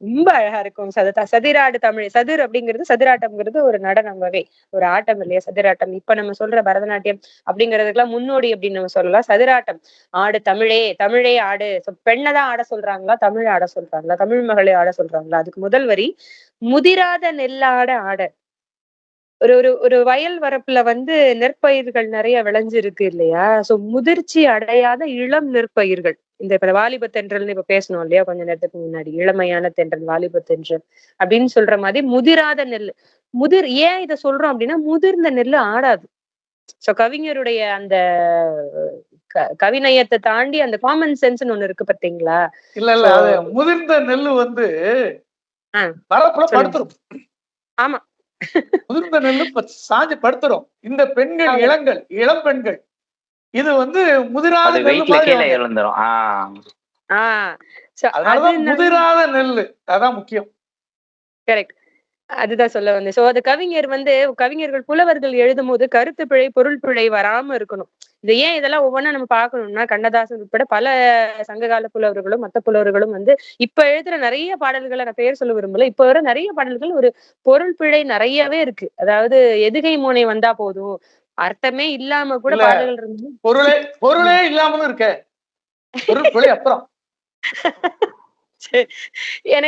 [SPEAKER 4] ரொம்ப அழகா இருக்கும். சதிராடு தமிழ். சதுர் அப்படிங்கிறது சதுராட்டம்ங்கிறது ஒரு நடனம் வகை, ஒரு ஆட்டம் இல்லையா சதுராட்டம். இப்ப நம்ம சொல்ற பரதநாட்டியம் அப்படிங்கிறதுக்கெல்லாம் முன்னோடி அப்படின்னு நம்ம சொல்லலாம். சதுராட்டம். ஆடு தமிழே, தமிழே ஆடு. பெண்ணதான் ஆட சொல்றாங்களா, தமிழ் ஆட சொல்றாங்களா, தமிழ் மகளே ஆட சொல்றாங்களா? அதுக்கு முதல் வரி முதிராத நெல்லாட ஆட. ஒரு ஒரு ஒரு வயல் வரப்புல வந்து நெற்பயிர்கள் நிறைய விளைஞ்சிருக்கு இல்லையா. சோ முதிர்ச்சி அடையாத இளம் நெற்பயிர்கள். இந்த இப்ப வாலிப தென்றல்னு இப்ப பேசணும் இல்லையா கொஞ்ச நேரத்துக்கு முன்னாடி, இளமையான தென்றல் வாலிப தென்றல் அப்படின்னு சொல்ற மாதிரி முதிராத நெல். ஏன் இத சொல்றோம் அப்படின்னா, முதிர்ந்த நெல்லு ஆடாது. சோ கவிஞருடைய அந்த கவிநயத்தை தாண்டி அந்த காமன் சென்ஸ்னு ஒண்ணு இருக்கு பாத்தீங்களா.
[SPEAKER 1] இல்ல இல்ல, அது முதிர்ந்த நெல்லு வந்து வரப்புல படுத்துரும்.
[SPEAKER 4] ஆமா,
[SPEAKER 1] முதிர்ந்த நெல்லு சாஞ்சு படுத்துரும். இந்த பெண்கள் இளம் பெண்கள் இது வந்து முதிராத நெல்லு மாதிரி அதனாலதான் முதிராத நெல்லு. அதான் முக்கியம்.
[SPEAKER 4] கரெக்ட். அதுதான் சொல்ல வந்தேன். சோ அது கவிஞர்கள் புலவர்கள் எழுதும் போது கருத்து பிழை பொருள் பிழை வராம இருக்கணும். இது ஏன் இதெல்லாம் ஒவ்வொன்னா நம்ம பார்க்கணும்னா, கண்ணதாசன் உட்பட பல சங்ககால புலவர்களும் மத்த புலவர்களும் வந்து இப்ப எழுதுற நிறைய பாடல்களை நான் பெயர் சொல்ல விரும்பல. இப்ப வர நிறைய பாடல்கள் ஒரு பொருள் பிழை நிறையவே இருக்கு. அதாவது எதுகை மோனை வந்தா போதும், அர்த்தமே இல்லாம கூட பாடல்கள் இருந்து
[SPEAKER 1] பொருளே இல்லாமலும் இருக்க பொருள் பிழை. அப்புறம்
[SPEAKER 4] சரி.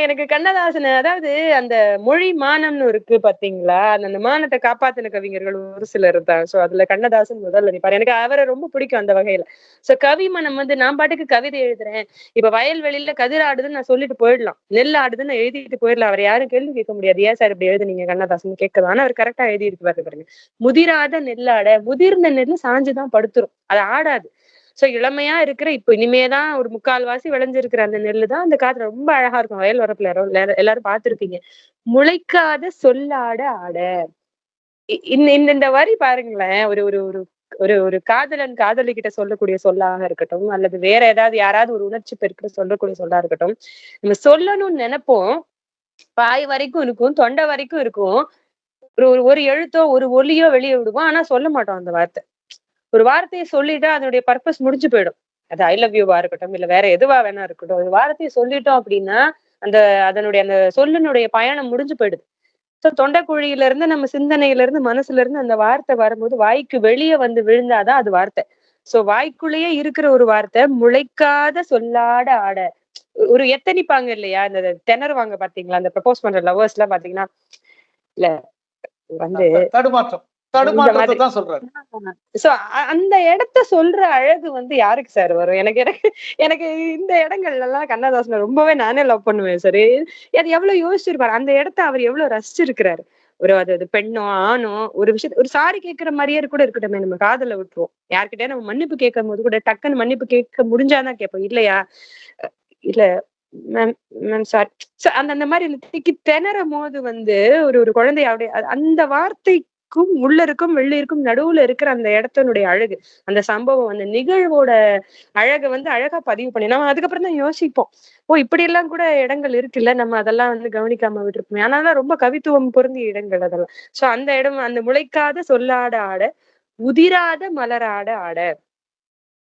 [SPEAKER 4] எனக்கு கண்ணதாசன் அதாவது அந்த மொழி மானம்னு இருக்கு பாத்தீங்களா, அந்த மானத்தை காப்பாத்தின கவிஞர்கள் ஒரு சிலர் தான். சோ அதுல கண்ணதாசன் முதல்ல நிப்பாரு. எனக்கு அவரை ரொம்ப பிடிக்கும் அந்த வகையில. சோ கவி மனம் வந்து நான் பாட்டுக்கு கவிதை எழுதுறேன். இப்ப வயல்வெளியில கதிர் ஆடுதுன்னு நான் சொல்லிட்டு போயிடலாம், நெல் ஆடுதுன்னு எழுதிட்டு போயிடலாம். அவர் யாரும் கேள்வி கேட்க முடியாது. ஏன் சார் இப்படி எழுதுனீங்க கண்ணதாசன் கேட்கலாம். ஆனா அவர் கரெக்டா எழுதி இருக்கு பாருங்க. முதிராத நெல்லாட, முதிர்ந்த நெல்லு சாஞ்சுதான் படுத்துரும், அது ஆடாது. சோ இளமையா இருக்கிற இப்ப இனிமேதான் ஒரு 3/4 விளைஞ்சிருக்கிற அந்த நெல்லு தான் அந்த காத்துல ரொம்ப அழகா இருக்கும். வயல் வரப்புல எல்லாரும் பார்த்திருப்பீங்க. முளைக்காத சொல்லாட ஆட. இந்த வரி பாருங்களேன். ஒரு ஒரு ஒரு ஒரு ஒரு காதலன் காதலி கிட்ட சொல்லக்கூடிய சொல்லாக இருக்கட்டும், அல்லது வேற ஏதாவது யாராவது ஒரு உணர்ச்சி பெருக்கிற சொல்லக்கூடிய சொல்லா இருக்கட்டும், நம்ம சொல்லணும்னு நினைப்போம். வாய் வரைக்கும் இருக்கும், தொண்டை வரைக்கும் இருக்கும். ஒரு ஒரு ஒரு எழுத்தோ ஒரு ஒலியோ வெளியே விடுவோம். ஆனா சொல்ல மாட்டோம் அந்த வார்த்தை. ஒரு வார்த்தையை சொல்லிட்டா அதனுடைய பர்பஸ் முடிஞ்சு போயிடும். அது ஐ லவ் யூவா இருக்கட்டும், இல்ல வேற எதுவா வேணா இருக்கட்டும். ஒரு வார்த்தையை சொல்லிட்டோம் அப்படின்னா அந்த அதனுடைய அந்த சொல்லினுடைய பயணம் முடிஞ்சு போயிடுது. சோ தொண்டைக்குழியில இருந்து நம்ம சிந்தனையில இருந்து மனசுல இருந்து அந்த வார்த்தை வரும்போது வாய்க்கு வெளியே வந்து விழுந்தாதான் அது வார்த்தை. சோ வாய்க்குள்ளேயே இருக்கிற ஒரு வார்த்தை முளைக்காத சொல்லாட ஆட. ஒரு எத்தனிப்பாங்க இல்லையா, இந்த திணறுவாங்க பாத்தீங்களா, அந்த ப்ரப்போஸ் பண்ற லவ்வர்ஸ் எல்லாம் பாத்தீங்கன்னா, இல்ல வந்து
[SPEAKER 1] தடுமாற்றம்
[SPEAKER 4] இந்த
[SPEAKER 1] தடுமாற்றத்தை
[SPEAKER 4] மாதிரி.
[SPEAKER 1] தான் சொல்றாரு.
[SPEAKER 4] சோ அந்த இடத்த சொல்ற அழகு வந்து யாருக்கு சார் வரும்? எனக்கு எனக்கு எனக்கு இந்த இடங்கள்ல எல்லாம் கண்ணதாசனை ரொம்பவே நானே லவ் பண்ணுவேன் சார். அது எவ்வளவு யோசிச்சிருப்பாரு, அந்த இடத்த அவர் எவ்வளவு ரசிச்சிருக்கிறாரு. ஒரு அது பெண்ணோ ஆணோ ஒரு விஷயத்த ஒரு சாரி கேட்கிற மாதிரியே கூட இருக்கட்டுமே, நம்ம காதல விட்டுருவோம். யார்கிட்டயே நம்ம மன்னிப்பு கேட்கும் போது கூட டக்குன்னு மன்னிப்பு கேட்க முடிஞ்சாதான் கேட்போம். இல்லையா, இல்ல மேம் மேம் சாரி. அந்த அந்த மாதிரி திக்கி திணறும் போது வந்து ஒரு ஒரு குழந்தை அப்படியே அந்த வார்த்தைக்கும் உள்ளருக்கும் வெள்ளிருக்கும் நடுவுல இருக்கிற அந்த இடத்தினுடைய அழகு, அந்த சம்பவம், அந்த நிகழ்வோட அழகை வந்து அழகா பதிவு பண்ணி நம்ம அதுக்கப்புறம் தான் யோசிப்போம். ஓ இப்படி எல்லாம் கூட இடங்கள் இருக்குல்ல, நம்ம அதெல்லாம் வந்து கவனிக்காம விட்டுருப்போம். ஆனாலும் ரொம்ப கவித்துவம் பொருந்திய இடங்கள் அதெல்லாம். சோ அந்த இடம் அந்த முளைக்காத சொல்லாட ஆட, உதிராத மலராட ஆட.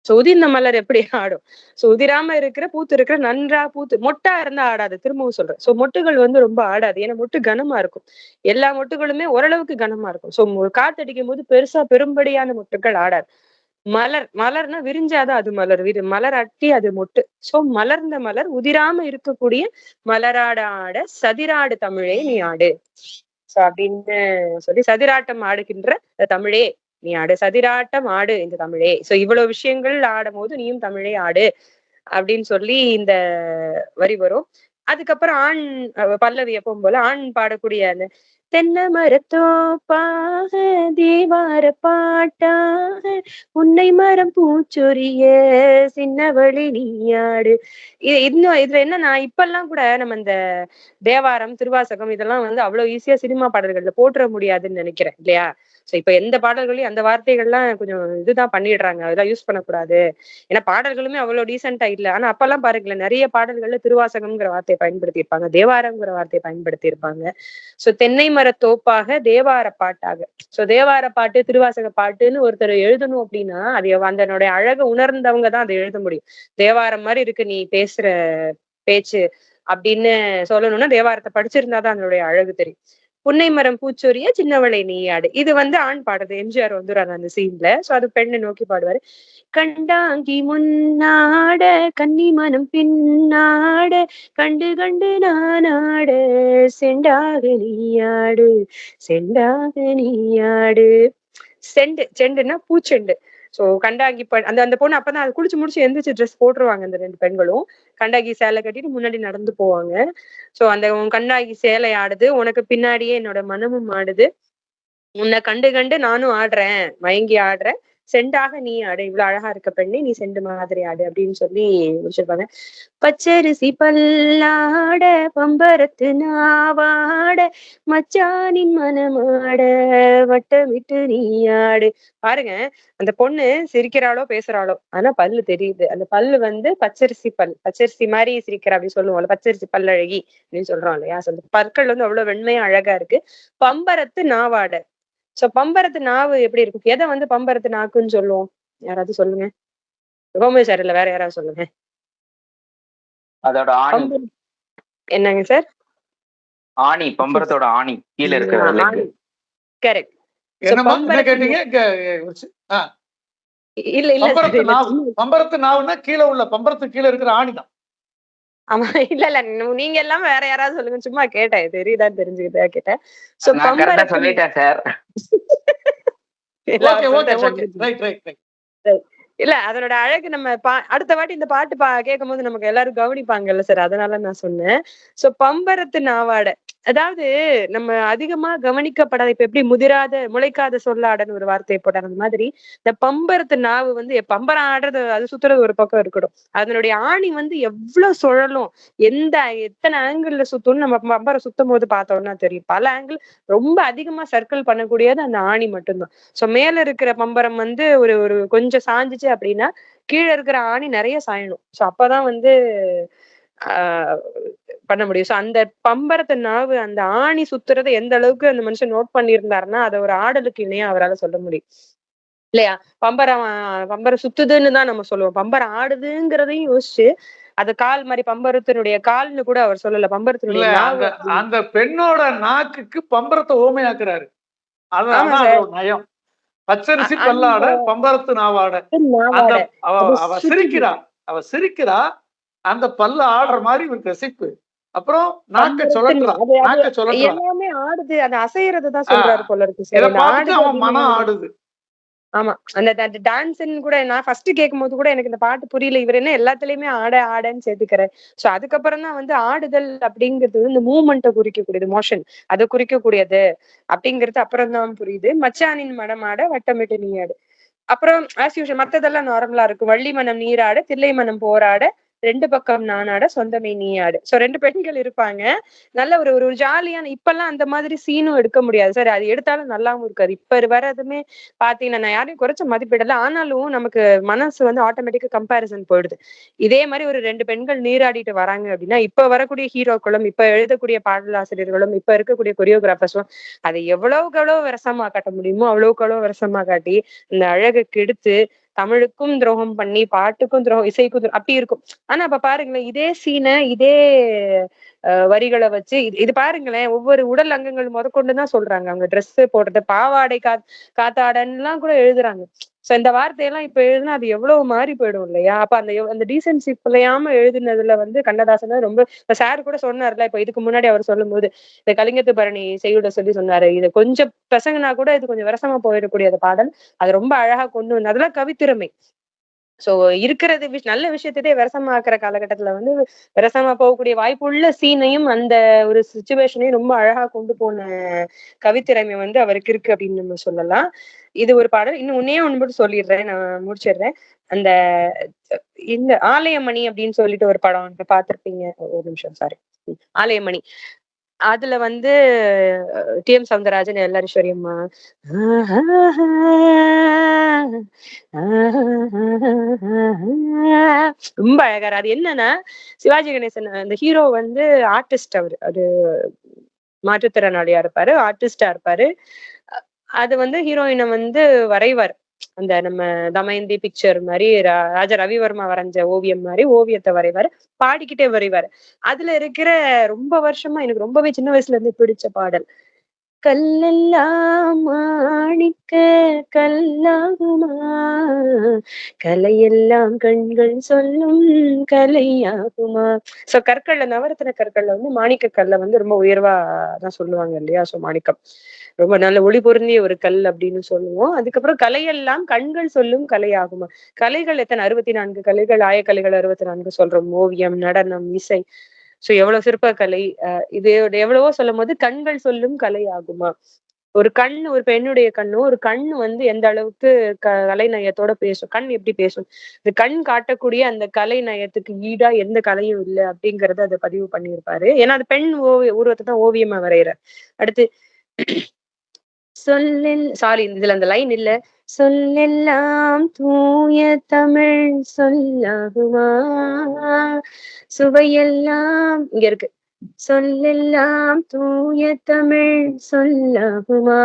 [SPEAKER 4] சோ உதிர்ந்த மலர் எப்படி ஆடும்? சோ உதிராம இருக்கிற பூத்து இருக்கிற நன்றா பூத்து மொட்டா இருந்தா ஆடாது. திரும்பவும் சொல்றேன். சோ மொட்டுகள் வந்து ரொம்ப ஆடாது. ஏன்னா மொட்டு கனமா இருக்கும். எல்லா மொட்டுகளுமே ஓரளவுக்கு கனமா இருக்கும். சோ காத்தடிக்கும் போது பெருசா பெரும்படியான மொட்டுகள் ஆடாது. மலர்னா விரிஞ்சாதான் அது மலர். மலர் அட்டி அது மொட்டு. சோ மலர்ந்த மலர் உதிராம இருக்கக்கூடிய மலராட ஆட சதிராடு தமிழே நீ ஆடு. சோ அப்படின்னு சொல்லி சதிராட்டம் ஆடுகின்ற தமிழே நீ ஆடு, சதிராட்டம் ஆடு இந்த தமிழே. சோ இவ்வளவு விஷயங்கள் ஆடும் போது நீயும் தமிழே ஆடு அப்படின்னு சொல்லி இந்த வரி வரும். அதுக்கப்புறம் ஆண் பல்லவி எப்பவும் போல ஆண் பாடக்கூடிய அந்த தென்னை மரத்தோப்பாக தேவார பாட்டாக உன்னை மரம் பூச்சொரிய சின்னவழி நீயாடு. இன்னும் இதுல என்னன்னா இப்பெல்லாம் கூட நம்ம இந்த தேவாரம் திருவாசகம் இதெல்லாம் வந்து அவ்வளவு ஈஸியா சினிமா பாடல்கள்ல போட்டுற முடியாதுன்னு நினைக்கிறேன் இல்லையா. சோ இப்ப எந்த பாடல்களையும் அந்த வார்த்தைகள்லாம் கொஞ்சம் இதுதான் பண்ணிடுறாங்க, அதெல்லாம் யூஸ் பண்ணக்கூடாது. ஏன்னா பாடல்களுமே அவ்வளவு டீசெண்டா இல்ல. ஆனா அப்பெல்லாம் பாருங்களேன், நிறைய பாடல்கள்ல திருவாசகம்ங்கிற வார்த்தையை பயன்படுத்தி இருப்பாங்க, தேவாரம்ங்கிற வார்த்தையை பயன்படுத்தி இருப்பாங்க. சோ தென்னை மர தோப்பாக தேவார பாட்டாக. சோ தேவார பாட்டு திருவாசக பாட்டுன்னு ஒருத்தர் எழுதணும் அப்படின்னா அது அதனுடைய அழக உணர்ந்தவங்க தான் அதை எழுத முடியும். தேவாரம் மாதிரி இருக்கு நீ பேசுற பேச்சு அப்படின்னு சொல்லணும்னா தேவாரத்தை படிச்சிருந்தாதான் அதனுடைய அழகு தெரியும். புன்னை மரம் பூச்சொரிய சின்னவளை நீயாடு, இது வந்து ஆண் பாடுறது. எம்ஜிஆர் வந்துடுறாரு அந்த சீன்ல. சோ அது பெண்ணை நோக்கி பாடுவாரு. கண்டாங்கி முன்னாட கன்னி மனம் பின்னாட கண்டு கண்டு நானாட செண்டாக நீயாடு செண்டாக நீயாடு. செண்டுன்னா பூச்செண்டு. சோ கண்டாங்கி அந்த அந்த பொண்ணு அப்பதான் அது குளிச்சு முடிச்சு எந்திரிச்சு ட்ரெஸ் போட்டுருவாங்க. அந்த 2 பெண்களும் கண்டாங்கி சேலை கட்டிட்டு முன்னாடி நடந்து போவாங்க. சோ அந்த உன் கண்டாங்கி சேலை ஆடுது, உனக்கு பின்னாடியே என்னோட மனமும் ஆடுது, உன்னை கண்டு கண்டு நானும் ஆடுறேன், மயங்கி ஆடுறேன், செண்டாக நீ ஆடு, இவ்வளவு அழகா இருக்க பெண்ணே நீ செண்டு மாதிரி ஆடு அப்படின்னு சொல்லி முடிச்சிருப்பாங்க. பச்சரிசி பல்லாட பம்பரத்து நாவாட மச்சானின் மனமாட வட்டமிட்டு நீயாடு. பாருங்க, அந்த பொண்ணு சிரிக்கிறாளோ பேசுறாளோ ஆனா பல்லு தெரியுது. அந்த பல்லு வந்து பச்சரிசி பல், பச்சரிசி மாதிரி சிரிக்கிறா அப்படின்னு சொல்லுவோம்ல, பச்சரிசி பல்லழகி அப்படின்னு சொல்றோம் இல்லையா. சொல்ல பற்கள் வந்து அவ்வளவு வெண்மையா அழகா இருக்கு. பம்பரத்து நாவாட. சோ பம்பரத்து நாவு எப்படி இருக்கும், எதை வந்து பம்பரத்து நாக்குன்னு சொல்லுவோம், யாராவது சொல்லுங்க. ரோமே சார் இல்ல வேற யாராவது சொல்லுங்க.
[SPEAKER 3] அதோட ஆணி.
[SPEAKER 4] என்னங்க சார்?
[SPEAKER 3] ஆணி, பம்பரத்தோட ஆணி கீழ இருக்கிற.
[SPEAKER 4] கரெக்ட்.
[SPEAKER 1] என்ன கேட்டீங்க?
[SPEAKER 4] இல்ல இல்ல
[SPEAKER 1] பம்பரத்து நாவுன்னா கீழே உள்ள பம்பரத்து கீழே இருக்கிற ஆணிதான்.
[SPEAKER 4] ஆமா இல்ல இல்ல நீங்க எல்லாம் வேற யாராவது சொல்லுங்க, சும்மா கேட்டேன், தெரியுதான்னு தெரிஞ்சுக்கிட்டா கேட்டேன். சோ
[SPEAKER 3] நான் கரெக்டா
[SPEAKER 4] பம்பரத்தின்
[SPEAKER 3] சொல்லிட்டேன் சார்.
[SPEAKER 4] இல்ல
[SPEAKER 1] ஓகே
[SPEAKER 4] அவர்
[SPEAKER 1] ஓகே
[SPEAKER 4] சொல்லிட்டாரு
[SPEAKER 1] okay,
[SPEAKER 4] Sangeeth.
[SPEAKER 1] Right right right.
[SPEAKER 4] இல்ல அதனோட அழகு நம்ம அடுத்த வாட்டி இந்த பாட்டு கேட்கும் போது நமக்கு எல்லாரும் கவனிப்பாங்கல்ல சார், அதனால நான் சொன்னேன். சோ பம்பரத்து நாவாடை, அதாவது நம்ம அதிகமா கவனிக்கப்படாத, இப்ப எப்படி முளைக்காத சொல்லாடன்னு ஒரு வார்த்தையை போட்டாங்க, அந்த மாதிரி இந்த பம்பரத்து நாவு வந்து பம்பரம் ஆடுறது, அது சுத்துறது ஒரு பக்கம் இருக்கட்டும், அதனுடைய ஆணி வந்து எவ்வளவு சுழலும், எத்தனை ஆங்கிள் சுத்தும்னு நம்ம பம்பரம் சுத்தும் போது பார்த்தோம்னா தெரியும். பல ஆங்கிள், ரொம்ப அதிகமா சர்க்கிள் பண்ணக்கூடியது அந்த ஆணி மட்டும்தான். சோ மேல இருக்கிற பம்பரம் வந்து ஒரு ஒரு கொஞ்சம் சாஞ்சிச்சு அப்படின்னா கீழே இருக்கிற ஆணி நிறைய சாயணும். சோ அப்பதான் வந்து ஆஹ் பண்ண முடியும். சோ அந்த பம்பரத்து நாவு, அந்த ஆணி சுத்துறதை எந்த அளவுக்கு அந்த மனுஷன் நோட் பண்ணியிருந்தாருன்னா அதை ஒரு ஆடலுக்கு இணையா அவரால் சொல்ல முடியும் இல்லையா? பம்பரம் சுத்துதுன்னு தான் நம்ம சொல்லுவோம், பம்பரம் ஆடுதுங்கிறதையும் யோசிச்சு அது கால் மாதிரி பம்பரத்தினுடைய கால்னு கூட அவர் சொல்லல,
[SPEAKER 1] இல்ல
[SPEAKER 4] பம்பரத்தினுடைய நாவு.
[SPEAKER 1] அந்த பெண்ணோட நாக்குக்கு பம்பரத்தை ஓமையாக்குறாரு.
[SPEAKER 4] ஆமா
[SPEAKER 1] அதான்
[SPEAKER 4] சார்.
[SPEAKER 1] அதோட நயம். பச்சரிசி பல்லாட பம்பரத்து நாவாட. அந்த அவ சிரிக்கிறா, சிரிக்கிறா, அந்த பல்ல ஆடுற மாதிரி ஒரு ரசிப்பு. அப்புறம் நாக்க சுழற்றா,
[SPEAKER 4] எல்லாமே ஆடுது, அது அசையறதுதான் சொல்றாரு போல இருக்கு சார்.
[SPEAKER 1] இத பார்த்துட்டு அவன் மனம் ஆடுது.
[SPEAKER 4] ஆமா, அந்த டான்ஸ்ன்னு கூட நான் ஃபர்ஸ்ட் கேட்கும் போது கூட எனக்கு இந்த பாட்டு புரியல, இவர் என்ன எல்லாத்துலயுமே ஆடன்னு சேர்த்துக்கிறேன். சோ அதுக்கப்புறம் தான் வந்து ஆடுதல் அப்படிங்கிறது இந்த மூவ்மெண்ட்டை குறிக்கக்கூடியது, மோஷன் அதை குறிக்கக்கூடியது அப்படிங்கிறது அப்புறம் தான் புரியுது. மச்சானின் மனமாட வட்டமிட்டு நீயாடு, அப்புறம் ஆஸ் யூஷுவல் மத்ததெல்லாம் நார்மலா இருக்கும். வள்ளி மனம் நீராட, தில்லை மனம் போராட, ரெண்டு பக்கம் நானாட, சொந்தமே நீயாடு. சோ 2 பெண்கள் இருப்பாங்க, நல்ல ஒரு ஒரு ஜாலியான. இப்பெல்லாம் அந்த மாதிரி சீனும் எடுக்க முடியாது சார், அது எடுத்தாலும் நல்லாவும் இருக்காது. இப்ப வரதுமே பாத்தீங்கன்னா, நான் யாரையும் குறைச்ச மதிப்பிடல, ஆனாலும் நமக்கு மனசு வந்து ஆட்டோமேட்டிக்கா கம்பேரிசன் போயிடுது. இதே மாதிரி ஒரு 2 பெண்கள் நீராடிட்டு வராங்க அப்படின்னா, இப்ப வரக்கூடிய ஹீரோக்களும், இப்ப எழுதக்கூடிய பாடலாசிரியர்களும், இப்ப இருக்கக்கூடிய கொரியோகிராஃபர்ஸும் அதை எவ்வளவுக்கு எவ்வளவு விரசமா காட்ட முடியுமோ அவ்வளவுக்கு அவ்வளவு விரசமா காட்டி இந்த அழகை கெடுத்து தமிழுக்கும் துரோகம் பண்ணி, பாட்டுக்கும் துரோகம், இசைக்கும் அப்படி இருக்கும். ஆனா அப்ப பாருங்களேன், இதே சீனை, இதே வரிகளை வச்சு இது பாருங்களேன், ஒவ்வொரு உடல் அங்கங்கள் முதற்கொண்டுதான் சொல்றாங்க. அவங்க ட்ரெஸ் போடுறது, பாவாடை காத்தாடன்னு எல்லாம் கூட எழுதுறாங்க. சோ இந்த வார்த்தையெல்லாம் இப்ப எழுதுனா அது எவ்வளவு மாறி போயிடும் இல்லையா? அப்ப அந்த டீசென்சி பிள்ளையாம எழுதுனதுல வந்து கண்ணதாசன் ரொம்ப, இப்ப சார் கூட சொன்னார்ல, இப்ப இதுக்கு முன்னாடி அவர் சொல்லும் போது இந்த கலிங்கத்து பரணி செய்யுட சொல்லி சொன்னாரு, இது கொஞ்சம் பசங்கன்னா கூட இது கொஞ்சம் விரசமா போயிடக்கூடிய பாடல், அது ரொம்ப அழகா கொண்டு வந்து, அதெல்லாம் கவித்திறமை. சோ இருக்கிறது நல்ல விஷயத்தையே விரசமாக்குற காலகட்டத்துல வந்து விரசமா போகக்கூடிய வாய்ப்புள்ள சீனையும் அந்த ஒரு சிச்சுவேஷனையும் ரொம்ப அழகா கொண்டு போன கவித்திறமை வந்து அவருக்கு இருக்கு அப்படின்னு நம்ம சொல்லலாம். இது ஒரு பாடல். இன்னும் ஒண்ணு மட்டும் சொல்லிடுறேன், நான் முடிச்சிடுறேன். அந்த இந்த ஆலயமணி அப்படின்னு சொல்லிட்டு ஒரு படம் பார்த்திருப்பீங்க, ஒரு நிமிஷம் சாரி, ஆலயமணி. அதுல வந்து டி.எம். சௌந்தரராஜன், எல்.ஆர். ஈஸ்வரியம்மா ரொம்ப அழகா. அது என்னன்னா, சிவாஜி கணேசன் அந்த ஹீரோ வந்து ஆர்டிஸ்ட், அது மாற்றுத்திறனாளியா இருப்பாரு, ஆர்டிஸ்டா இருப்பாரு. அது வந்து ஹீரோயினை வந்து வரைவார், அந்த நம்ம தமயந்தி பிக்சர் மாதிரி ராஜா ரவிவர்மா வரைஞ்ச ஓவியம் மாதிரி ஓவியத்தை வரைவாரு, பாடிக்கிட்டே வரைவாரு. அதுல இருக்கிற ரொம்ப வருஷமா எனக்கு ரொம்பவே சின்ன வயசுல இருந்து பிடிச்ச பாடல், கல்லெல்லாம் மாணிக்க கல்லாகுமா, கலையெல்லாம் கண்கள் சொல்லும் கலையாகுமா. சோ கற்கள்ல, நவரத்தின கற்கள்ல வந்து மாணிக்க கல்ல வந்து ரொம்ப உயர்வா தான் சொல்லுவாங்க இல்லையா? சோ மாணிக்கம் ரொம்ப நல்ல ஒளி பொருந்திய ஒரு கல் அப்படின்னு சொல்லுவோம். அதுக்கப்புறம் கலையெல்லாம் கண்கள் சொல்லும் கலையாகுமா. கலைகள் எத்தனை? 64 கலைகள், ஆயக்கலைகள் 64 சொல்றோம். ஓவியம், நடனம், இசை, சோ எவ்வளவு சிற்பக்கலை, இது எவ்வளவோ சொல்லும் போது கண்கள் சொல்லும் கலை ஆகுமா. ஒரு கண்ணு, ஒரு பெண்ணுடைய கண்ணும், ஒரு கண்ணு வந்து எந்த அளவுக்கு கலை நயத்தோட பேசும், கண் எப்படி பேசும், இந்த கண் காட்டக்கூடிய அந்த கலை நயத்துக்கு ஈடா எந்த கலையும் இல்லை அப்படிங்கறத அதை பதிவு பண்ணியிருப்பாரு. ஏன்னா அது பெண் உருவத்தை தான் ஓவியமா வரைகிறார். அடுத்து சாரி, இதுல அந்த லைன் இல்ல, சொல்லெல்லாம் தூய தமிழ் சொல்லாகுமா, சுவையெல்லாம் இங்க இருக்கு, சொல்லெல்லாம் தூய தமிழ் சொல்லாகுமா,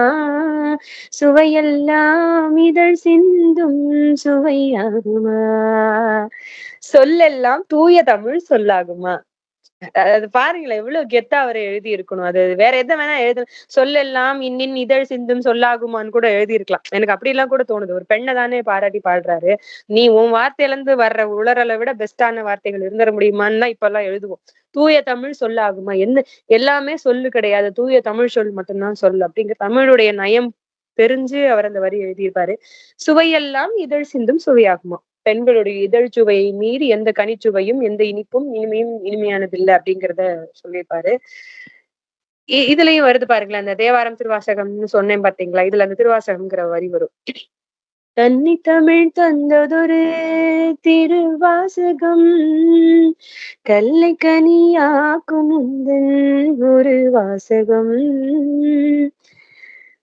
[SPEAKER 4] சுவையெல்லாம் இதழ் சிந்தும் சுவையாகுமா. சொல்லெல்லாம் தூய தமிழ் சொல்லாகுமா. அது பாருங்களேன் எவ்வளவு கெத்தா அவர் எழுதி இருக்கணும். அது வேற எதை வேணா எழுத சொல்லெல்லாம் இன்னின் இதழ் சிந்தும் சொல்லாகுமான்னு கூட எழுதி இருக்கலாம். எனக்கு அப்படி எல்லாம் கூட தோணுது. ஒரு பெண்ணை தானே பாராட்டி பாடுறாரு. நீ உன் வார்த்தையில இருந்து வர்ற உளறலை விட பெஸ்டான வார்த்தைகள் இருந்துட முடியுமான்னு தான் இப்ப எல்லாம் எழுதுவோம். தூய தமிழ் சொல்லாகுமா என்ன? எல்லாமே சொல்லு கிடையாது, தூய தமிழ் சொல் மட்டும்தான் சொல்லு அப்படிங்கிற தமிழுடைய நயம் தெரிஞ்சு அவர் அந்த வரி எழுதியிருப்பாரு. சுவையெல்லாம் இதழ் சிந்தும் சுவையாகுமா, பெண்களுடைய இதழ் சுவையை மீறி எந்த கனிச்சுவையும் எந்த இனிப்பும் இனிமையும் இனிமையானது இல்லை அப்படிங்கிறத சொல்லியிருப்பாரு. இதுலயும் வருது பாருங்களேன், அந்த தேவாரம் திருவாசகம்னு சொன்னேன் பாத்தீங்களா, இதுல அந்த திருவாசகம்ங்கிற வரி வரும். தன்னி தமிழ் தந்ததொரு திருவாசகம் கல்லை கனியாக்கும் முந்தன் ஒரு வாசகம்.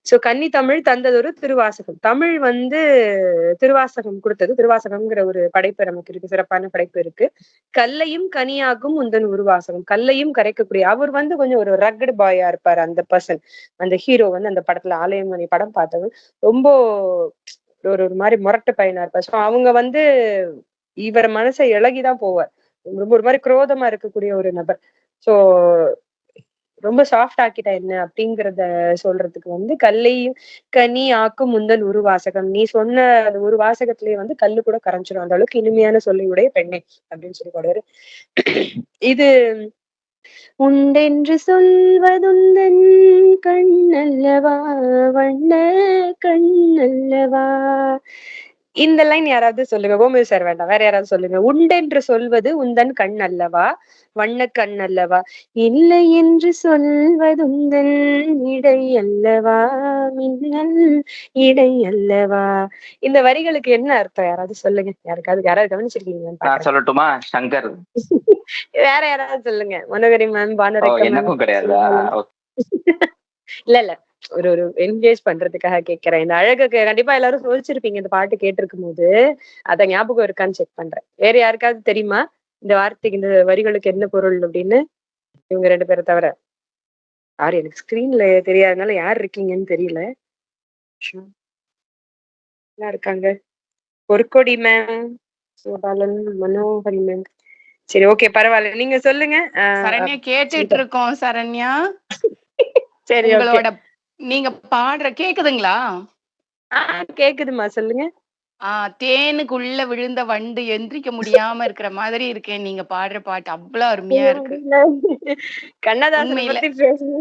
[SPEAKER 4] சோ கன்னி தமிழ் தந்ததொரு திருவாசகம். தமிழ் வந்து திருவாசகம் கொடுத்தது. திருவாசகம்ங்கிற ஒரு படைப்பு நமக்கு இருக்கு, சிறப்பான படைப்பு இருக்கு. கல்லையும் கனியாகும் உந்தன் ஒரு வாசகம், கல்லையும் கரைக்கக்கூடிய. அவர் வந்து கொஞ்சம் ஒரு ரக்கட் பாயா இருப்பாரு அந்த பர்சன். அந்த ஹீரோ வந்து அந்த படத்துல ஆலயமணி படம் பார்த்தவங்க ரொம்ப ஒரு ஒரு மாதிரி முரட்டு பையனா இருப்பார். ஸோ அவங்க வந்து இவர் மனசை இழகிதான் போவார். ரொம்ப ஒரு மாதிரி குரோதமா இருக்கக்கூடிய ஒரு நபர். சோ ரொம்ப சாஃப்ட் ஆக்கிட்டா என்ன அப்படிங்கறத சொல்றதுக்கு வந்து கல்லையும் கனி ஆக்கும் முந்தன் ஒரு வாசகம். நீ சொன்ன அந்த ஒரு வாசகத்திலேயே வந்து கல்லு கூட கரைஞ்சிடும், அந்த அளவுக்கு இனிமையான சொல்லியுடைய பெண்ணை அப்படின்னு சொல்லி பாடுவாரு. இது உண்டென்று சொல்வதுந்தன் கண்ணல்லவா வண்ண கண்ணல்லவா. இந்த லைன் யாராவது சொல்லுங்க. கோமதி சார் வேண்டாம், வேற யாராவது சொல்லுங்க. உண்டென்று சொல்வது உந்தன் கண் அல்லவா வண்ண கண் அல்லவா, இல்லை என்று சொல்வதுந்தன் இடை அல்லவா மின்னல் இடை அல்லவா. இந்த வரிகளுக்கு என்ன அர்த்தம் யாராவது சொல்லுங்க. யாராவது கவனிச்சிருக்கீங்கன்னு
[SPEAKER 3] சொல்லட்டுமா? சங்கர்
[SPEAKER 4] வேற யாராவது சொல்லுங்க. மனோகரி மேம், பானுரேகா
[SPEAKER 3] எனக்கும் கிடையாது.
[SPEAKER 4] இல்ல இல்ல ஒரு ஒரு என்கேஜ் பண்றதுக்காக கேட்கிறேன். இந்த அழகுக்கு கண்டிப்பா எல்லாரும் சொல்லிச்சிருப்பீங்க இந்த பாட்டு கேட்டிருக்கும் போது, அத ஞாபகம் இருக்கான்னு செக் பண்றேன். வேற யாருக்காவது தெரியுமா இந்த வார்த்தைக்கு இந்த வரிகளுக்கு என்ன பொருள் அப்படின்னு? இவங்க 2 பேரை தவிர யாரு எனக்கு ஸ்கிரீன்ல தெரியாதனால யார் இருக்கீங்கன்னு தெரியல. இருக்காங்க பொற்கொடி மேம், சோபாலன், மனோகரி மேம். சரி ஓகே பரவாயில்ல, நீங்க சொல்லுங்க.
[SPEAKER 5] சரண்யா கேட்டுட்டு இருக்கோம். சரண்யா
[SPEAKER 4] சரி
[SPEAKER 5] உங்களோட நீங்க பாடுற கேக்குதுங்களா?
[SPEAKER 4] கேக்குதுமா, சொல்லுங்க.
[SPEAKER 5] தேனுக்குள்ள விழுந்த வண்டு எந்திரிக்க முடியாம இருக்கிற மாதிரி இருக்கேன். நீங்க பாடுற பாட்டு அவ்வளவு அருமையா இருக்கு.
[SPEAKER 4] கண்ணதாசனை பத்தி பேசுங்க.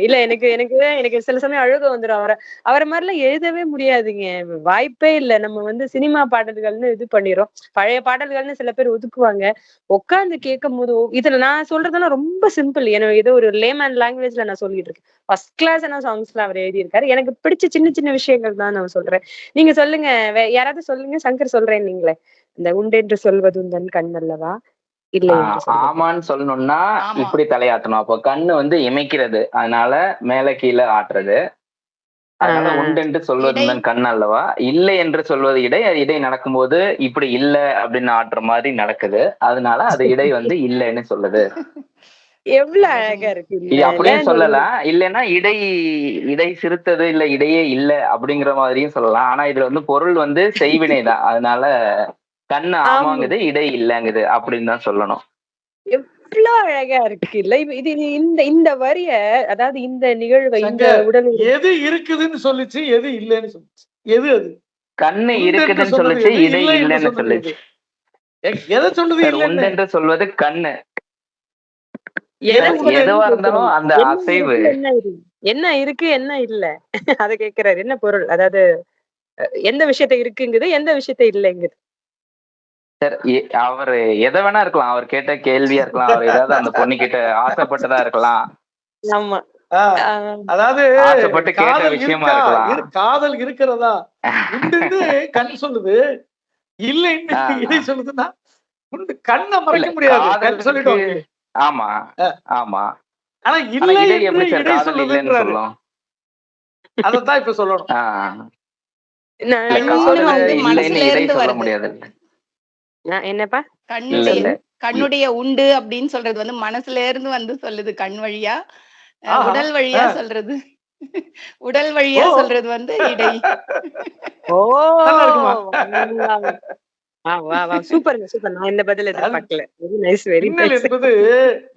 [SPEAKER 4] இல்ல எனக்கு எனக்கு எனக்கு சில சமயம் அழுக வந்துடும். அவரை மாதிரிலாம் எழுதவே முடியாதுங்க, வாய்ப்பே இல்ல. நம்ம வந்து சினிமா பாடல்கள்னு இது பண்ணிரும், பழைய பாடல்கள்னு சில பேர் ஒதுக்குவாங்க. உட்கார்ந்து கேட்கும் போது இதுல நான் சொல்றதெல்லாம் ரொம்ப சிம்பிள். எனக்கு ஏதோ ஒரு லேமேன் லாங்குவேஜ்ல நான் சொல்லிட்டு இருக்கேன். ஃபர்ஸ்ட் கிளாஸ் சாங்ஸ்ல அவர் எழுதியிருக்காரு. எனக்கு பிடிச்ச சின்ன சின்ன விஷயங்கள் தான் நான் சொல்றேன். நீங்க சொல்லுங்க, யாராவது சொல்லுங்க. சங்கர் சொல்றேன் நீங்களே. இந்த உண்டென்று சொல்வது உந்தன் கண் அல்லவா,
[SPEAKER 3] ஆமான்னு சொல்லணும்னா இப்படி தலையாட்டணும். அப்போ கண்ணு வந்து இமைக்கிறது, அதனால மேல கீழே ஆட்டுறது. அதனால உண்டென்று சொல்வது கண் அல்லவா, இல்லை என்று சொல்வது இடை. இடை நடக்கும்போது இப்படி இல்லை அப்படின்னு ஆட்டுற மாதிரி நடக்குது, அதனால அது இடை வந்து இல்லைன்னு சொல்லுது.
[SPEAKER 4] எவ்வளவு அழகா இருக்கு.
[SPEAKER 3] அப்படியே சொல்லலாம். இல்லைன்னா இடை இடை சிறுத்தது இல்ல இடையே இல்ல அப்படிங்கிற மாதிரியும் சொல்லலாம். ஆனா இதுல வந்து பொருள் வந்து செய்வினை தான், அதனால கண்ணு ஆமாங்குது இடை இல்லங்குது அப்படின்னு தான் சொல்லணும்.
[SPEAKER 4] எவ்வளவு அழகா இருக்கு இல்ல இது. இந்த இந்த வரிய, அதாவது இந்த நிகழ்வை, இந்த உடல்
[SPEAKER 1] எது இருக்குதுன்னு சொல்லிச்சு, எது இல்லைன்னு சொல்லிச்சு. எது அது?
[SPEAKER 3] கண்ணு இருக்குதுன்னு சொல்லிச்சு, இடை இல்லைன்னு சொல்லிச்சு.
[SPEAKER 1] எதை சொல்லுது?
[SPEAKER 3] உண்டென்று சொல்வது கண்ணு. எதுவா இருந்தாலும் அந்த அசைவு
[SPEAKER 4] என்ன இருக்கு என்ன இல்ல அத கேக்குறாரு. என்ன பொருள், அதாவது எந்த விஷயத்த இருக்குங்குது, எந்த விஷயத்த இல்லைங்குது.
[SPEAKER 3] அவரு எதை வேணா இருக்கலாம், அவர் கேட்ட கேள்வியா இருக்கலாம், அவர் ஏதாவது அந்த பொண்ணு கிட்ட ஆசைப்பட்டதா இருக்கலாம்.
[SPEAKER 4] ஆமா,
[SPEAKER 1] அதாவது
[SPEAKER 3] ஆசைப்பட்டு கேட்ட விஷயமா இருக்கலாம்.
[SPEAKER 1] காதல் இருக்கிறதா கண் சொல்லுது, இல்லைன்னு இதை சொல்லுதுன்னா கண்ணை மறைக்க முடியாது சொல்லிட்டோம்.
[SPEAKER 3] ஆமா ஆமா.
[SPEAKER 1] ஆனா இல்லை எப்படி இடை சொல்லுதுன்றாரு, அதத்தான் இப்ப சொல்லணும்.
[SPEAKER 3] சொல்ல முடியாது.
[SPEAKER 4] என்னப்பா
[SPEAKER 5] கண்ணுடைய உண்டு அப்படின்னு சொல்றது வந்து மனசுல இருந்து வந்து சொல்லுது கண் வழியா. உடல் வழியா சொல்றது, உடல் வழியா சொல்றது வந்து இடை.
[SPEAKER 4] வா வா சூப்பருங்க சூப்பர். நான் இந்த பதில் எதிர்பார்க்கல. வெரி நைஸ் வெரி
[SPEAKER 1] மின்னல்
[SPEAKER 4] நைஸ்.
[SPEAKER 1] என்பது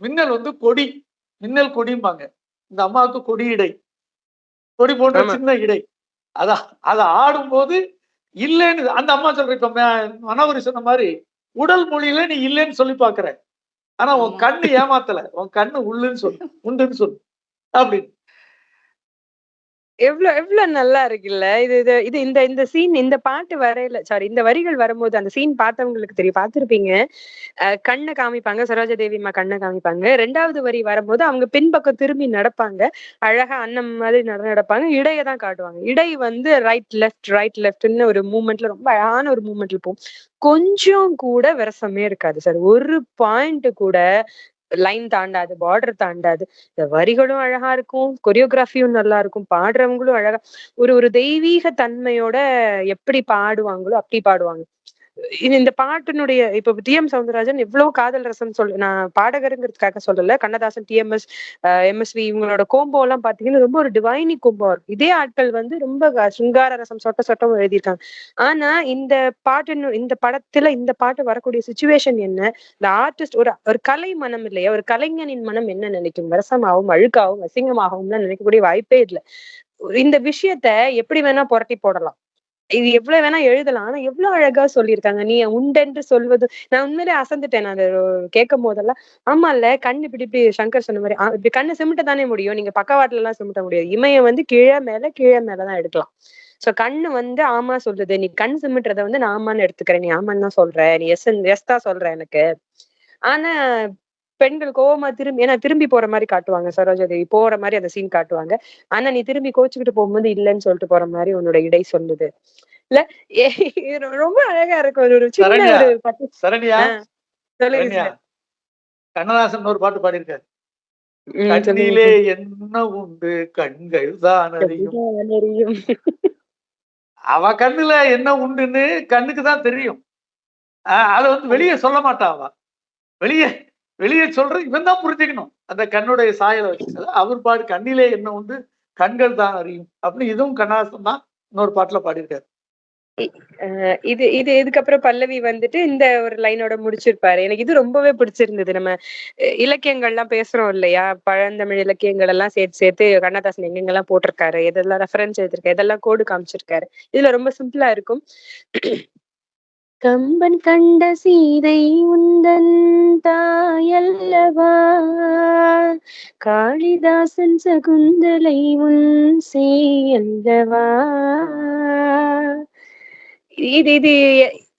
[SPEAKER 1] மின்னல் வந்து கொடி, மின்னல் கொடிம்பாங்க. இந்த அம்மாவுக்கு கொடி இடை, கொடி போன்ற
[SPEAKER 4] ஆமா.
[SPEAKER 1] சின்ன இடை. அதான் அத ஆடும்போது இல்லைன்னு அந்த அம்மா சொல்ற. இப்ப மனோகரி சொன்ன மாதிரி உடல் மொழியில நீ இல்லைன்னு சொல்லி பாக்குற, ஆனா உன்
[SPEAKER 5] ஆமா.
[SPEAKER 1] கண்ணு ஏமாத்தல, உன் கண்ணு உள்ளுன்னு சொல்லு, உண்டுன்னு சொல்லு அப்படின்னு.
[SPEAKER 4] எவ்ளோ நல்லா இருக்குல்ல. இது இது இது இந்த இந்த சீன் இந்த பாட்டு வரையில சாரி இந்த வரிகள் வரும்போது அந்த சீன் பார்த்தவங்களுக்கு தெரியும். பார்த்திருப்பீங்க. கண்ண காமிப்பாங்க. சரோஜா தேவி அம்மா கண்ண காமிப்பாங்க. 2வது வரி வரும்போது அவங்க பின்பக்கம் திரும்பி நடப்பாங்க. அழகா அண்ணன் மாதிரி நடப்பாங்க. இடைய தான் காட்டுவாங்க. இடை வந்து ரைட் லெஃப்ட்ன்னு ஒரு மூவ்மெண்ட்ல ரொம்ப அழகான ஒரு மூவ்மெண்ட்ல போகும். கொஞ்சம் கூட விரசமே இருக்காது சார். ஒரு பாயிண்ட் கூட லைன் தாண்டாது, பார்டர் தாண்டாது. இந்த வரிகளும் அழகா இருக்கும், கொரியோகிராஃபியும் நல்லா இருக்கும், பாடுறவங்களும் அழகா ஒரு ஒரு தெய்வீக தன்மையோட எப்படி பாடுவாங்களோ அப்படி பாடுவாங்க. இந்த பாட்டினுடைய இப்ப டி.எம். சௌந்தரராஜன் எவ்வளவு காதல் ரசம் நான் பாடகருங்கிறதுக்காக சொல்லல. கண்ணதாசன், டிஎம்எஸ், எம்எஸ்வி இவங்களோட கோம்போ எல்லாம் பாத்தீங்கன்னா ரொம்ப ஒரு டிவைனி கோம்போ இருக்கும். இதே ஆட்கள் வந்து ரொம்ப சிங்கார ரசம் சொட்ட சொட்டம் எழுதியிருக்காங்க. ஆனா இந்த படத்துல இந்த பாட்டு வரக்கூடிய சுச்சுவேஷன் என்ன? இந்த ஆர்டிஸ்ட் ஒரு ஒரு கலை மனம் இல்லையா? ஒரு கலைஞனின் மனம் என்ன நினைக்கும்? ரசமாவும், அழுக்காவும், அசிங்கமாகவும் நினைக்கக்கூடிய வாய்ப்பே இல்ல. இந்த விஷயத்த எப்படி வேணா புரட்டி போடலாம். இது எவ்வளவு வேணா எழுதலாம். ஆனா எவ்வளவு அழகா சொல்லியிருக்காங்க. நீ உண்டென்று சொல்வது நான் உண்மையிலே அசந்துட்டேன். நான் அத கேட்கும் போதெல்லாம், ஆமால்ல கண்ணு இப்படி இப்படி சங்கர் சொன்ன மாரி இப்படி கண்ணு சிமிட்ட தானே முடியும். நீங்க பக்கவாட்டுல எல்லாம் சிமிட்ட முடியாது. இமைய வந்து கீழ மேல தான் எடுக்கலாம். சோ கண்ணு வந்து ஆமா சொல்லுது. நீ கண் சிமிட்டுறத வந்து நான் ஆமான்னு எடுத்துக்கிறேன். நீ ஆமான்னு தான் சொல்ற. நீ எஸ் தான் சொல்ற எனக்கு. ஆனா பெண்கள் கோவமா ஏன்னா திரும்பி போற மாரி காட்டுவாங்க. சரோஜாதேவி போற மாரி அந்த சீன் காட்டுவாங்க. ஆனா நீ திரும்பி கோச்சுக்கிட்டு போகும்போது இல்லன்னு சொல்லிட்டு போற மாரி உன்னோட இடை சொல்லுது. இல்ல ரொம்ப அழகா இருக்கும். ஒரு சின்ன
[SPEAKER 1] சரண்யா,
[SPEAKER 4] ஒரு பட்டு
[SPEAKER 1] சரண்யா,
[SPEAKER 4] சொல்லுங்க
[SPEAKER 1] சரண்யா,
[SPEAKER 4] சார்.
[SPEAKER 1] கண்ணதாசன் ஒரு பாட்டு பாடியிருக்காரு.
[SPEAKER 4] சொல்லுங்க
[SPEAKER 1] கண்ணிலே
[SPEAKER 4] சார்.
[SPEAKER 1] என்ன உண்டு கண்கள் தான் அறியும்.
[SPEAKER 4] கண்டிப்பா தெரியும்.
[SPEAKER 1] அவ கண்ணுல என்ன உண்டுன்னு கண்ணுக்கு தான் தெரியும். அத வந்து வெளியே சொல்ல மாட்டா அவ. வெளியே வெளியே சொல்ற இவன் தான் புரிஞ்சுக்கணும். அந்த கண்ணுடைய சாயலை வச்சு. அவர் பாடு கண்ணிலே என்ன உண்டு கண்கள் தான் அறியும் அப்படின்னு இதுவும் கண்ணதாசன் தான் இன்னொரு பாட்டுல பாடியிருக்காரு.
[SPEAKER 4] இது இது இதுக்கப்புறம் பல்லவி வந்துட்டு இந்த ஒரு லைனோட முடிச்சிருப்பாரு. எனக்கு இது ரொம்பவே பிடிச்சிருந்தது. நம்ம இலக்கியங்கள்லாம் பேசுறோம் இல்லையா? பழந்தமிழ் இலக்கியங்கள் எல்லாம் சேர்த்து கண்ணதாசன் எங்கெங்கெல்லாம் போட்டிருக்காரு, எதெல்லாம் ரெஃபரன்ஸ் எடுத்திருக்காரு, எதெல்லாம் கோடு காமிச்சிருக்காரு. இதுல ரொம்ப சிம்பிளா இருக்கும். கம்பன் கண்ட சீதை உந்தன் தாயல்லவா, காளிதாசன் சகுந்தலை உன் சேயல்லவா. இது இது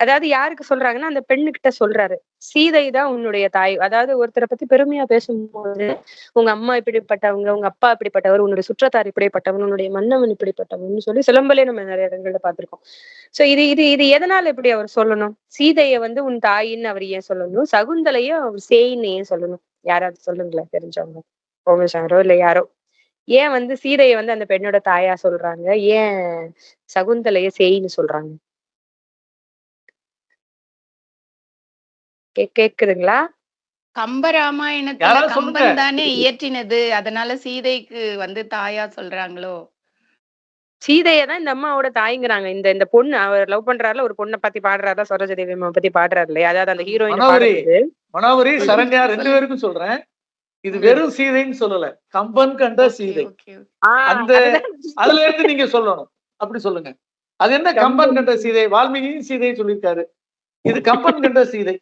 [SPEAKER 4] அதாவது யாருக்கு சொல்றாங்கன்னா அந்த பெண்ணுகிட்ட சொல்றாரு. சீதை தான் உன்னுடைய தாய். அதாவது ஒருத்தரை பத்தி பெருமையா பேசும்போது உங்க அம்மா இப்படிப்பட்டவங்க, உங்க அப்பா இப்படிப்பட்டவர், உன்னுடைய சுற்றத்தார் இப்படிப்பட்டவங்க, உன்னுடைய மன்னவன் இப்படிப்பட்டவன்னு சொல்லி சிலம்பலே நம்ம நிறைய இடங்கள்ல பார்த்திருக்கோம். சோ இது இது இது எதனால இப்படி அவர் சொல்லணும்? சீதைய வந்து உன் தாயின்னு அவர் ஏன் சொல்லணும்? சகுந்தலைய அவர் சேயின்னு ஏன் சொல்லணும்? யாராவது சொல்லுங்களேன் தெரிஞ்சவங்க. ஓமேஷாரோ இல்ல யாரோ. ஏன் வந்து சீதைய வந்து அந்த பெண்ணோட தாயா சொல்றாங்க? ஏன் சகுந்தலைய சேயின்னு சொல்றாங்க? கேக்குதுங்களா?
[SPEAKER 5] கம்பராமாயணத்துல
[SPEAKER 1] யாராவது சொல்லுங்க.
[SPEAKER 5] கம்பன் தானே இயற்றினது. அதனால சீதைக்கு வந்து தாயா சொல்றாங்களோ?
[SPEAKER 4] சீதைய தான் இந்த அம்மாவோட தாய்ங்கிறாங்க. இந்த இந்த பொண்ணு அவர் லவ் பண்றாருல ஒரு பொண்ண பத்தி பாடுறாருல சரோஜா தேவி அம்மாவ பத்தி பாடுறாரு இல்லையா? அதாவது அந்த ஹீரோயின
[SPEAKER 1] மனோகரி,
[SPEAKER 4] பாடும்போது
[SPEAKER 1] மனோகரி,
[SPEAKER 5] சொல்லுங்க
[SPEAKER 1] சரண்யா ரெண்டு
[SPEAKER 5] சொல்லுங்க.
[SPEAKER 1] பேருக்கும் சொல்றேன். இது
[SPEAKER 4] ம்.
[SPEAKER 1] வெறும் சீதைன்னு சொல்லல. கம்பன் கண்ட
[SPEAKER 5] ஓகே
[SPEAKER 1] சீதை.
[SPEAKER 5] ஓகே.
[SPEAKER 1] அந்த
[SPEAKER 4] அதுதான்
[SPEAKER 1] அதுல இருந்து நீங்க சொல்லணும். அப்படி சொல்லுங்க. அது என்ன கம்பன்
[SPEAKER 4] கம்பன்
[SPEAKER 1] கண்ட சீதை? வால்மீகியும் சீதையை சொல்லியிருக்காரு. இது கம்பன் கண்ட சீதை.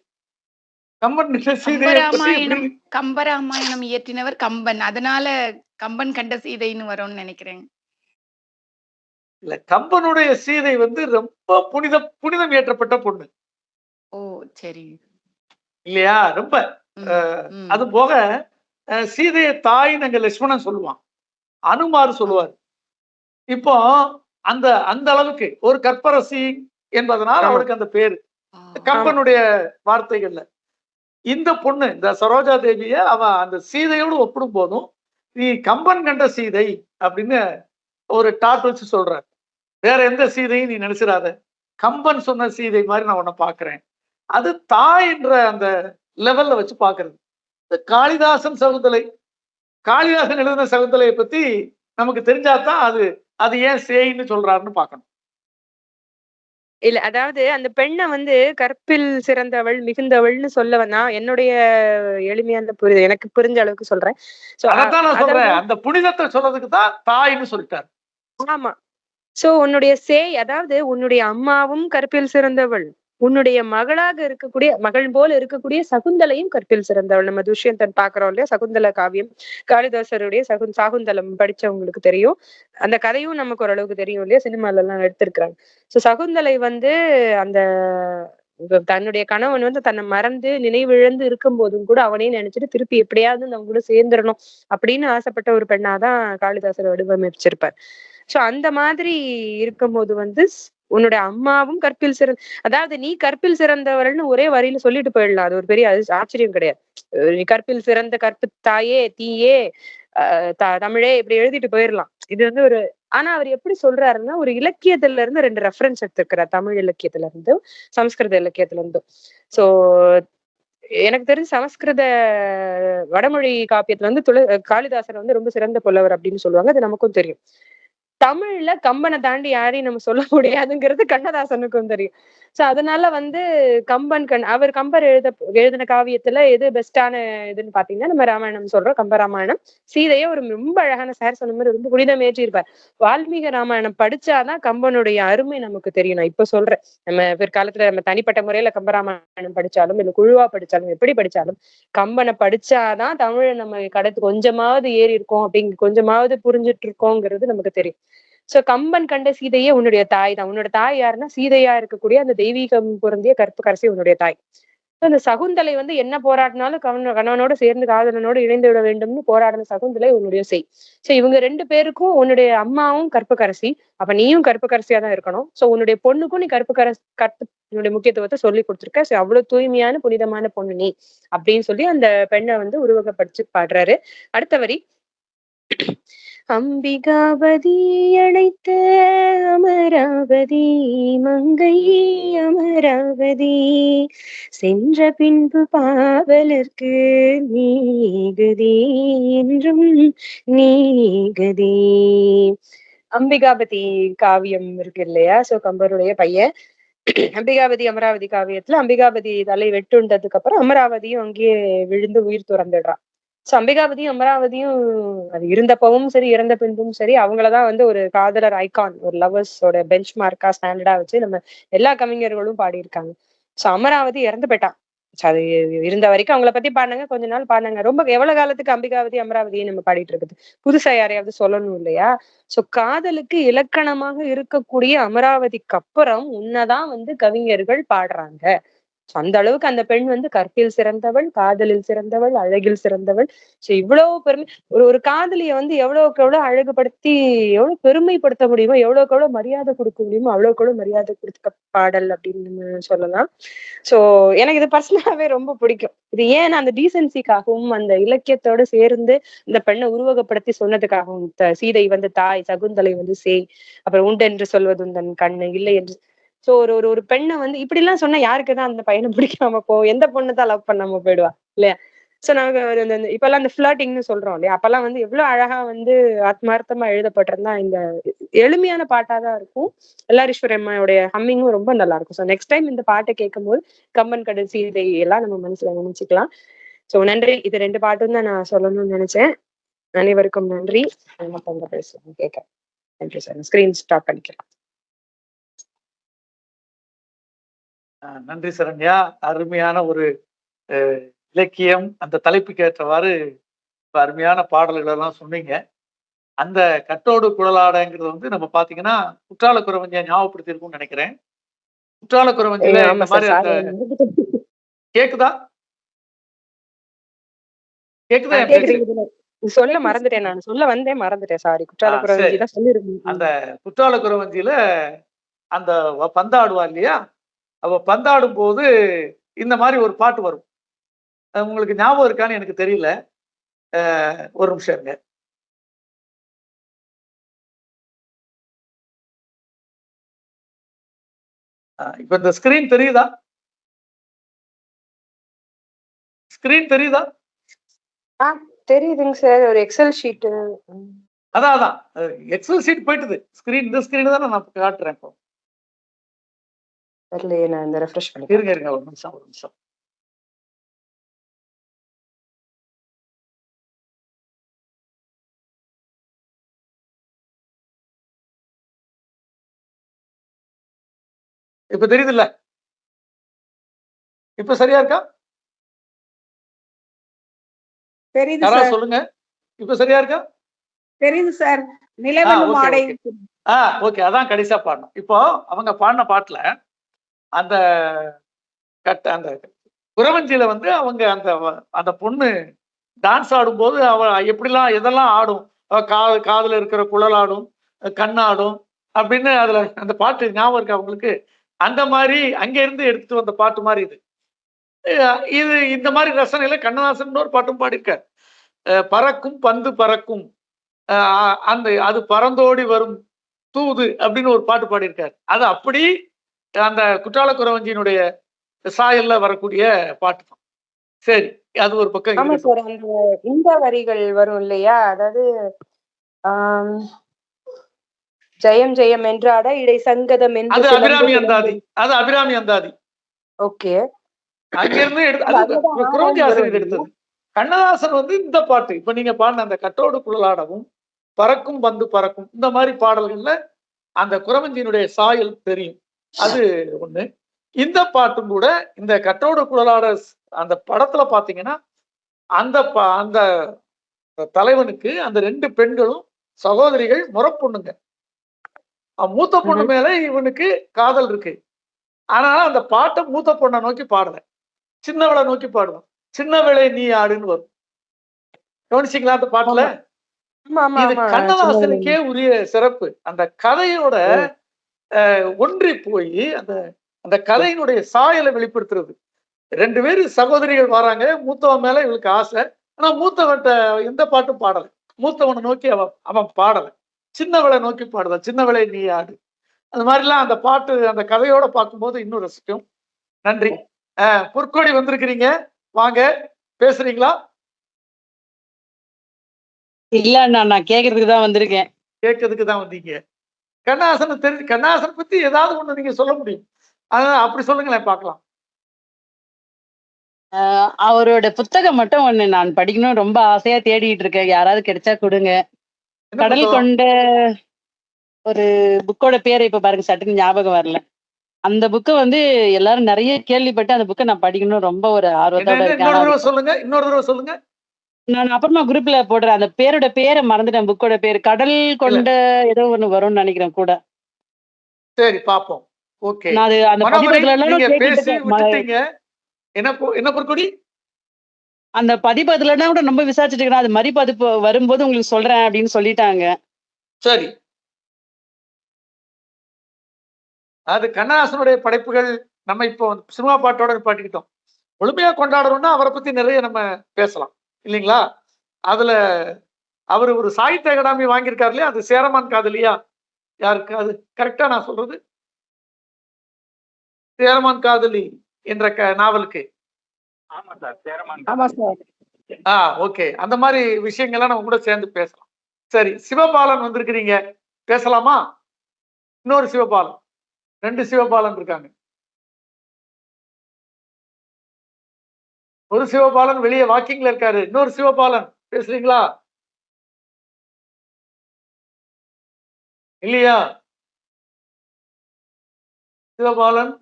[SPEAKER 1] கம்பன் கண்ட சீதையை பற்றி எப்படி?
[SPEAKER 5] கம்பராமாயணம் இயற்றினவர் கம்பன். அதனால கம்பன் கண்ட சீதைன்னு வரும்னு நினைக்கிறேன்.
[SPEAKER 1] இல்ல, கம்பனுடைய சீதை வந்து ரொம்ப புனிதம் ஏற்றப்பட்ட பொண்ணு
[SPEAKER 5] ஓ சரி.
[SPEAKER 1] இல்லையா? ரொம்ப
[SPEAKER 5] ம், ம்.
[SPEAKER 1] அது போக சீதைய தாயின்னு அங்க லட்சுமணன் சொல்லுவான், அனுமார் சொல்லுவார். இப்போ அந்த அந்த அளவுக்கு ஒரு கற்பரசி என்பதனால்
[SPEAKER 4] ஆமா.
[SPEAKER 1] அவளுக்கு அந்த பேரு
[SPEAKER 5] ஆ.
[SPEAKER 1] கம்பனுடைய வார்த்தைகள்ல. இந்த பொண்ணு இந்த சரோஜா தேவிய அவ அந்த சீதையோடு ஒப்பிடும் போதும் நீ கம்பன் கண்ட சீதை அப்படின்னு ஒரு டாட் வச்சு சொல்ற. வேற எந்த சீதையும் நீ நினைச்சிடாத, கம்பன் சொன்ன சீதை மாதிரி நான் உன்னை பாக்குறேன். அது தாய் என்ற அந்த லெவல்ல வச்சு பாக்குறது. இந்த காளிதாசன் சகுந்தலை, காளிதாசன் எழுதின சகுந்தலையை பத்தி நமக்கு தெரிஞ்சாதான் அது அது ஏன் சேயின்னு சொல்றாருன்னு பார்க்கணும்.
[SPEAKER 4] இல்ல அதாவது அந்த பெண்ணை வந்து கற்பில் சிறந்தவள் மிகுந்தவள்னு சொல்லவனா என்னுடைய எளிமையான புரிதல் எனக்கு புரிஞ்ச அளவுக்கு சொல்றேன். சோ
[SPEAKER 1] அதைத்தான் நான்
[SPEAKER 4] அதாவது
[SPEAKER 1] சொல்றேன். அந்த புனிதத்தை சொல்றதுக்கு தான் தாய்ன்னு சொல்லிட்டாரு.
[SPEAKER 4] ஆமா. சோ உன்னுடைய சேய் அதாவது உன்னுடைய அம்மாவும் கற்பில் சிறந்தவள். உன்னுடைய மகளாக இருக்கக்கூடிய மகள் போல இருக்கக்கூடிய சகுந்தலையும் கற்பில் சிறந்தவள். நம்ம துஷ்யந்தன் பார்க்கிறோம் இல்லையா? சகுந்தல காவியம். காளிதாசருடைய சாகுந்தலம் படிச்சவங்களுக்கு தெரியும். அந்த கதையும் நமக்கு ஓரளவுக்கு தெரியும் இல்லையா? சினிமால எல்லாம் எடுத்திருக்காங்க. சோ சகுந்தலை வந்து அந்த தன்னுடைய கணவன் வந்து தன்னை மறந்து நினைவிழந்து இருக்கும் போதும் கூட அவனையும் நினைச்சிட்டு திருப்பி எப்படியாவது நம்ம கூட சேர்ந்துடணும் அப்படின்னு ஆசைப்பட்ட ஒரு பெண்ணாதான் காளிதாசர் வடிவமைச்சிருப்பார். சோ அந்த மாதிரி இருக்கும்போது வந்து உன்னுடைய அம்மாவும் கற்பில் அதாவது நீ கற்பில் சிறந்தவள்னு ஒரே வரியில சொல்லிட்டு போயிடலாம். அது ஒரு பெரிய ஆச்சரியம் கிடையாது. நீ கற்பில் சிறந்த கற்பு தாயே தீயே தமிழே இப்படி எழுதிட்டு போயிடலாம். இது வந்து ஒரு ஆனா அவர் எப்படி சொல்றாருன்னா ஒரு இலக்கியத்துல இருந்து 2 ரெஃபரன்ஸ் எடுத்திருக்கிறார். தமிழ் இலக்கியத்துல இருந்தும் சமஸ்கிருத இலக்கியத்துல இருந்தும். சோ எனக்கு தெரிஞ்சு சமஸ்கிருத வடமொழி காப்பியத்துல வந்து காளிதாசர் வந்து ரொம்ப சிறந்த புலவர் அப்படின்னு சொல்லுவாங்க. அது நமக்கும் தெரியும். தமிழ்ல கம்பனை தாண்டி யாரையும் நம்ம சொல்ல முடியாதுங்கிறது கண்ணதாசனுக்கும் தெரியும். சோ அதனால வந்து அவர் கம்பர் எழுதின காவியத்துல எது பெஸ்டான இதுன்னு பாத்தீங்கன்னா நம்ம ராமாயணம் சொல்றோம். கம்பராமாயணம். சீதையை ஒரு ரொம்ப அழகான சார் சொன்ன மாதிரி ரொம்ப புனிதம் ஏற்றிருப்பார். வால்மீக ராமாயணம் படிச்சாதான் கம்பனுடைய அருமை நமக்கு தெரியும். நான் இப்ப சொல்றேன். நம்ம பிற்காலத்துல நம்ம தனிப்பட்ட முறையில கம்பராமாயணம் படிச்சாலும் இல்ல குழுவா படிச்சாலும் எப்படி படிச்சாலும் கம்பனை படிச்சாதான் தமிழை நம்ம கடத்து கொஞ்சமாவது ஏறி இருக்கோம் அப்படிங்க கொஞ்சமாவது புரிஞ்சுட்டு இருக்கோங்கிறது நமக்கு தெரியும். சோ கம்பன் கண்ட சீதையே உன்னுடைய தாய் தான். உன்னோட தாய் யாருன்னா சீதையா இருக்கக்கூடிய அந்த தெய்வீகம் பொருந்திய கற்புக்கரசி உன்னுடைய தாய். அந்த சகுந்தலை வந்து என்ன போராடினாலும் கணவனோட சேர்ந்து காதலனோடு இணைந்து விட வேண்டும்னு போராடின சகுந்தலை உன்னுடைய செய். சோ இவங்க 2 பேருக்கும் உன்னுடைய அம்மாவும் கற்புக்கரசி. அப்ப நீயும் கற்புக்கரசியா தான் இருக்கணும். சோ உன்னுடைய பொண்ணுக்கும் நீ உன்னுடைய முக்கியத்துவத்தை சொல்லி கொடுத்திருக்க. சோ அவ்வளவு தூய்மையான புனிதமான பொண்ணு நீ அப்படின்னு சொல்லி அந்த பெண்ணை வந்து உருவகப்படுத்தி பாடுறாரு. அடுத்த வரி அம்பிகாபதி அழைத்த அமராவதி மங்கை அமராவதி சென்ற பின்பு பாவலர்க்கு நீகதி என்றும் நீகதி. அம்பிகாபதி காவியம் இருக்கு இல்லையா? சோ கம்பருடைய பையன் அம்பிகாபதி அமராவதி காவியத்துல அம்பிகாபதி தலை வெட்டுண்டதுக்கு அப்புறம் அமராவதியும் அங்கேயே விழுந்து உயிர் துறந்துடுறான். சோ அம்பிகாபதியும் அமராவதியும் அது இருந்தப்பவும் சரி இறந்த பின்பும் சரி அவங்களதான் வந்து ஒரு காதலர் ஐகான் ஒரு லவர்ஸோட பெஞ்ச் மார்க்கா ஸ்டாண்டர்டா வச்சு நம்ம எல்லா கவிஞர்களும் பாடியிருக்காங்க. சோ அமராவதி இறந்து போயிட்டான். அது இருந்த வரைக்கும் அவங்கள பத்தி பாடினாங்க. கொஞ்ச நாள் பாடினாங்க. ரொம்ப எவ்வளவு காலத்துக்கு அம்பிகாவதி அமராவதியை நம்ம பாடிட்டு இருக்குது? புதுசா யாரையாவது சொல்லணும் இல்லையா? சோ காதலுக்கு இலக்கணமாக இருக்கக்கூடிய அமராவதிக்கு அப்புறம் உன்னதான் வந்து கவிஞர்கள் பாடுறாங்க. அந்த அளவுக்கு அந்த பெண் வந்து கற்பில் சிறந்தவள், காதலில் சிறந்தவள், அழகில் சிறந்தவள். சோ இவ்வளவு பெருமை ஒரு ஒரு காதலிய வந்து எவ்வளவுக்கு எவ்வளவு அழகுபடுத்தி எவ்வளவு பெருமைப்படுத்த முடியுமோ எவ்வளவுக்கு எவ்வளவு மரியாதை கொடுக்க முடியுமோ அவ்வளவுக்கு எவ்வளவு மரியாதை கொடுக்க பாடல் அப்படின்னு நம்ம சொல்லலாம். சோ எனக்கு இது பர்சனலாவே ரொம்ப பிடிக்கும். இது ஏன் அந்த டீசென்சிக்காகவும் அந்த இலக்கியத்தோட சேர்ந்து இந்த பெண்ணை உருவகப்படுத்தி சொன்னதுக்காகவும் சீதை வந்து தாய், சகுந்தலை வந்து சேய், அப்புறம் உண்டென்று சொல்வது உந்தன் கண்ணு இல்லை என்று. சோ ஒரு ஒரு ஒரு பெண்ணை வந்து இப்படி எல்லாம் சொன்னா யாருக்குதான் அந்த பையனை பிடிக்காம எந்த பொண்ணு தான் லவ் பண்ணாம போயிடுவா இல்லையா? சோ நாங்க இப்ப எல்லாம் இந்த ஃபிளர்ட்டிங்னு சொல்றோம் இல்லையா? அப்பெல்லாம் வந்து எவ்வளவு அழகா வந்து ஆத்மார்த்தமா எழுதப்பட்டிருந்தா இந்த எளிமையான பாட்டாதான் இருக்கும். எல்லாரீஸ்வரம்மாவுடைய ஹம்மிங்கும் ரொம்ப நல்லா இருக்கும். சோ நெக்ஸ்ட் டைம் இந்த பாட்டை கேட்கும் போது கம்பன் கடல் சீதை எல்லாம் நம்ம மனசுல நினைச்சுக்கலாம். சோ நன்றி. இது 2 பாட்டும் தான் நான் சொல்லணும்னு நினைச்சேன். அனைவருக்கும் நன்றி. மத்தவங்க பேசுவாங்க கேட்க. நன்றி சார். ஸ்கிரீன் ஸ்டாப் பண்ணிக்கலாம்.
[SPEAKER 1] நன்றி சரண்யா. அருமையான ஒரு இலக்கியம் அந்த தலைப்புக்கு ஏற்றவாறு அருமையான பாடல்கள் எல்லாம் சொன்னீங்க. அந்த கட்டோடு குழலாடங்கிறது வந்து நம்ம பாத்தீங்கன்னா குற்றால குறவஞ்சியை ஞாபகப்படுத்தி இருக்கும்னு நினைக்கிறேன். குற்றால குறவஞ்சியில இந்த மாதிரி அந்த கேக்குதா கேக்குதா
[SPEAKER 4] சொல்ல மறந்துட்டேன். நான் சொல்ல வந்தேன் மறந்துட்டேன். சாரி. குற்றால குறவஞ்சி தான் சொல்லிருக்கேன்.
[SPEAKER 1] அந்த குற்றால குறவஞ்சியில அந்த பந்தாடுவா இல்லையா? அவ பந்தாடும் போது இந்த மாதிரி ஒரு பாட்டு வரும். உங்களுக்கு ஞாபகம் இருக்கான்னு எனக்கு தெரியல. ஒரு நிமிஷம் இருங்க. இப்ப இந்த ஸ்கிரீன் தெரியுதா? ஸ்கிரீன் தெரியுதா?
[SPEAKER 4] தெரியுதுங்க சார். ஒரு எக்ஸல் ஷீட்.
[SPEAKER 1] அதான் எக்ஸல் ஷீட் போயிட்டுது. ஸ்கிரீன் இந்த ஸ்கிரீன் தான் நான் காட்டுறேன் இப்போ.
[SPEAKER 4] தெரியலையே, நான் இந்த ரெஃப்ரெஷ் பண்ணி
[SPEAKER 1] இருங்க ஒரு நிமிஷம். இப்ப தெரியுதுல்ல? இப்ப சரியா இருக்கா?
[SPEAKER 2] தெரியுது
[SPEAKER 1] யாராவது
[SPEAKER 2] சார்.
[SPEAKER 1] சொல்லுங்க. இப்ப சரியா இருக்கா?
[SPEAKER 2] தெரியுது சார். நிலவெனும்
[SPEAKER 1] ஓகே,
[SPEAKER 2] ஆடை.
[SPEAKER 1] ஓகே. ஓகே. அதான் கடைசியா பாடணும். இப்போ அவங்க பாடின பாட்டுல அந்த அந்த குறவஞ்சியில வந்து அவங்க அந்த பொண்ணு டான்ஸ் ஆடும்போது அவ எப்படிலாம் எதெல்லாம் ஆடும், காதுல இருக்கிற குழல் ஆடும், கண்ணாடும் அப்படின்னு அதுல அந்த பாட்டு ஞாபகம் இருக்கு அவங்களுக்கு. அந்த மாதிரி அங்க இருந்து எடுத்துட்டு வந்த பாட்டு மாதிரி இது. இது இந்த மாதிரி ரசனையில கண்ணதாசன் ஒரு பாட்டும் பாடியிருக்கார். பறக்கும் பந்து பறக்கும், அந்த அது பறந்தோடி வரும் தூது அப்படின்னு ஒரு பாட்டு பாடியிருக்காரு. அது அப்படி அந்த குற்றால குறவஞ்சியினுடைய சாயல்ல வரக்கூடிய பாட்டு தான். சரி, அது ஒரு பக்கம்
[SPEAKER 4] ஆமா
[SPEAKER 1] இருக்கட்டும்.
[SPEAKER 4] சார். இந்த வரிகள் வரும் இல்லையா, அதாவது ஜெயம் ஜெயம் என்றாட இடை சங்கதம் என்று
[SPEAKER 1] அது அபிராமி அந்தாதி. அது அபிராமி அந்தாதி.
[SPEAKER 4] ஓகே.
[SPEAKER 1] அங்கிருந்து அது குறவஞ்சி ஆசிரியர் எடுத்தது. கண்ணதாசன் வந்து இந்த பாட்டு இப்ப நீங்க பாடின அந்த கட்டோடு குழலாடவும், பறக்கும் பந்து பறக்கும், இந்த மாதிரி பாடல்கள்ல அந்த குறவஞ்சியினுடைய சாயல் தெரியும். அது ஒண்ணு. இந்த பாட்டும் கூட இந்த கட்டோடு குழலாட அந்த படத்துல பாத்தீங்கன்னா அந்த அந்த தலைவனுக்கு அந்த 2 பெண்களும் சகோதரிகள் முறப்பொண்ணுங்க. மூத்த பொண்ணு மேல இவனுக்கு காதல் இருக்கு. ஆனா அந்த பாட்டை மூத்த பொண்ணை நோக்கி பாடல, சின்னவளை நோக்கி பாடுவான். சின்னவளை நீ ஆடுன்னு வரும். கவனிச்சிங்களா அந்த பாட்டுல? இது கண்ணதாசனுக்கே உரிய சிறப்பு. அந்த கதையோட ஒன்றி போய் அந்த கதையினுடைய சாயலை வெளிப்படுத்துறது. 2 பேரு சகோதரிகள் வராங்க. மூத்தவன் மேல இவளுக்கு ஆசை. ஆனா மூத்தவன்ட்ட எந்த பாட்டும் பாடல. மூத்தவனை நோக்கி அவன் பாடல. சின்னவளை நோக்கி பாடுதான். சின்னவளை நீ ஆடு. அந்த மாதிரிலாம் அந்த பாட்டு அந்த கதையோட பார்க்கும்போது இன்னும் ரசிக்கும். நன்றி. பொற்கொடி வந்திருக்கிறீங்க, வாங்க, பேசுறீங்களா?
[SPEAKER 7] இல்ல, நான் கேக்குறதுக்கு தான் வந்திருக்கேன்.
[SPEAKER 1] கேட்கறதுக்கு தான் வந்தீங்க. கண்ணதாசன் பத்தி ஏதாவது ஒண்ணு நீங்க சொல்ல முடியும். அப்படி சொல்லுங்களேன் பார்க்கலாம்.
[SPEAKER 7] அவரோட புத்தகம் மட்டும் ஒண்ணு நான் படிக்கணும் ரொம்ப ஆசையா தேடிட்டு இருக்கேன். யாராவது கிடைச்சா கொடுங்க. கடல் கொண்ட ஒரு புக்கோட பேரை இப்ப பாருங்க, சட்டுன்னு ஞாபகம் வரல. அந்த புக்கை வந்து எல்லாரும் நிறைய கேள்விப்பட்டு அந்த புக்கை நான் படிக்கணும் ரொம்ப ஒரு ஆர்வத்தோட இருக்கேன்.
[SPEAKER 1] இன்னொரு தடவை சொல்லுங்க.
[SPEAKER 7] நான் அப்புறமா குரூப்ல போடுறேன். அந்த பேரை மறந்துட்டேன். புக்கோட பேரு கடல் கொண்ட ஏதோ ஒண்ணு வரும்னு நினைக்கிறேன் கூட.
[SPEAKER 1] சரி, பாப்போம். ஓகே.
[SPEAKER 7] நான் அது அந்த பதிப்பகத்துல எல்லாம்
[SPEAKER 1] என்ன பொற்கொடி?
[SPEAKER 7] அந்த பதிப்பகத்துல கூட ரொம்ப விசாரிச்சுட்டு இருக்கேன். அது மறுபதிப்பு வரும்போது உங்களுக்கு சொல்றேன் அப்படின்னு சொல்லிட்டாங்க.
[SPEAKER 1] சரி. அது கண்ணதாசனுடைய படைப்புகள் நம்ம இப்போ சினிமா பாட்டோட பாட்டிக்கிட்டோம். முழுமையா கொண்டாடணும்னா அவரை பத்தி நிறைய நம்ம பேசலாம் இல்லைங்களா? அதுல அவர் ஒரு சாகித்ய அகாடமி வாங்கியிருக்காரு இல்லையா? அது சேரமான் காதலியா யாருக்கு? அது கரெக்டா நான் சொல்றது? சேரமான் காதலி என்ற நாவலுக்கு.
[SPEAKER 2] ஆமா சார்.
[SPEAKER 1] ஓகே. அந்த மாதிரி விஷயங்கள்லாம் நம்ம கூட சேர்ந்து பேசலாம். சரி, சிவபாலன் வந்திருக்கிறீங்க, பேசலாமா? இன்னொரு சிவபாலன், 2 சிவபாலன் இருக்காங்க. ஒரு சிவபாலன் வெளியே வாக்கிங்ல இருக்காரு. இன்னொரு சிவபாலன் பேசுறீங்களா? இல்லையா? சிவபாலன்.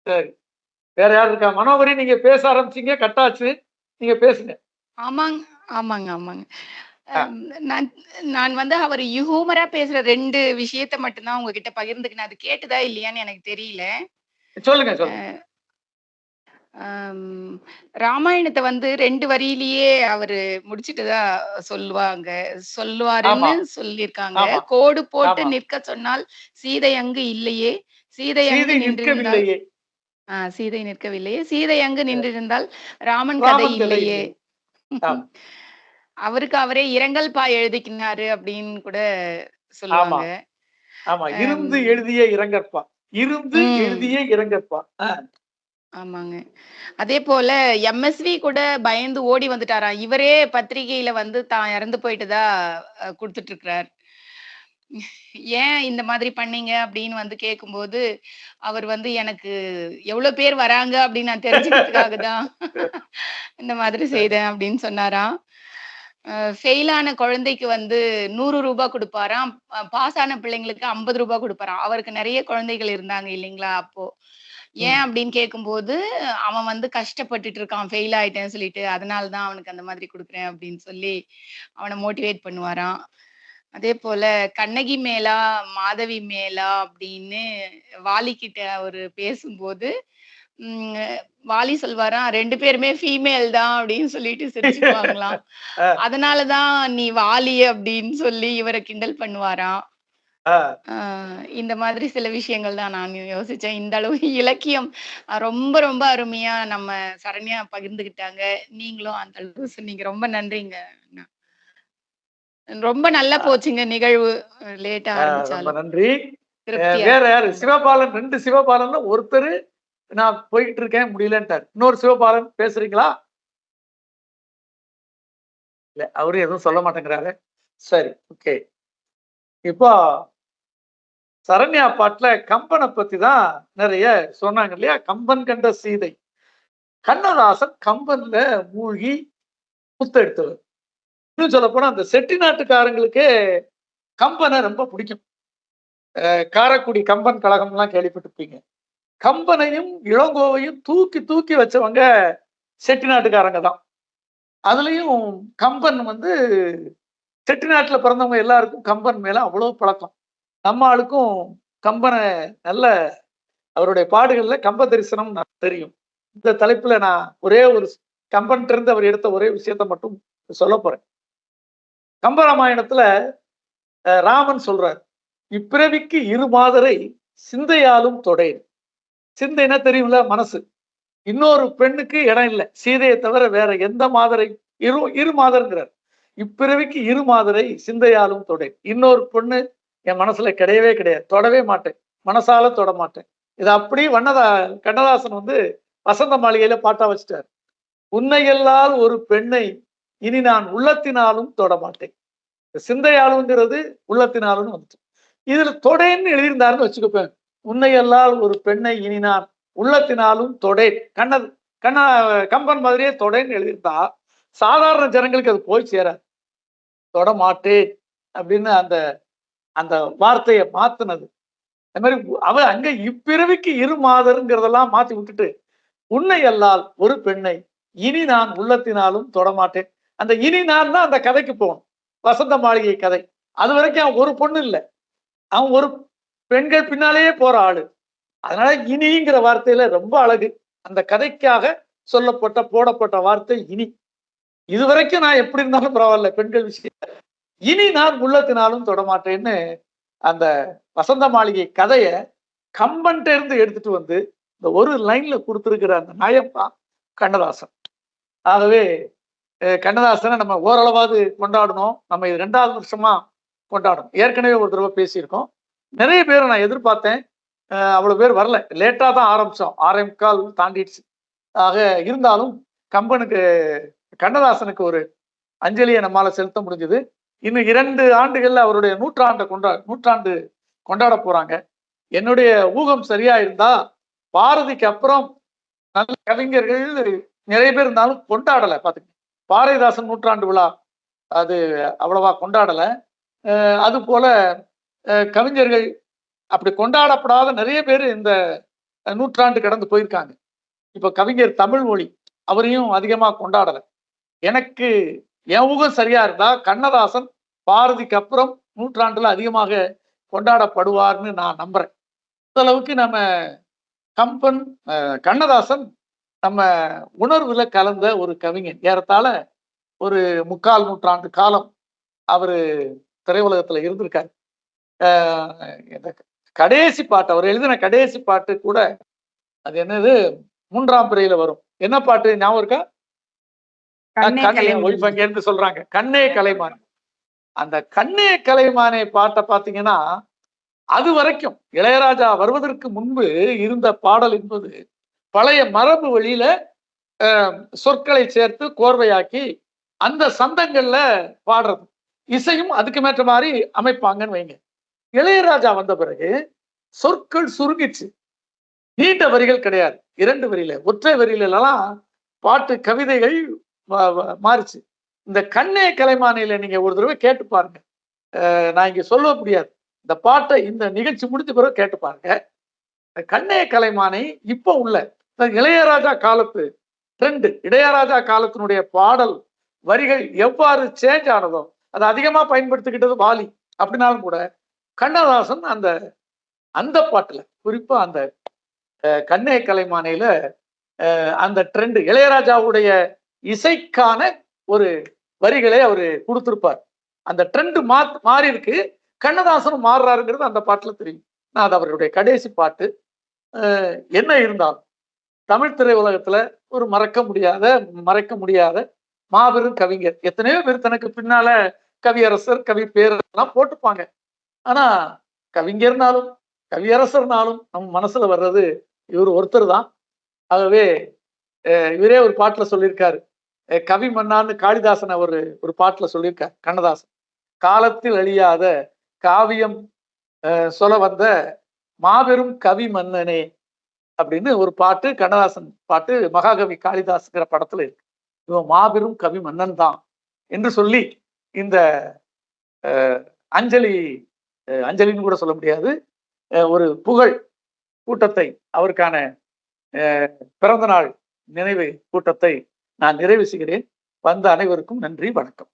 [SPEAKER 1] சரி, வேற யார் இருக்கா? மனோகரி, நீங்க பேச ஆரம்பிச்சீங்க, கட்டாச்சு, நீங்க பேசுங்க.
[SPEAKER 5] ஆமாங்க ஆமாங்க ஆமாங்க. நான் வந்து அவர் ஹியூமரா பேசுற 2 விஷயத்த மட்டும்தான் உங்ககிட்ட பகிர்ந்துக்கினேன். அது கேட்டுதா இல்லையான்னு எனக்கு தெரியல.
[SPEAKER 1] சொல்லுங்க.
[SPEAKER 5] ராமாயணத்தை வந்து 2 வரியிலேயே அவரு முடிச்சிட்டுதான் சொல்லுவாருன்னு சொல்லியிருக்காங்க. கோடு போட்டு நிற்க சொன்னால் சீதை அங்கு இல்லையே, சீதை அங்கு நின்றிருந்தால் சீதை நிற்கவில்லையே, சீதை அங்கு நின்றிருந்தால் ராமன் கதை இல்லையே. அவருக்கு அவரே இரங்கல் பா எழுதிக்கினாரு அப்படின்னு கூட சொல்லுவாங்க.
[SPEAKER 1] இருந்து எழுதிய இரங்கற்பா.
[SPEAKER 5] ஆமாங்க. அதே போல எம்எஸ்வி கூட பயந்து ஓடி வந்துட்டாராம். இவரே பத்திரிகையில வந்து தான் இறந்து போயிட்டுதான் குடுத்துட்டு இருக்கிறார். ஏன் இந்த மாதிரி பண்ணீங்க அப்படின்னு வந்து கேட்கும்போது, அவர் வந்து எனக்கு எவ்வளோ பேர் வராங்க அப்படின்னு நான் தெரிஞ்சுக்கிறதுக்காக தான் இந்த மாதிரி செய்தேன் அப்படின்னு சொன்னாராம். ஃபெயில் ஆன குழந்தைக்கு வந்து ரூ. 100 குடுப்பாராம். பாஸ் ஆன பிள்ளைங்களுக்கு ரூ. 50 குடுப்பாராம். அவருக்கு நெறைய குழந்தைகள் இருந்தாங்க இல்லைங்களா அப்போ. ஏன் அப்படின்னு கேட்கும்போது, அவன் வந்து கஷ்டப்பட்டுட்டு இருக்கான். ஃபெயில் ஆயிட்டேன்னு சொல்லிட்டு. அதனால தான் அவனுக்கு அந்த மாதிரி குடுக்குறேன் அப்படின்னு சொல்லி, அவன மோட்டிவேட் பண்ணுவாராம். அதேபோல கண்ணகி மேலா, மாதவி மேலா அப்படின்னு வாலிகிட்ட அவரு பேசும்போது, ம் வாலி சொல்வாராம், 2 பேருமே ஃபீமேல் தான் அப்படின்னு சொல்லிட்டு சிரிச்சுக்குவாங்களாம். அதனால தான் நீ வாலி அப்படின்னு சொல்லி இவர கிண்டல் பண்ணுவாராம். இந்த மாதிரி சில விஷயங்கள் தான் நான் யோசிச்சேன். இந்த அளவு இலக்கியம் ரொம்ப ரொம்ப அருமையா நம்ம சரண்யா பகிர்ந்துகிட்டாங்க. நீங்களும் அந்த அளவு சொன்னீங்க. ரொம்ப நன்றிங்க. ரொம்ப நல்லா போச்சுங்க நிகழ்வு. லேட்டா
[SPEAKER 1] ரொம்ப
[SPEAKER 5] ஆரம்பிச்சாலும்.
[SPEAKER 1] நன்றி.
[SPEAKER 5] திருப்தியா
[SPEAKER 1] வேற
[SPEAKER 5] இருக்கு.
[SPEAKER 1] யாரு? சிவபாலன் 2 சிவபாலன்ல ஒருத்தர் நான் போயிட்டு இருக்கேன் முடியலன்ட்டார். இன்னொரு சிவபாலன் பேசுறீங்களா? இல்ல அவரு எதுவும் சொல்ல மாட்டேங்கிறாரு. சரி, ஓகே. இப்போ சரண்யா பாட்டுல கம்பனை பத்தி தான் நிறைய சொன்னாங்க இல்லையா? கம்பன் கண்ட சீதை. கண்ணதாசன் கம்பன்ல மூழ்கி முத்தெடுத்தவர். இன்னும் சொல்ல போனா அந்த செட்டிநாட்டுக்காரங்களுக்கே கம்பனை ரொம்ப பிடிக்கும். காரைக்குடி கம்பன் கழகம்லாம் கேள்விப்பட்டிருப்பீங்க. கம்பனையும் இளங்கோவையும் தூக்கி தூக்கி வச்சவங்க செட்டிநாட்டுக்காரங்க தான். அதுலயும் கம்பன் வந்து செட்டிநாட்டுல பிறந்தவங்க எல்லாருக்கும் கம்பன் மேல அவ்வளவு பழக்கம். நம்ம ஆளுக்கும் கம்பனை நல்ல அவருடைய பாடுகள்ல கம்ப தரிசனம் தெரியும். இந்த தலைப்புல நான் ஒரே ஒரு கம்பன் இருந்து அவர் எடுத்த ஒரே விஷயத்த மட்டும் சொல்ல போறேன். கம்பராமாயணத்துல ராமன் சொல்றார், இப்பிறவிக்கு 2 மாதரை சிந்தையாலும் தொடேன். சிந்தைன்னா தெரியும்ல, மனசு. இன்னொரு பெண்ணுக்கு இடம் இல்லை, சீதையை தவிர வேற எந்த மாதரை இரு மாதர்ங்கிறார். இப்பிறவிக்கு 2 மாதரை சிந்தையாலும் தொடேன். இன்னொரு பொண்ணு என் மனசுல கிடையவே கிடையாது, தொடவே மாட்டேன், மனசால தொட மாட்டேன். இது அப்படி கண்ணதாசன் வந்து வசந்த மாளிகையில பாட்டா வச்சுட்டார். உன்னையெல்லால் ஒரு பெண்ணை இனி நான் உள்ளத்தினாலும் தொட மாட்டேன். சிந்தையாலுங்கிறது உள்ளத்தினாலும் வந்துச்சு. இதுல தொடேன்னு எழுதியிருந்தாருன்னு வச்சுக்கப்பேன். உன்னையெல்லால் ஒரு பெண்ணை இனி நான் உள்ளத்தினாலும் தொடேன். கம்பன் மாதிரியே தொடேன்னு எழுதியிருந்தா சாதாரண ஜனங்களுக்கு அது போய் சேராது. தொட மாட்டேன் அப்படின்னு அந்த அந்த வார்த்தையை மாத்துனது. அது மாதிரி அவ அங்க இப்பிறவிக்கு 2 மாதருங்கிறதெல்லாம் மாத்தி விட்டுட்டு உன்னை அல்லால் ஒரு பெண்ணை இனி நான் உள்ளத்தினாலும் தொடமாட்டேன். அந்த இனி நான் தான் அந்த கதைக்கு போகணும். வசந்த மாளிகை கதை. அது வரைக்கும் அவன் ஒரு பொண்ணு இல்லை, அவன் ஒரு பெண்கள் பின்னாலேயே போற ஆளு. அதனால இனிங்கிற வார்த்தையில ரொம்ப அழகு. அந்த கதைக்காக போடப்பட்ட வார்த்தை இனி. இதுவரைக்கும் நான் எப்படி இருந்தாலும் பரவாயில்ல, பெண்கள் விஷயம் இனி நான் உள்ளத்தினாலும் தொடமாட்டேன்னு அந்த வசந்த மாளிகை கதைய கம்பன்ட்ட இருந்து எடுத்துட்டு வந்து இந்த ஒரு லைன்ல கொடுத்திருக்கிற அந்த நயப்பா கண்ணதாசன். ஆகவே கண்ணதாசனை நம்ம ஓரளவாவது கொண்டாடணும். நம்ம இது 2வது வருஷமா கொண்டாடணும். ஏற்கனவே ஒரு தடவை பேசியிருக்கோம். நிறைய பேர் நான் எதிர்பார்த்தேன், அவ்வளவு பேர் வரல. லேட்டா தான் ஆரம்பிச்சோம், 6:45 தாண்டிடுச்சு. ஆக இருந்தாலும் கண்ணதாசனுக்கு ஒரு அஞ்சலியை நம்மால செலுத்த முடிஞ்சது. இன்னும் 2 ஆண்டுகள்ல அவருடைய நூற்றாண்டு கொண்டாட போறாங்க. என்னுடைய ஊகம் சரியா இருந்தா பாரதிக்கு அப்புறம் நல்ல கவிஞர்கள் நிறைய பேர் இருந்தாலும் கொண்டாடல. பாத்துக்க, பாரதிதாசன் நூற்றாண்டு விழா அது அவ்வளவா கொண்டாடல. அது போல கவிஞர்கள் அப்படி கொண்டாடப்படாத நிறைய பேர் இந்த நூற்றாண்டு கடந்து போயிருக்காங்க. இப்ப கவிஞர் தமிழ்மொழி அவரையும் அதிகமா கொண்டாடல. எனக்கு என் ஊகம் சரியா இருந்தா கண்ணதாசன் பாரதிக்கு அப்புறம் நூற்றாண்டுல அதிகமாக கொண்டாடப்படுவார்னு நான் நம்புறேன். அந்த அளவுக்கு நம்ம கண்ணதாசன் நம்ம உணர்வுல கலந்த ஒரு கவிஞன். ஏறத்தாழ ஒரு 3/4 நூற்றாண்டு காலம் அவரு திரையுலகத்துல இருந்திருக்காரு. கடைசி பாட்டு, அவர் எழுதின கடைசி பாட்டு கூட அது என்னது, 3ஆம் பிறையில வரும். என்ன பாட்டு ஞாபகம் இருக்கா? ஒய்ஃபங்கன்னு சொல்றாங்க, கண்ணே கலைமான். அந்த கண்ணே கலைமானே பாட்டை பாத்தீங்கன்னா, அது வரைக்கும் இளையராஜா வருவதற்கு முன்பு இருந்த பாடல் என்பது பழைய மரபு வழியில சொற்களை சேர்த்து கோர்வையாக்கி அந்த சந்தங்கள்ல பாடுறது. இசையும் அதுக்கு மேற்ற மாதிரி அமைப்பாங்கன்னு வைங்க. இளையராஜா வந்த பிறகு சொற்கள் சுருங்கிச்சு, நீண்ட வரிகள் கிடையாது, 2 வரியில, ஒற்றை வரியில எல்லாம் பாட்டு கவிதைகள் மாறிச்சு. இந்த கண்ணே கலைமானியில நீங்க ஒரு தடவை கேட்டு பாருங்க. நான் இங்க சொல்ல முடியாது, இந்த பாட்டை இந்த நிகழ்ச்சி முடிஞ்ச பிறகு கேட்டு பாருங்க. கண்ணே கலைமானை இப்ப உள்ள இளையராஜா காலத்து ட்ரெண்ட், இளையராஜா காலத்தினுடைய பாடல் வரிகள் எவ்வாறு சேஞ்ச் ஆனதோ, அதை அதிகமா பயன்படுத்திக்கிட்டது வாலி அப்படின்னாலும் கூட கண்ணதாசன் அந்த அந்த பாட்டுல, குறிப்பா அந்த கண்ணே கலைமானையில அந்த ட்ரெண்ட், இளையராஜாவுடைய இசைக்கான ஒரு வரிகளை அவரு கொடுத்திருப்பார். அந்த ட்ரெண்ட் மாறி இருக்கு, கண்ணதாசனும் மாறுறாருங்கிறது அந்த பாட்டுல தெரியும். நான் அது அவருடைய கடைசி பாட்டு. என்ன இருந்தாலும் தமிழ் திரையுலகத்துல ஒரு மறைக்க முடியாத மாபெரும் கவிஞர். எத்தனையோ பேர் தனக்கு பின்னால கவியரசர், கவி பேரெல்லாம் போட்டுப்பாங்க. ஆனா கவிஞர்னாலும் கவியரசர்னாலும் நம்ம மனசுல வர்றது இவர் ஒருத்தர் தான். ஆகவே இவரே ஒரு பாட்டுல சொல்லியிருக்காரு, கவி மன்னான்னு காளிதாசன் ஒரு பாட்டுல சொல்லியிருக்கார் கண்ணதாசன். காலத்தில் அழியாத காவியம் சொல்ல வந்த மாபெரும் கவி மன்னனே அப்படின்னு ஒரு பாட்டு, கண்ணதாசன் பாட்டு மகாகவி காளிதாஸ்ங்கிற படத்துல இருக்கு. இவன் மாபெரும் கவி மன்னன் தான் என்று சொல்லி இந்த அஞ்சலின்னு கூட சொல்ல முடியாது, ஒரு புகழ் கூட்டத்தை, அவருக்கான பிறந்த நாள் நினைவு கூட்டத்தை நான் நிறைவு செய்கிறேன். வந்த அனைவருக்கும் நன்றி, வணக்கம்.